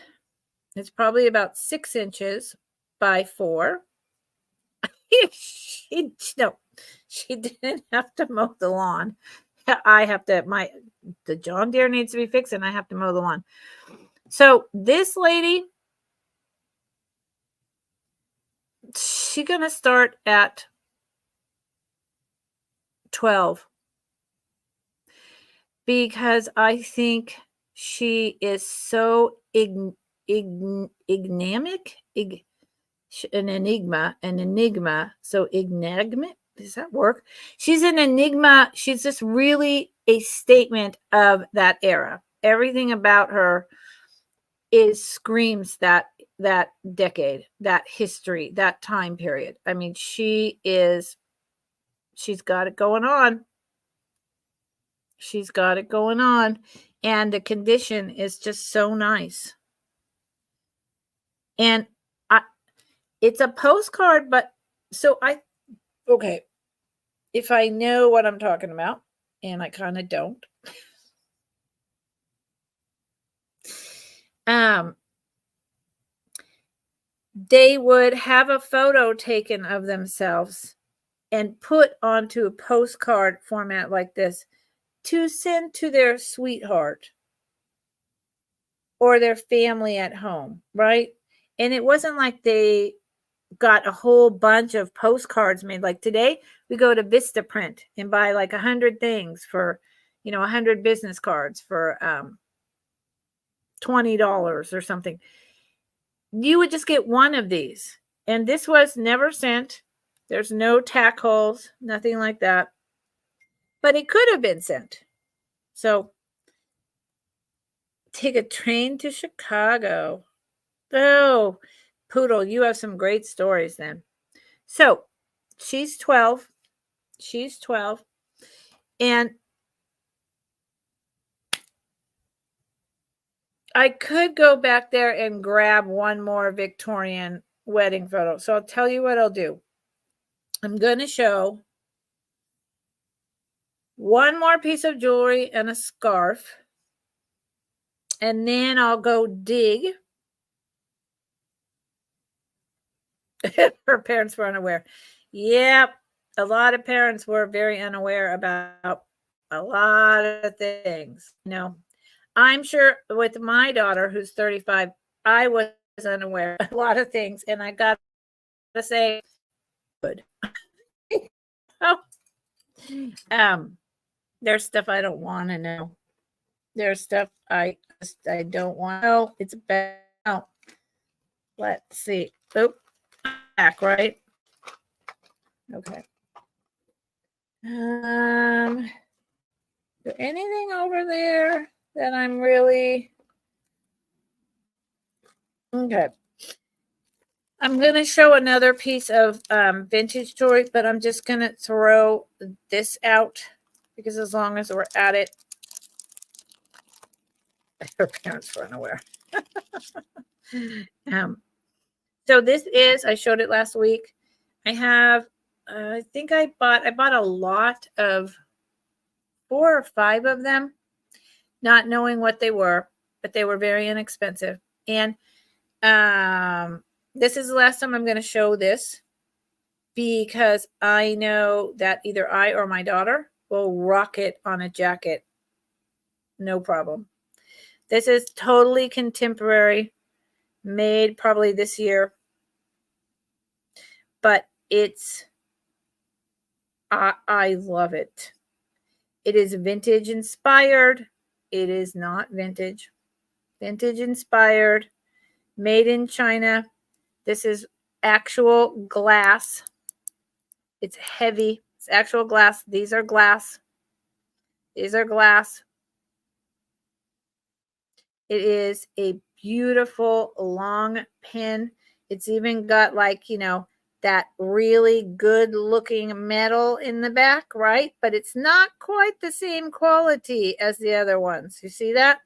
is probably about 6 inches by 4. she didn't have to mow the lawn. The John Deere needs to be fixed and I have to mow the lawn. So this lady, she's going to start at 12 because I think she is so enigma. So enigma, does that work? She's an enigma. She's just really a statement of that era. Everything about her screams that decade, that history, that time period. I mean, she's got it going on. She's got it going on. And the condition is just so nice. And it's a postcard, but okay, if I know what I'm talking about, and I kind of don't. They would have a photo taken of themselves and put onto a postcard format like this to send to their sweetheart or their family at home, right? And it wasn't like they got a whole bunch of postcards made. Like today, we go to Vistaprint and buy like 100 things for, 100 business cards for $20 or something. You would just get one of these. And this was never sent. There's no tack holes, nothing like that. but it could have been sent. So take a train to Chicago. Oh, Poodle, you have some great stories then. So she's 12. She's 12. And I could go back there and grab one more Victorian wedding photo. So I'll tell you what I'll do. I'm going to show one more piece of jewelry and a scarf. And then I'll go dig. Her parents were unaware. Yep. A lot of parents were very unaware about a lot of things. I'm sure with my daughter, who's 35, I was unaware of a lot of things. And I got to say, good. There's stuff I don't want to know. There's stuff I don't want to know. It's bad. Oh, let's see. Oh, back, right? Okay. Is there anything over there that I'm really okay? I'm going to show another piece of vintage jewelry, but I'm just going to throw this out because as long as we're at it, her parents were unaware. So this is, I showed it last week. I have, I think I bought a lot of 4 or 5 of them, not knowing what they were, but they were very inexpensive. And this is the last time I'm going to show this because I know that either I or my daughter will rock it on a jacket. No problem. This is totally contemporary, made probably this year, but I love it. It is vintage inspired. It is not vintage. Vintage inspired, made in China. This is actual glass. It's heavy. It's actual glass. These are glass. These are glass. It is a beautiful long pin. It's even got that really good looking metal in the back, right? But it's not quite the same quality as the other ones. You see that?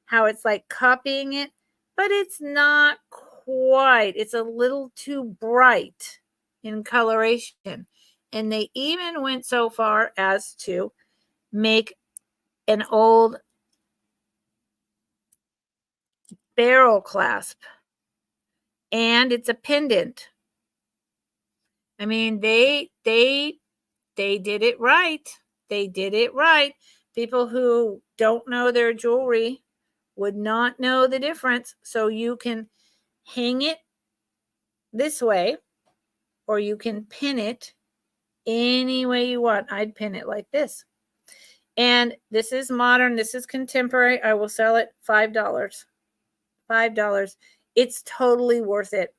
How it's like copying it, but it's not quite. It's a little too bright in coloration. And they even went so far as to make an old barrel clasp. And it's a pendant. I mean, they did it right. They did it right. People who don't know their jewelry would not know the difference. So you can hang it this way, or you can pin it any way you want. I'd pin it like this. And this is modern. This is contemporary. I will sell it $5. $5. It's totally worth it.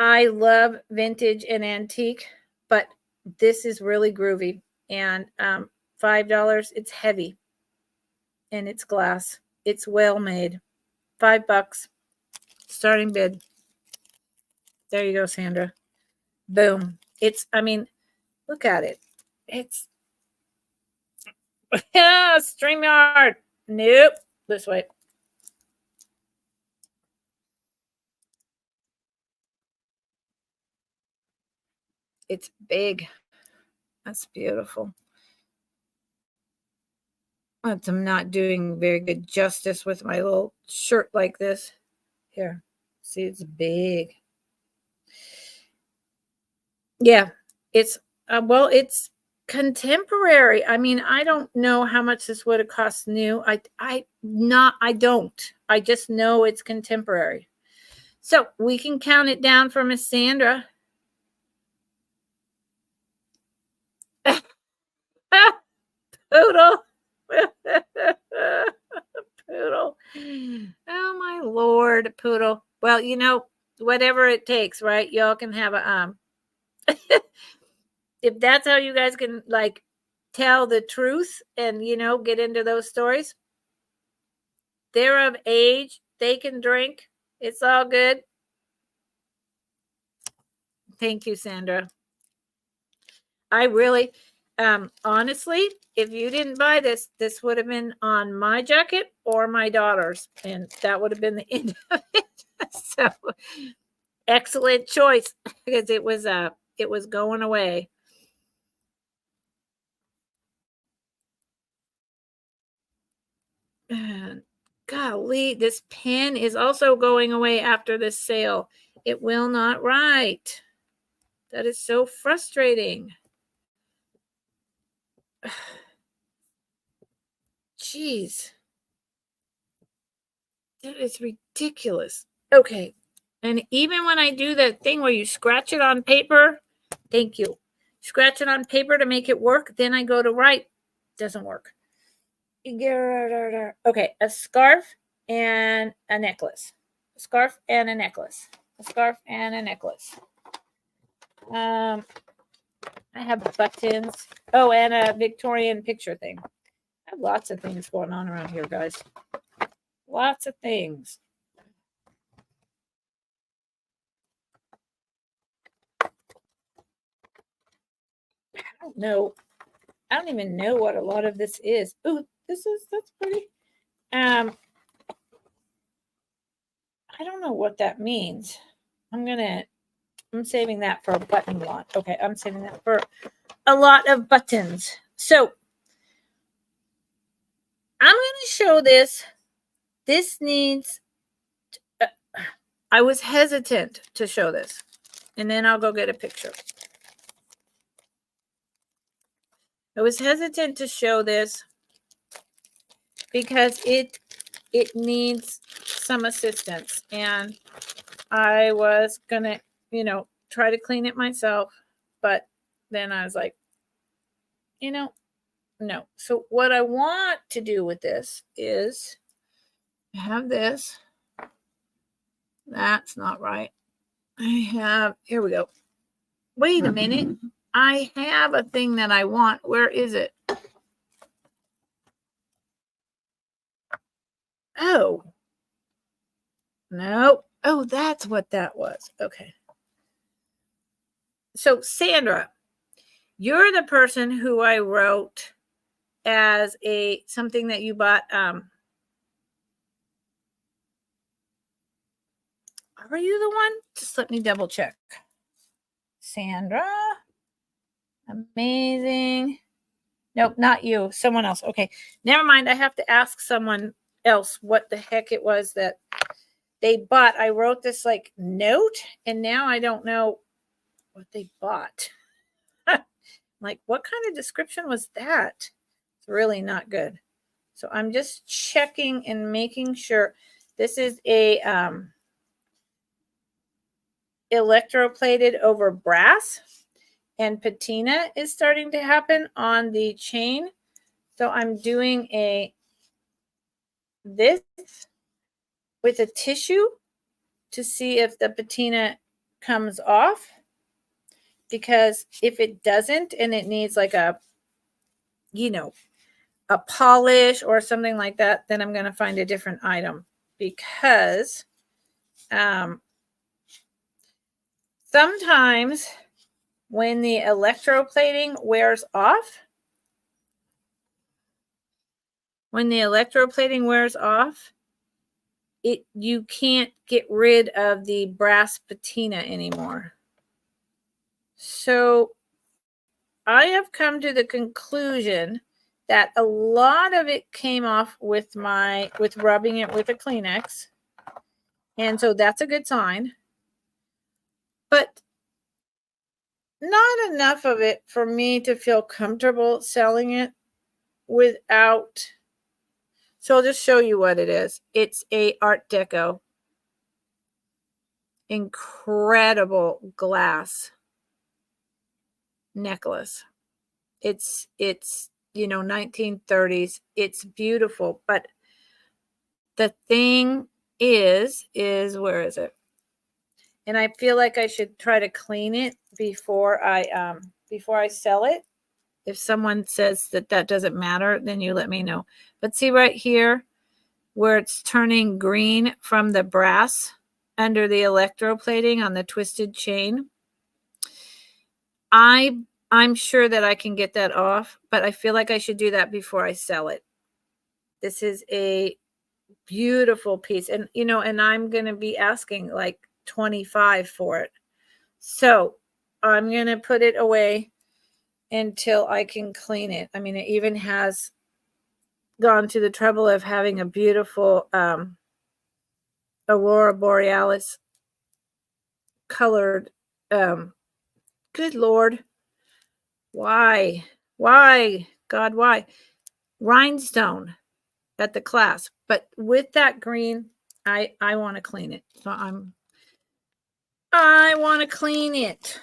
I love vintage and antique, but this is really groovy. And $5, it's heavy. And it's glass. It's well made. $5. Starting bid. There you go, Sandra. Boom. Look at it. It's StreamYard. Nope. This way. It's big. That's beautiful. I'm not doing very good justice with my little shirt like this. Here. See, it's big. Yeah. It's contemporary. I mean, I don't know how much this would have cost new. I don't. I just know it's contemporary. So we can count it down for Miss Sandra. Poodle. Poodle. Oh my Lord, Poodle. Well, whatever it takes, right? Y'all can have a if that's how you guys can like tell the truth and, you know, get into those stories, they're of age, they can drink, it's all good. Thank you, Sandra. I really, honestly, if you didn't buy this, this would have been on my jacket or my daughter's, and that would have been the end of it. So excellent choice, because it was going away. And golly, this pen is also going away after this sale. It will not write. That is so frustrating. Jeez. That is ridiculous. Okay. And even when I do that thing where you scratch it on paper, thank you. Scratch it on paper to make it work, then I go to write. Doesn't work. Okay, a scarf and a necklace. A scarf and a necklace. A scarf and a necklace. I have buttons. Oh, and a Victorian picture thing. I have lots of things going on around here, guys. Lots of things. I don't know. I don't even know what a lot of this is. Oh, that's pretty. I don't know what that means. I'm saving that for a button lot. Okay, I'm saving that for a lot of buttons. So I'm going to show this. This needs, I was hesitant to show this, and then I'll go get a picture. I was hesitant to show this because it needs some assistance, and I was going to, you know, try to clean it myself, but then I was like, you know, no. So what I want to do with this is have this. That's not right. I have, here we go. Wait a minute. I have a thing that I want. Where is it? Oh. No. Oh, that's what that was. Okay. So Sandra, you're the person who I wrote as something that you bought. Are you the one? Just let me double check. Sandra. Amazing. Nope, not you. Someone else. Okay. Never mind. I have to ask someone else what the heck it was that they bought. I wrote this like note, and now I don't know what they bought. Like, what kind of description was that? It's really not good. So I'm just checking and making sure. This is a electroplated over brass, and patina is starting to happen on the chain. So I'm doing this with a tissue to see if the patina comes off, because if it doesn't and it needs like a, you know, a polish or something like that, then I'm going to find a different item, because sometimes when the electroplating wears off, you can't get rid of the brass patina anymore. So I have come to the conclusion that a lot of it came off with rubbing it with a Kleenex. And so that's a good sign. But not enough of it for me to feel comfortable selling it without. So I'll just show you what it is. It's a Art Deco. Incredible glass necklace. It's 1930s. It's beautiful, but the thing is where is it? And I feel like I should try to clean it before I before I sell it. If someone says that that doesn't matter, then you let me know. But see right here where it's turning green from the brass under the electroplating on the twisted chain. I'm sure that I can get that off, but I feel like I should do that before I sell it. This is a beautiful piece. And, you know, and I'm going to be asking like 25 for it. So I'm going to put it away until I can clean it. I mean, it even has gone to the trouble of having a beautiful Aurora Borealis colored. Good Lord. Why? God, why? Rhinestone at the clasp. But with that green, I want to clean it. So I want to clean it.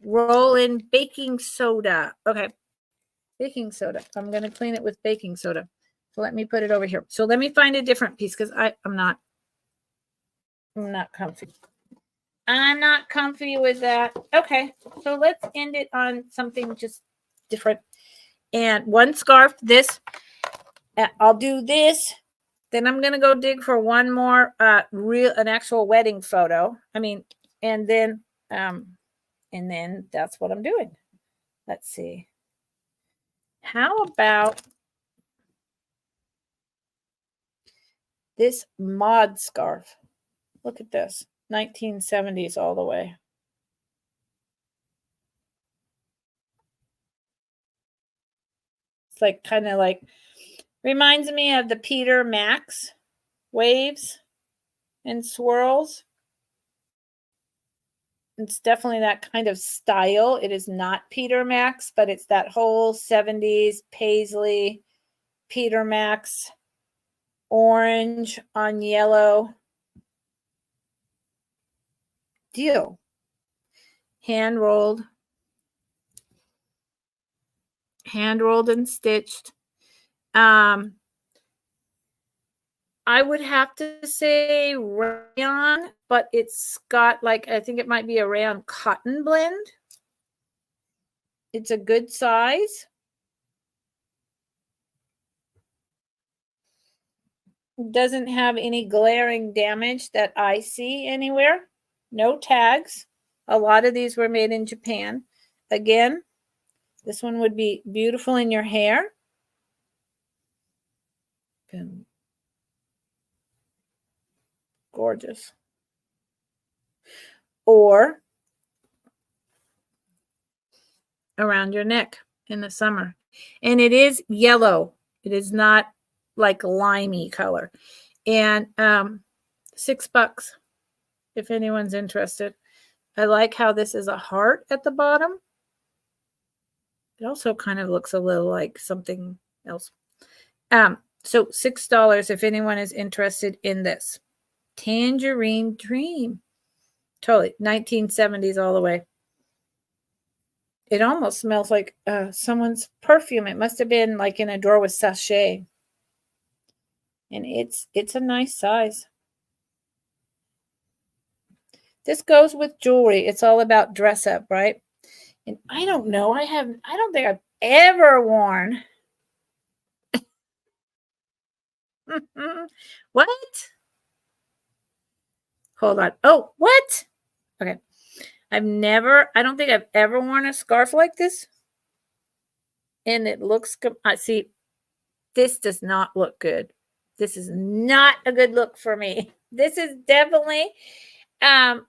Roll in baking soda. Okay. Baking soda. I'm going to clean it with baking soda. So let me put it over here. So let me find a different piece because I'm not comfy. I'm not comfy with that. Okay. So let's end it on something just different. And one scarf, this, I'll do this. Then I'm going to go dig for one more an actual wedding photo. I mean, and then that's what I'm doing. Let's see. How about this mod scarf? Look at this. 1970s all the way. It's like kind of like reminds me of the Peter Max waves and swirls. It's definitely that kind of style. It is not Peter Max, but it's that whole 70s paisley Peter Max orange on yellow deal. Hand rolled and stitched. I would have to say rayon, but it's got like, I think it might be a rayon cotton blend. It's a good size. It doesn't have any glaring damage that I see anywhere. No tags. A lot of these were made in Japan. Again, this one would be beautiful in your hair. Boom. Gorgeous. Or around your neck in the summer. And it is yellow. It is not like limey color. And $6 if anyone's interested. I like how this is a heart at the bottom. It also kind of looks a little like something else. So $6 if anyone is interested in this. Tangerine Dream. Totally. 1970s all the way. It almost smells like someone's perfume. It must have been like in a drawer with sachet. And it's a nice size. This goes with jewelry. It's all about dress up, right? And I don't know. I don't think I've ever worn. What? Hold on. Oh, what? Okay. I don't think I've ever worn a scarf like this. And it looks, see, this does not look good. This is not a good look for me. This is definitely, who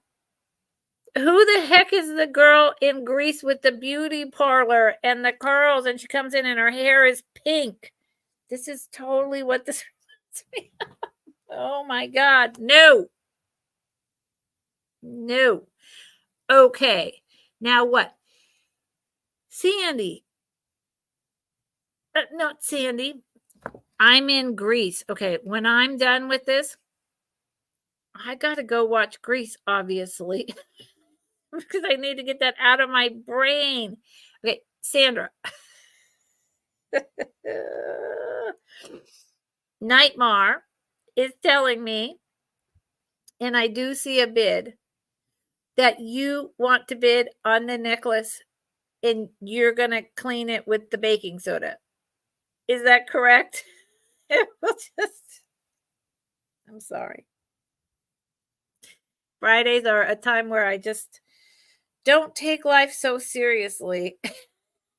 the heck is the girl in Greece with the beauty parlor and the curls and she comes in and her hair is pink? This is totally what this reminds me of. Oh my God. No. Okay. Now what? Sandy. Not Sandy. I'm in Greece. Okay. When I'm done with this, I got to go watch Greece, obviously, because I need to get that out of my brain. Okay. Sandra. Nightmare is telling me, and I do see a bid, that you want to bid on the necklace and you're going to clean it with the baking soda. Is that correct? I'm sorry. Fridays are a time where I just don't take life so seriously.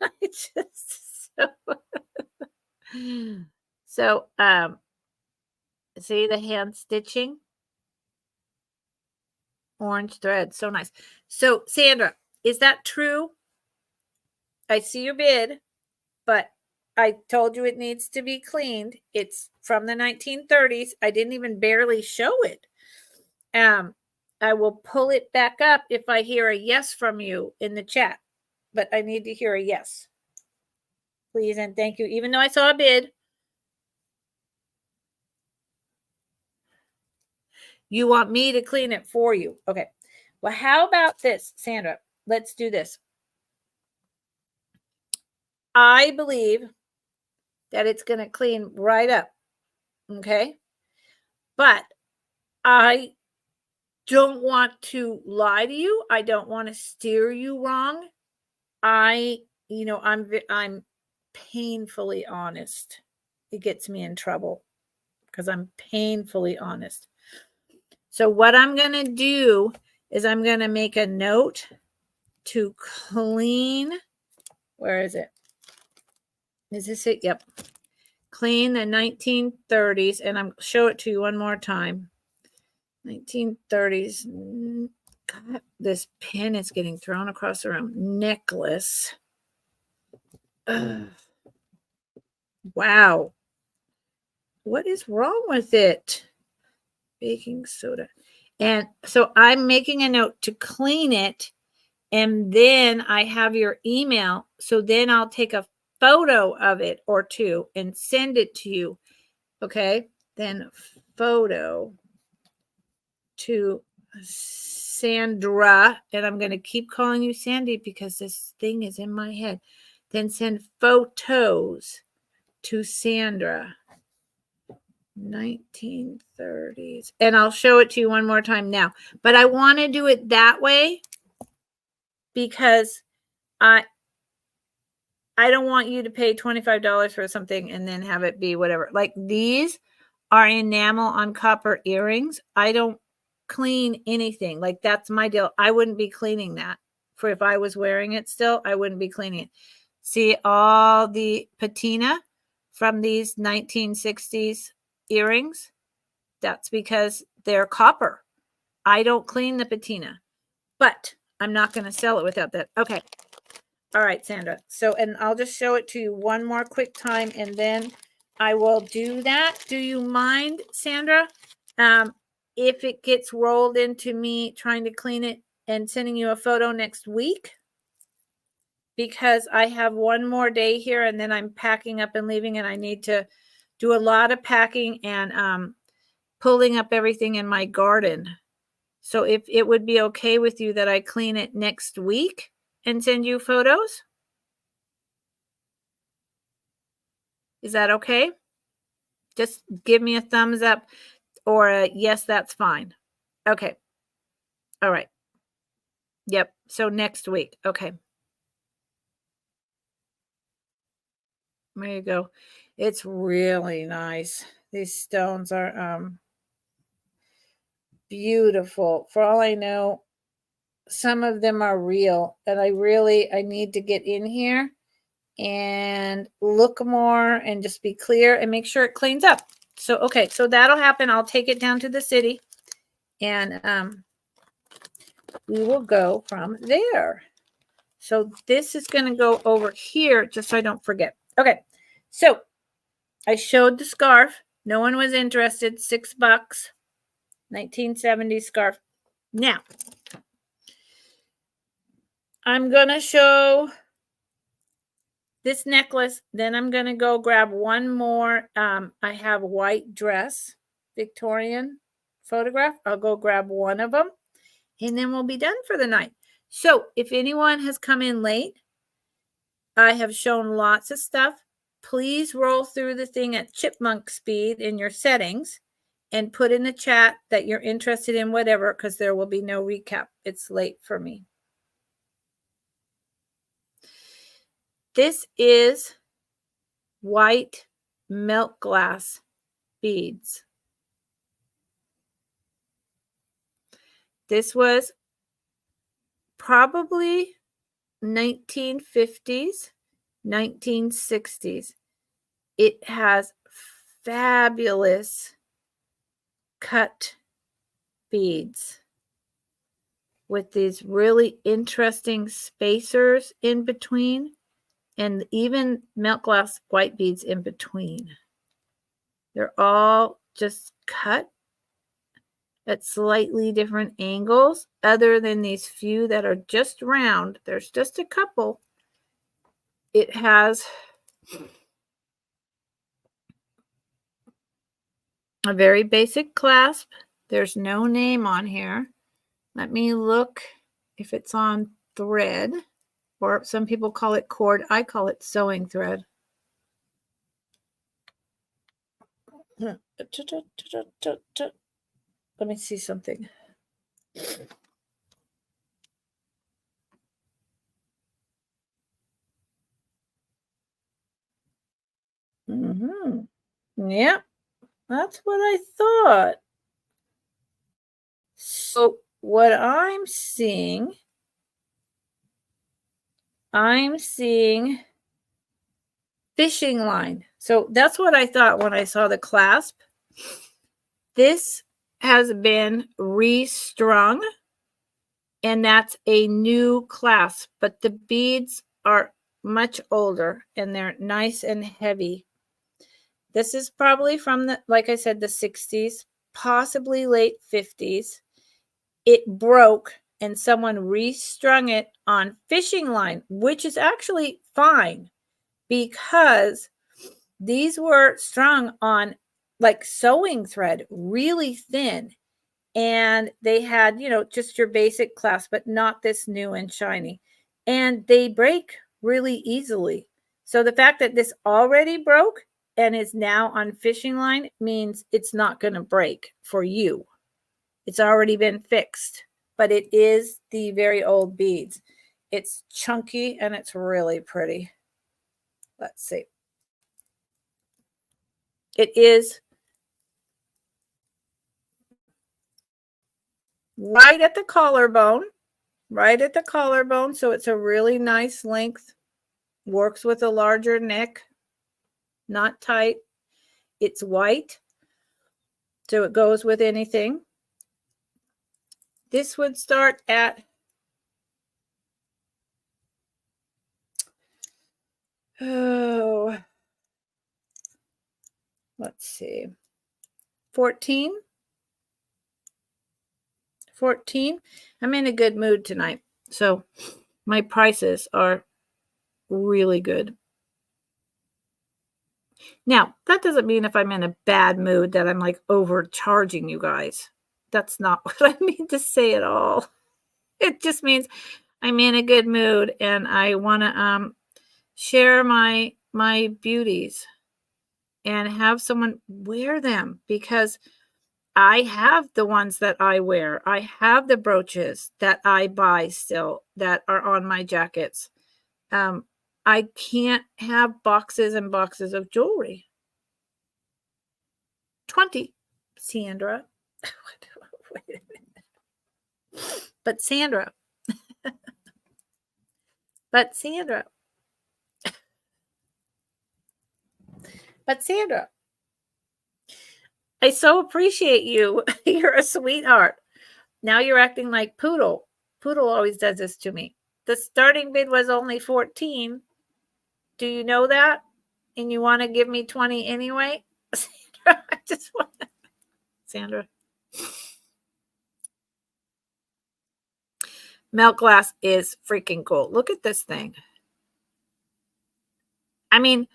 I just so see the hand stitching, orange thread, so nice. So Sandra, is that true? I see your bid, but I told you it needs to be cleaned. It's from the 1930s. I didn't even barely show it. I will pull it back up if I hear a yes from you in the chat, but I need to hear a yes. Please and thank you, even though I saw a bid. You want me to clean it for you. Okay. Well, how about this, Sandra? Let's do this. I believe that it's going to clean right up. Okay. But I don't want to lie to you. I don't want to steer you wrong. I'm painfully honest. It gets me in trouble because I'm painfully honest. So what I'm going to do is I'm going to make a note to clean. Where is it? Is this it? Yep. Clean the 1930s. And I'm show it to you one more time. 1930s. God, this pin is getting thrown across the room. Necklace. Ugh. Wow. What is wrong with it? Baking soda. And so I'm making a note to clean it. And then I have your email. So then I'll take a photo of it or two and send it to you. Okay. Then photo to Sandra. And I'm going to keep calling you Sandy because this thing is in my head. Then send photos to Sandra. 1930s. And I'll show it to you one more time now. But I want to do it that way because I don't want you to pay $25 for something and then have it be whatever. Like these are enamel on copper earrings. I don't clean anything. Like that's my deal. I wouldn't be cleaning that. For if I was wearing it still, I wouldn't be cleaning it. See all the patina from these 1960s earrings? That's because they're copper. I don't clean the patina, but I'm not going to sell it without that. Okay. All right, Sandra. So, and I'll just show it to you one more quick time, and then I will do that. Do you mind, Sandra, if it gets rolled into me trying to clean it and sending you a photo next week? Because I have one more day here, and then I'm packing up and leaving, and I need to do a lot of packing and pulling up everything in my garden. So if it would be okay with you that I clean it next week and send you photos? Is that okay? Just give me a thumbs up or a yes, that's fine. Okay. All right. Yep. So next week. Okay. There you go. It's really nice. These stones are beautiful. For all I know, some of them are real, and I need to get in here and look more and just be clear and make sure it cleans up. So, okay, so that'll happen. I'll take it down to the city and we will go from there. So this is going to go over here just so I don't forget. Okay, so I showed the scarf. No one was interested. $6, 1970 scarf. Now, I'm going to show this necklace. Then I'm going to go grab one more. I have a white dress, Victorian photograph. I'll go grab one of them, and then we'll be done for the night. So if anyone has come in late, I have shown lots of stuff. Please roll through the thing at chipmunk speed in your settings, and put in the chat that you're interested in whatever, because there will be no recap. It's late for me. This is white milk glass beads. This was probably 1950s, 1960s. It has fabulous cut beads with these really interesting spacers in between, and even milk glass white beads in between. They're all just cut at slightly different angles, other than these few that are just round. There's just a couple. It has a very basic clasp. There's no name on here. Let me look if it's on thread, or some people call it cord. I call it sewing thread. Let me see something. Yep, that's what I thought. So what I'm seeing fishing line. So that's what I thought when I saw the clasp. This has been restrung, and that's a new clasp, but the beads are much older and they're nice and heavy. This is probably from the, like I said, the 60s, possibly late 50s. It broke and someone restrung it on fishing line, which is actually fine because these were strung on like sewing thread, really thin. And they had, just your basic clasp, but not this new and shiny. And they break really easily. So the fact that this already broke and is now on fishing line means it's not going to break for you. It's already been fixed, but it is the very old beads. It's chunky and it's really pretty. Let's see. It is right at the collarbone, So it's a really nice length. Works with a larger neck, not tight. It's white, so it goes with anything. This would start at let's see, 14. I'm in a good mood tonight, so my prices are really good. Now, that doesn't mean if I'm in a bad mood that I'm like overcharging you guys. That's not what I mean to say at all. It just means I'm in a good mood and I want to share my beauties and have someone wear them, because I have the ones that I wear. I have the brooches that I buy still that are on my jackets. I can't have boxes and boxes of jewelry. 20, Sandra. Wait a minute. But Sandra, I so appreciate you. You're a sweetheart. Now you're acting like Poodle. Poodle always does this to me. The starting bid was only 14. Do you know that? And you want to give me 20 anyway? Sandra, I just want to. Sandra. Milk glass is freaking cool. Look at this thing. I mean,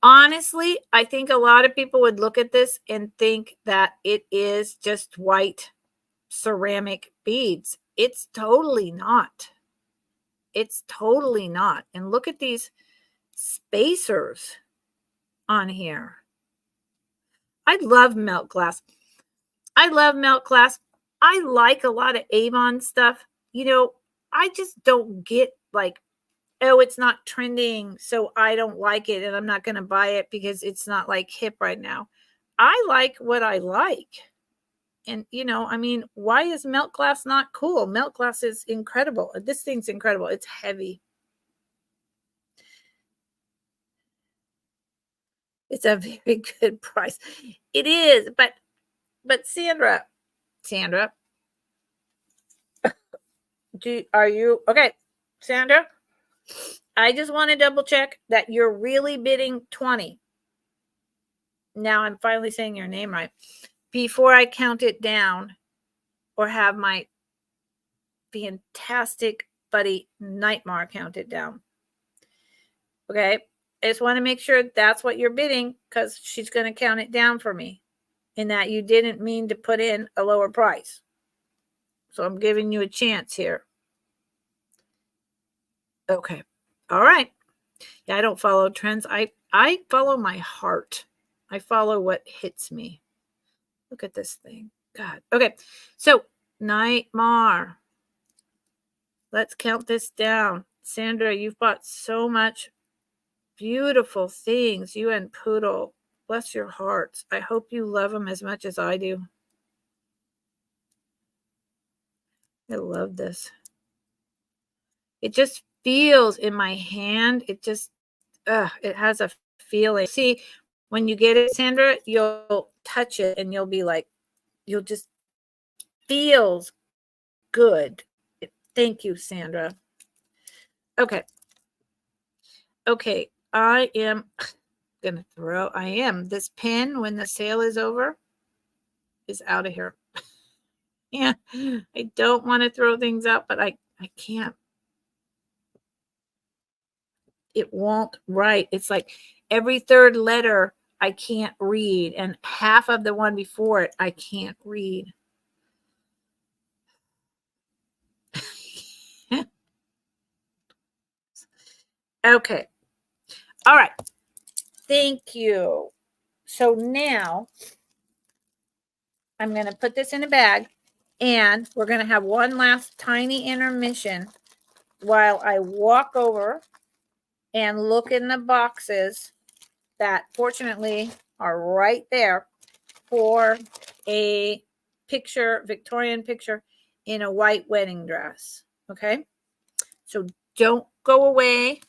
honestly, I think a lot of people would look at this and think that it is just white ceramic beads. It's totally not. It's totally not. And look at these spacers on here. I love milk glass. I love Melt Glass. I like a lot of Avon stuff. I just don't get like, oh, it's not trending, so I don't like it and I'm not going to buy it because it's not like hip right now. I like what I like. And, why is Melt Glass not cool? Melt Glass is incredible. This thing's incredible. It's heavy. It's a very good price. It is, but Sandra, are you okay? Sandra, I just want to double check that you're really bidding 20. Now I'm finally saying your name right. Before I count it down or have my fantastic buddy Nightmare count it down. Okay. I just want to make sure that's what you're bidding because she's going to count it down for me and that you didn't mean to put in a lower price. So I'm giving you a chance here. Okay. All right. Yeah, I don't follow trends. I follow my heart. I follow what hits me. Look at this thing. God. Okay. So Nightmare. Let's count this down. Sandra, you've bought so much beautiful things. You and Poodle. Bless your hearts. I hope you love them as much as I do. I love this. It just feels in my hand. It just, it has a feeling. See, when you get it, Sandra, you'll touch it and you'll be like, you'll just feels good. Thank you, Sandra. Okay. Okay. I am going to throw, this pin when the sale is over is out of here. Yeah. I don't want to throw things out, but I can't. It won't write. It's like every third letter I can't read, and half of the one before it I can't read. Okay. All right. Thank you. So now I'm going to put this in a bag, and we're going to have one last tiny intermission while I walk over and look in the boxes that fortunately are right there for a picture, Victorian picture in a white wedding dress. Okay. So don't go away.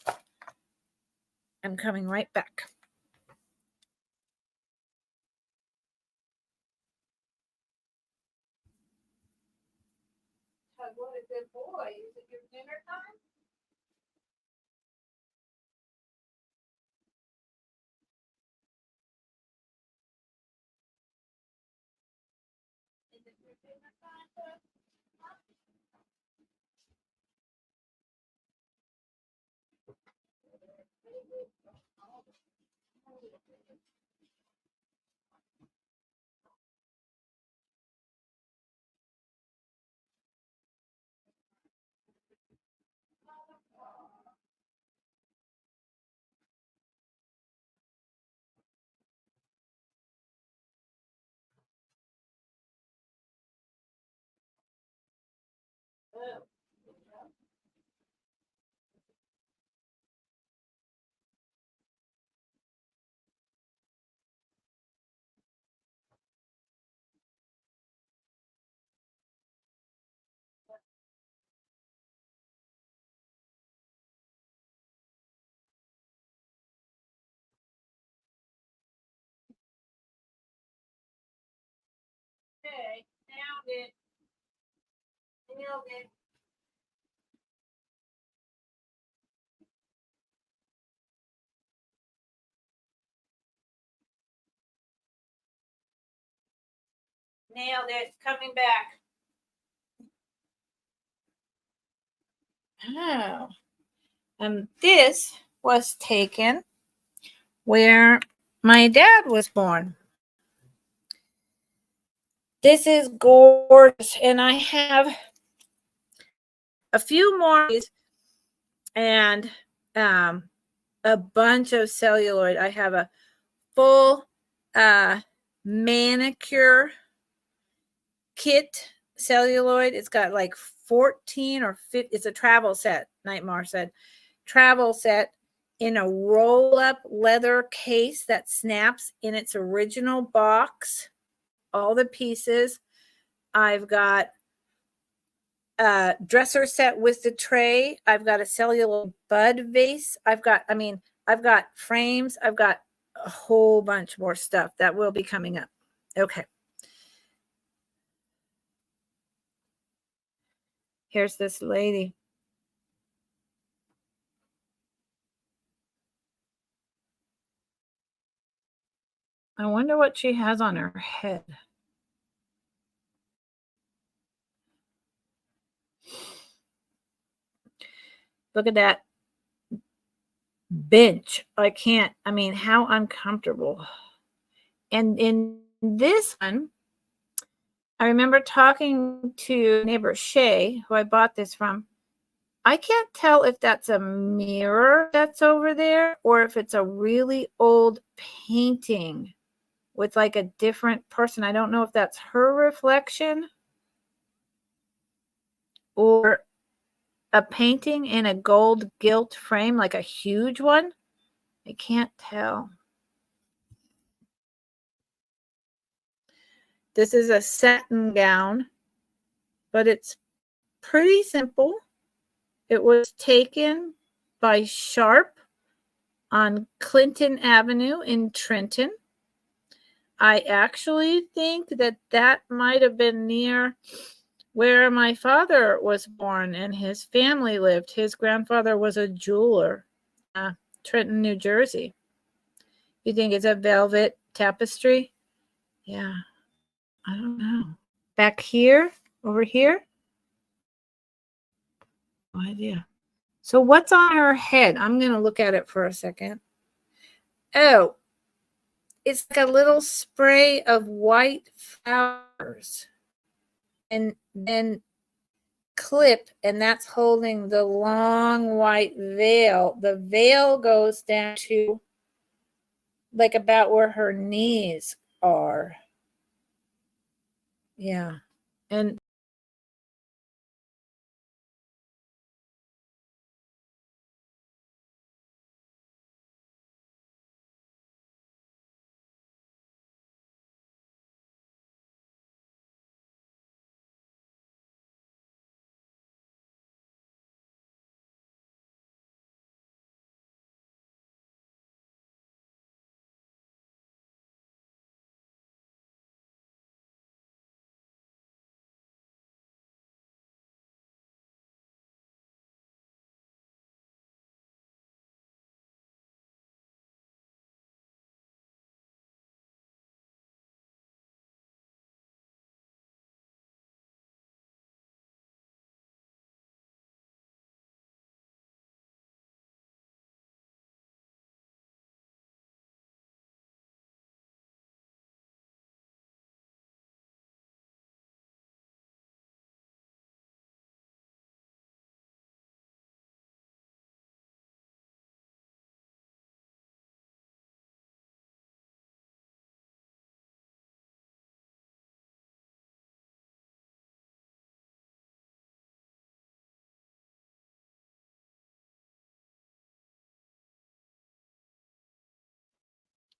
I'm coming right back. What a good boy. Is it your dinner time? Is it your dinner time? Okay, nailed it. Nailed it. Nailed it. Coming back. Oh. This was taken where my dad was born. This is gorgeous, and I have a few more and a bunch of celluloid. I have a full manicure kit celluloid. It's got like 14 or 15. It's a travel set, Nightmare said. Travel set in a roll-up leather case that snaps in its original box. All the pieces. I've got a dresser set with the tray. I've got a celluloid bud vase. I've got frames. I've got a whole bunch more stuff that will be coming up. Okay. Here's this lady. I wonder what she has on her head. Look at that bench. I mean, how uncomfortable. And in this one, I remember talking to neighbor Shay, who I bought this from. I can't tell if that's a mirror that's over there or if it's a really old painting with like a different person. I don't know if that's her reflection or a painting in a gold gilt frame, like a huge one. I can't tell. This is a satin gown, but it's pretty simple. It was taken by Sharp on Clinton Avenue in Trenton. I actually think that might have been near where my father was born and his family lived. His grandfather was a jeweler, Trenton, New Jersey. You think it's a velvet tapestry? Yeah, I don't know. Back here, over here? No idea. So what's on her head? I'm going to look at it for a second. Oh, it's like a little spray of white flowers. And then clip, and that's holding the long white veil. The veil goes down to like about where her knees are. Yeah. And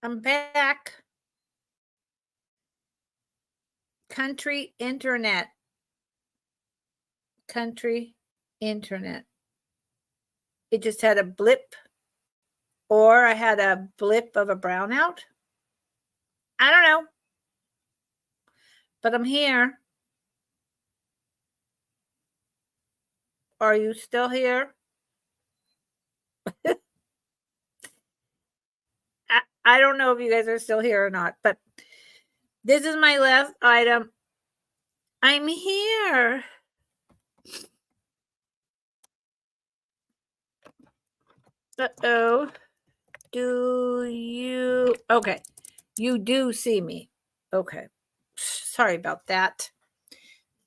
I'm back. Country internet. Country internet. It just had a blip, or I had a blip of a brownout. I don't know. But I'm here. Are you still here? I don't know if you guys are still here or not, but this is my last item. I'm here. Uh-oh. Do you? Okay. You do see me. Okay. Sorry about that.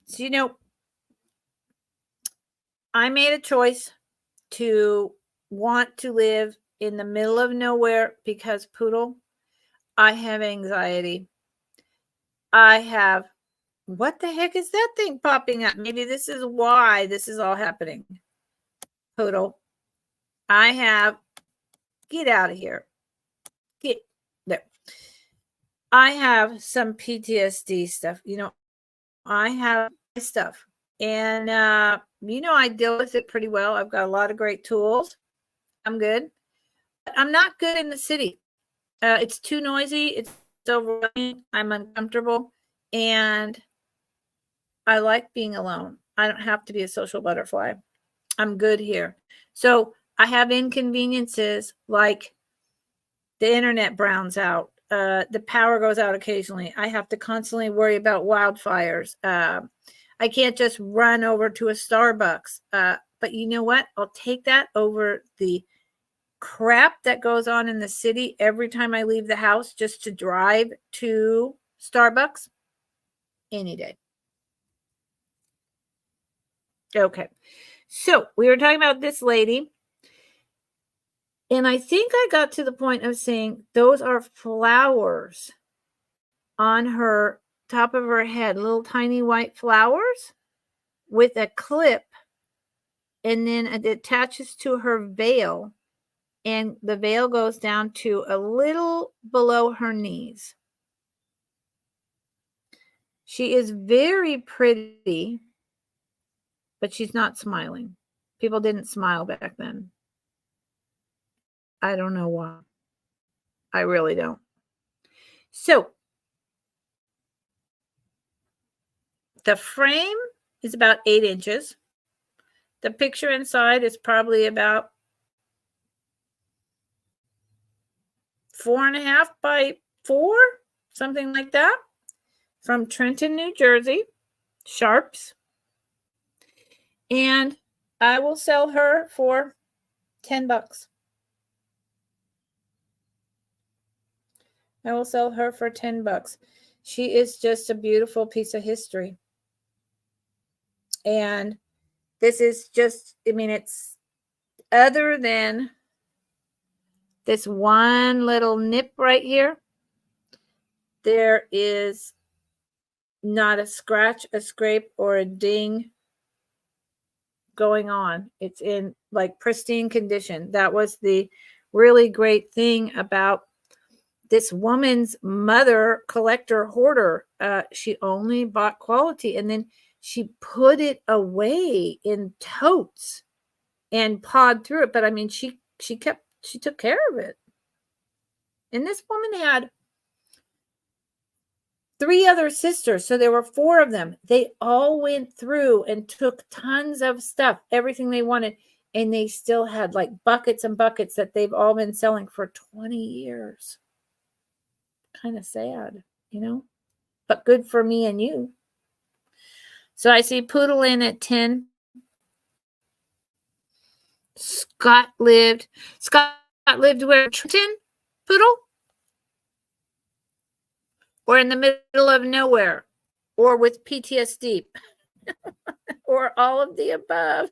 So, I made a choice to want to live in the middle of nowhere because, Poodle, I have anxiety. I have What the heck is that thing popping up? Maybe this is why this is all happening. Poodle, I have, get out of here. Get there. I have some PTSD stuff. You know, I have stuff. And, you know, I deal with it pretty well. I've got a lot of great tools. I'm good. But I'm not good in the city. It's too noisy. It's overwhelming. I'm uncomfortable. And I like being alone. I don't have to be a social butterfly. I'm good here. So I have inconveniences like the internet browns out. The power goes out occasionally. I have to constantly worry about wildfires. I can't just run over to a Starbucks. But you know what? I'll take that over the crap that goes on in the city every time I leave the house just to drive to Starbucks any day. Okay. So we were talking about this lady. And I think I got to the point of saying those are flowers on her top of her head, little tiny white flowers with a clip. And then it attaches to her veil. And the veil goes down to a little below her knees. She is very pretty, but she's not smiling. People didn't smile back then. I don't know why. I really don't. So the frame is about 8 inches. The picture inside is probably about 4.5 by 4, something like that. From Trenton, New Jersey, Sharps. And I will sell her for $10. I will sell her for $10. She is just a beautiful piece of history. And this is just, I mean, it's other than this one little nip right here, there is not a scratch, a scrape, or a ding going on. It's in like pristine condition. That was the really great thing about this woman's mother, collector, hoarder. She only bought quality, and then she put it away in totes and pawed through it. But I mean, she took care of it. And this woman had 3 other sisters, so there were 4 of them. They all went through and took tons of stuff, everything they wanted, and they still had like buckets and buckets that they've all been selling for 20 years. Kind of sad, you know, but good for me and you. So I see Poodle in at 10. Scott lived where? Trenton, Poodle? Or in the middle of nowhere? Or with PTSD? Or all of the above?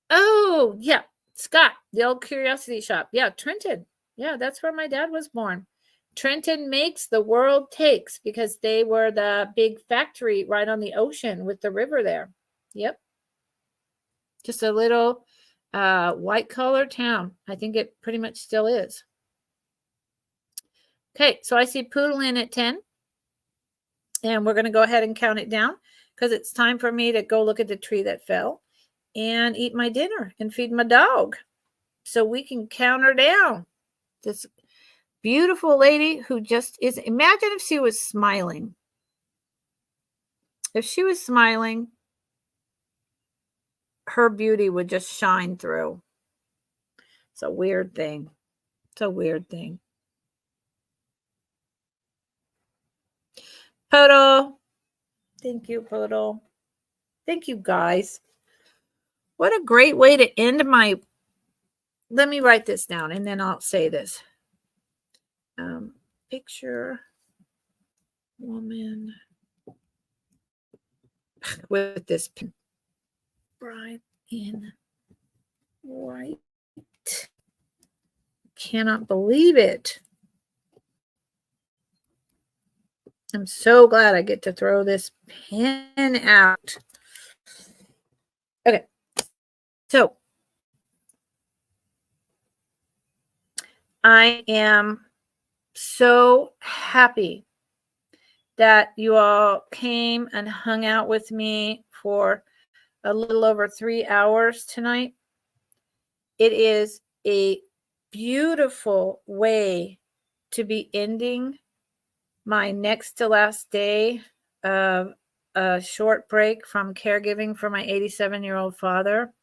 Oh, yeah. Scott, the old curiosity shop. Yeah, Trenton. Yeah, that's where my dad was born. Trenton makes, the world takes, because they were the big factory right on the ocean with the river there. Yep. Just a little white collar town. I think it pretty much still is. Okay, so I see Poodle in at 10. And we're going to go ahead and count it down because it's time for me to go look at the tree that fell and eat my dinner and feed my dog. So we can count her down. This beautiful lady who just is, imagine if she was smiling. If she was smiling, her beauty would just shine through. It's a weird thing. It's a weird thing. Poodle. Thank you, Poodle. Thank you, guys. What a great way to end my... Let me write this down and then I'll say this. Picture woman with this pin. Bride in white. Cannot believe it. I'm so glad I get to throw this pen out. Okay. So I am so happy that you all came and hung out with me for a little over 3 hours tonight. It is a beautiful way to be ending my next to last day of a short break from caregiving for my 87-year-old father.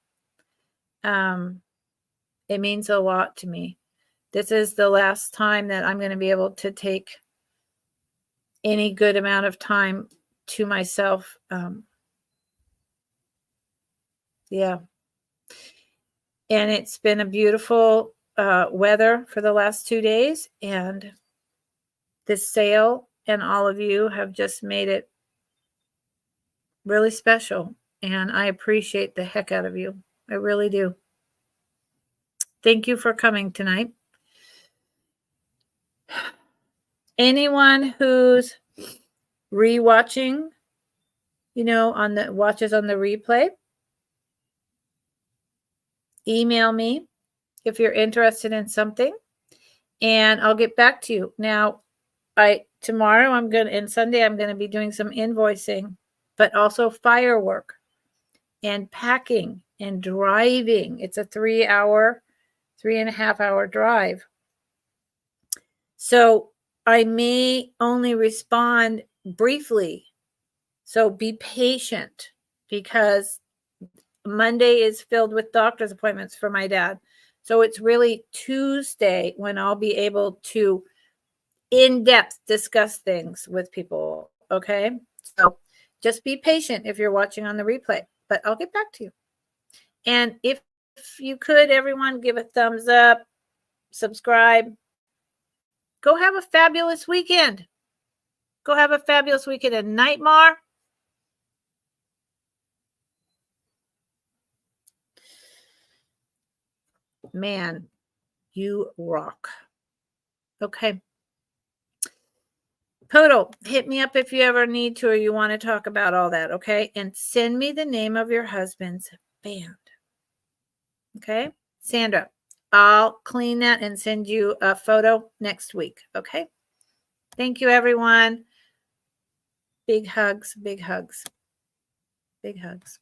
It means a lot to me. This is the last time that I'm going to be able to take any good amount of time to myself. Yeah. And it's been a beautiful weather for the last 2 days. And this sale and all of you have just made it really special. And I appreciate the heck out of you. I really do. Thank you for coming tonight. Anyone who's rewatching, on the watches on the replay, email me if you're interested in something, and I'll get back to you. Now, tomorrow and Sunday I'm going to be doing some invoicing, but also firework and packing and driving. It's a 3.5 hour drive. So I may only respond briefly. So be patient, because Monday is filled with doctor's appointments for my dad. So it's really Tuesday when I'll be able to in-depth discuss things with people. Okay. So just be patient if you're watching on the replay, but I'll get back to you. And if you could, everyone, give a thumbs up, subscribe. Go have a fabulous weekend. Go have a fabulous weekend. And Nightmare, man, you rock. Okay. Podal, hit me up if you ever need to or you want to talk about all that, okay? And send me the name of your husband's band. Okay? Sandra, I'll clean that and send you a photo next week, okay? Thank you, everyone. Big hugs, big hugs, big hugs.